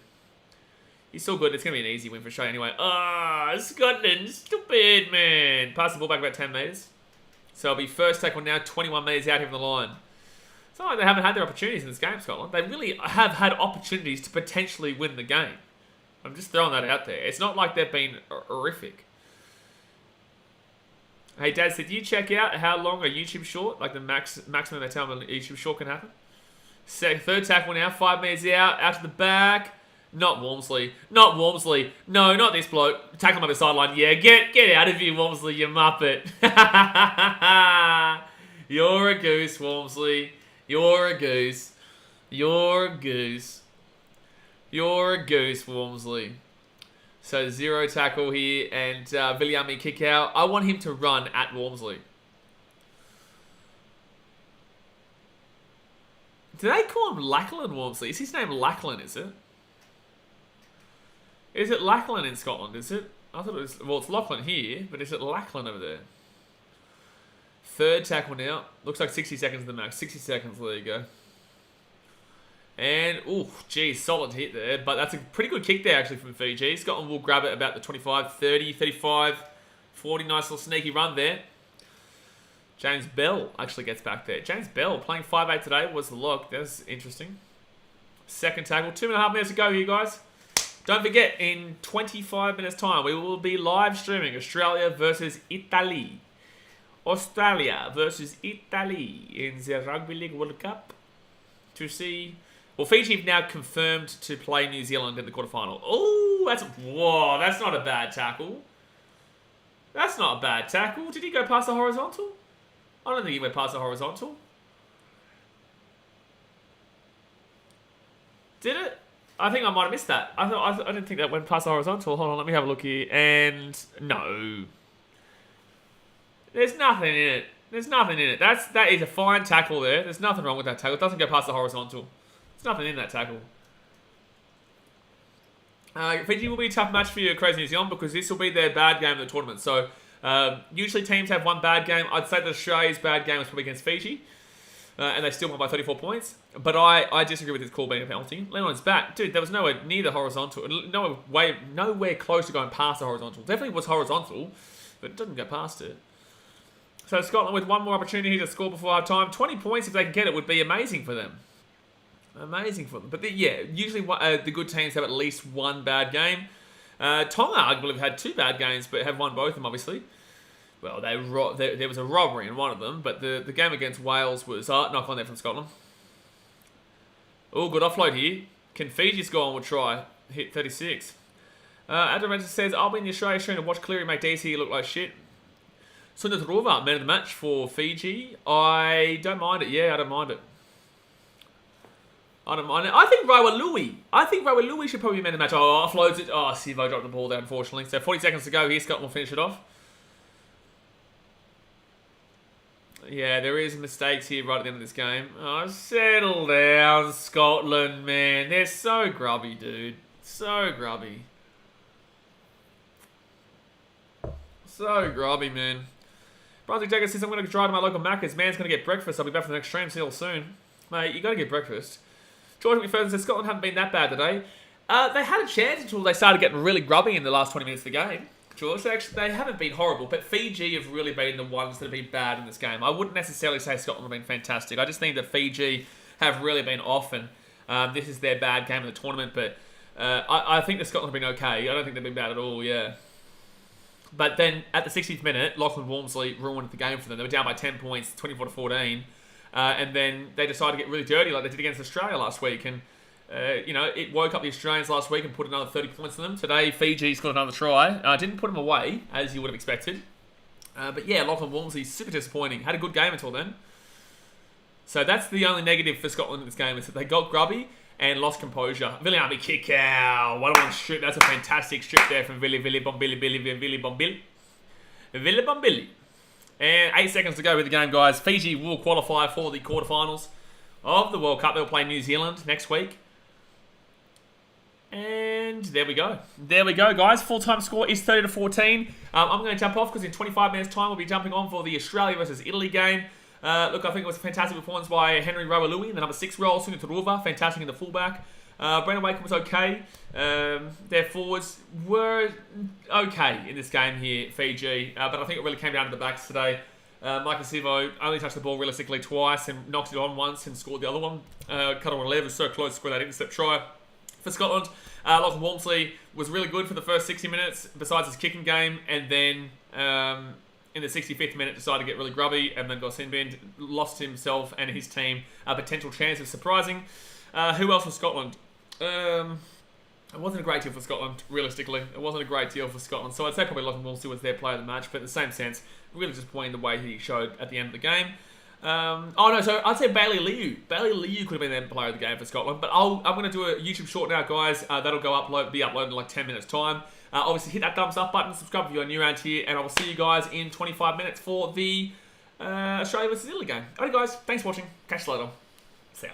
He's still good. It's going to be an easy win for Australia anyway. Ah, Scotland. Stupid, man. Pass the ball back about 10 metres. So it'll be first tackle now, 21 metres out here from the line. It's not like they haven't had their opportunities in this game, Scotland. They really have had opportunities to potentially win the game. I'm just throwing that out there. It's not like they've been horrific. Hey, Dad, did you check out how long a YouTube short, like the maximum they tell me a YouTube short can happen? Third tackle now, 5 metres out to the back. Not Walmsley. Not Walmsley. No, not this bloke. Tackle him on the sideline. Yeah, get out of here, Walmsley, you muppet. You're a goose, Walmsley. You're a goose. You're a goose. You're a goose, Walmsley. So 0 tackle here, and BKRmy kick out. I want him to run at Walmsley. Do they call him Lachlan Walmsley? Is his name Lachlan, is it? Is it Lachlan in Scotland, is it? I thought it was... Well, it's Lachlan here, but is it Lachlan over there? Third tackle now. Looks like 60 seconds to the max. 60 seconds, there you go. And, ooh, geez, solid hit there. But that's a pretty good kick there, actually, from Fiji. Scotland will grab it about the 25, 30, 35, 40. Nice little sneaky run there. James Bell actually gets back there. James Bell playing 5'8" today was the lock. That's interesting. Second tackle. 2.5 minutes to go here, guys. Don't forget, in 25 minutes' time, we will be live streaming Australia versus Italy. Australia versus Italy in the Rugby League World Cup. To see... Well, Fiji have now confirmed to play New Zealand in the quarterfinal. Oh, whoa, that's not a bad tackle. That's not a bad tackle. Did he go past the horizontal? I don't think he went past the horizontal. Did it? I think I might have missed that. I didn't think that went past the horizontal. Hold on, let me have a look here. And no. There's nothing in it. There's nothing in it. That is a fine tackle there. There's nothing wrong with that tackle. It doesn't go past the horizontal. There's nothing in that tackle. Fiji will be a tough match for you, Crazy New Zealand, because this will be their bad game of the tournament. So, usually teams have one bad game. I'd say that Australia's bad game was probably against Fiji. And they still won by 34 points. But I disagree with this call being a penalty. Lennon's back. Dude, there was nowhere near the horizontal. Nowhere close to going past the horizontal. Definitely was horizontal, but it doesn't go past it. So Scotland with one more opportunity to score before half time. 20 points, if they can get it, would be amazing for them. Amazing for them. But usually the good teams have at least one bad game. Tonga, I believe, had 2 bad games, but have won both of them, obviously. Well, there was a robbery in one of them, but the game against Wales was... knock on there from Scotland. Oh, good offload here. Can Fiji score on? We'll try. Hit 36. Adam says, I'll be in the Australia stream to watch Cleary make DC look like shit. Sundatrova, man of the match for Fiji. I don't mind it. Yeah, I don't mind it. I don't mind it. I think Rawa Louis should probably be man of the match. Oh, offloads it. Oh, Sivo dropped the ball there, unfortunately. So 40 seconds to go here. Scotland will finish it off. Yeah, there is mistakes here right at the end of this game. Oh, settle down, Scotland, man. They're so grubby, dude. So grubby. So grubby, man. Brunswick Jacob says, I'm going to drive to my local Macca's. Man's going to get breakfast. I'll be back for the next stream. See you all soon. Mate, you got to get breakfast. George McPherson says, Scotland haven't been that bad today. They had a chance until they started getting really grubby in the last 20 minutes of the game. George, they haven't been horrible, but Fiji have really been the ones that have been bad in this game. I wouldn't necessarily say Scotland have been fantastic. I just think that Fiji have really been off, and this is their bad game of the tournament, but I think the Scotland have been okay. I don't think they've been bad at all, yeah. But then, at the 60th minute, Lachlan Walmsley ruined the game for them. They were down by 10 points, 24-14, and then they decided to get really dirty like they did against Australia last week, and it woke up the Australians last week and put another 30 points on them. Today, Fiji's got another try. Didn't put them away, as you would have expected. But yeah, Lachlan Walmsley, super disappointing. Had a good game until then. So that's the only negative for Scotland in this game, is that they got grubby and lost composure. BKRmy kick out. What a one strip. That's a fantastic strip there from Vili Bombili. And 8 seconds to go with the game, guys. Fiji will qualify for the quarterfinals of the World Cup. They'll play New Zealand next week. And there we go. There we go, guys. Full-time score is 30-14. I'm going to jump off because in 25 minutes' time, we'll be jumping on for the Australia versus Italy game. Look, I think it was a fantastic performance by Henry Rawalui in the number 6 role. Sunu Turuva, fantastic in the fullback. Brendan Wakem was okay. Their forwards were okay in this game here, Fiji. But I think it really came down to the backs today. Mike Sivo only touched the ball realistically twice and knocked it on once and scored the other one. Cuddle was so close to score that intercept try. For Scotland, Lachlan Walmsley was really good for the first 60 minutes, besides his kicking game, and then in the 65th minute decided to get really grubby, and then got sin binned, lost himself and his team a potential chance of surprising. Who else for Scotland? It wasn't a great deal for Scotland, realistically. It wasn't a great deal for Scotland, so I'd say probably Lachlan Walmsley was their player of the match, but in the same sense, really disappointing the way he showed at the end of the game. So I'd say Bailey Liu. Bailey Liu could have been the player of the game for Scotland, but I'm going to do a YouTube short now, guys. That'll be uploaded in like 10 minutes time. Obviously, hit that thumbs up button, subscribe if you're new around here, and I will see you guys in 25 minutes for the Australia versus Italy game. Alright, guys, thanks for watching. Catch you later. See ya.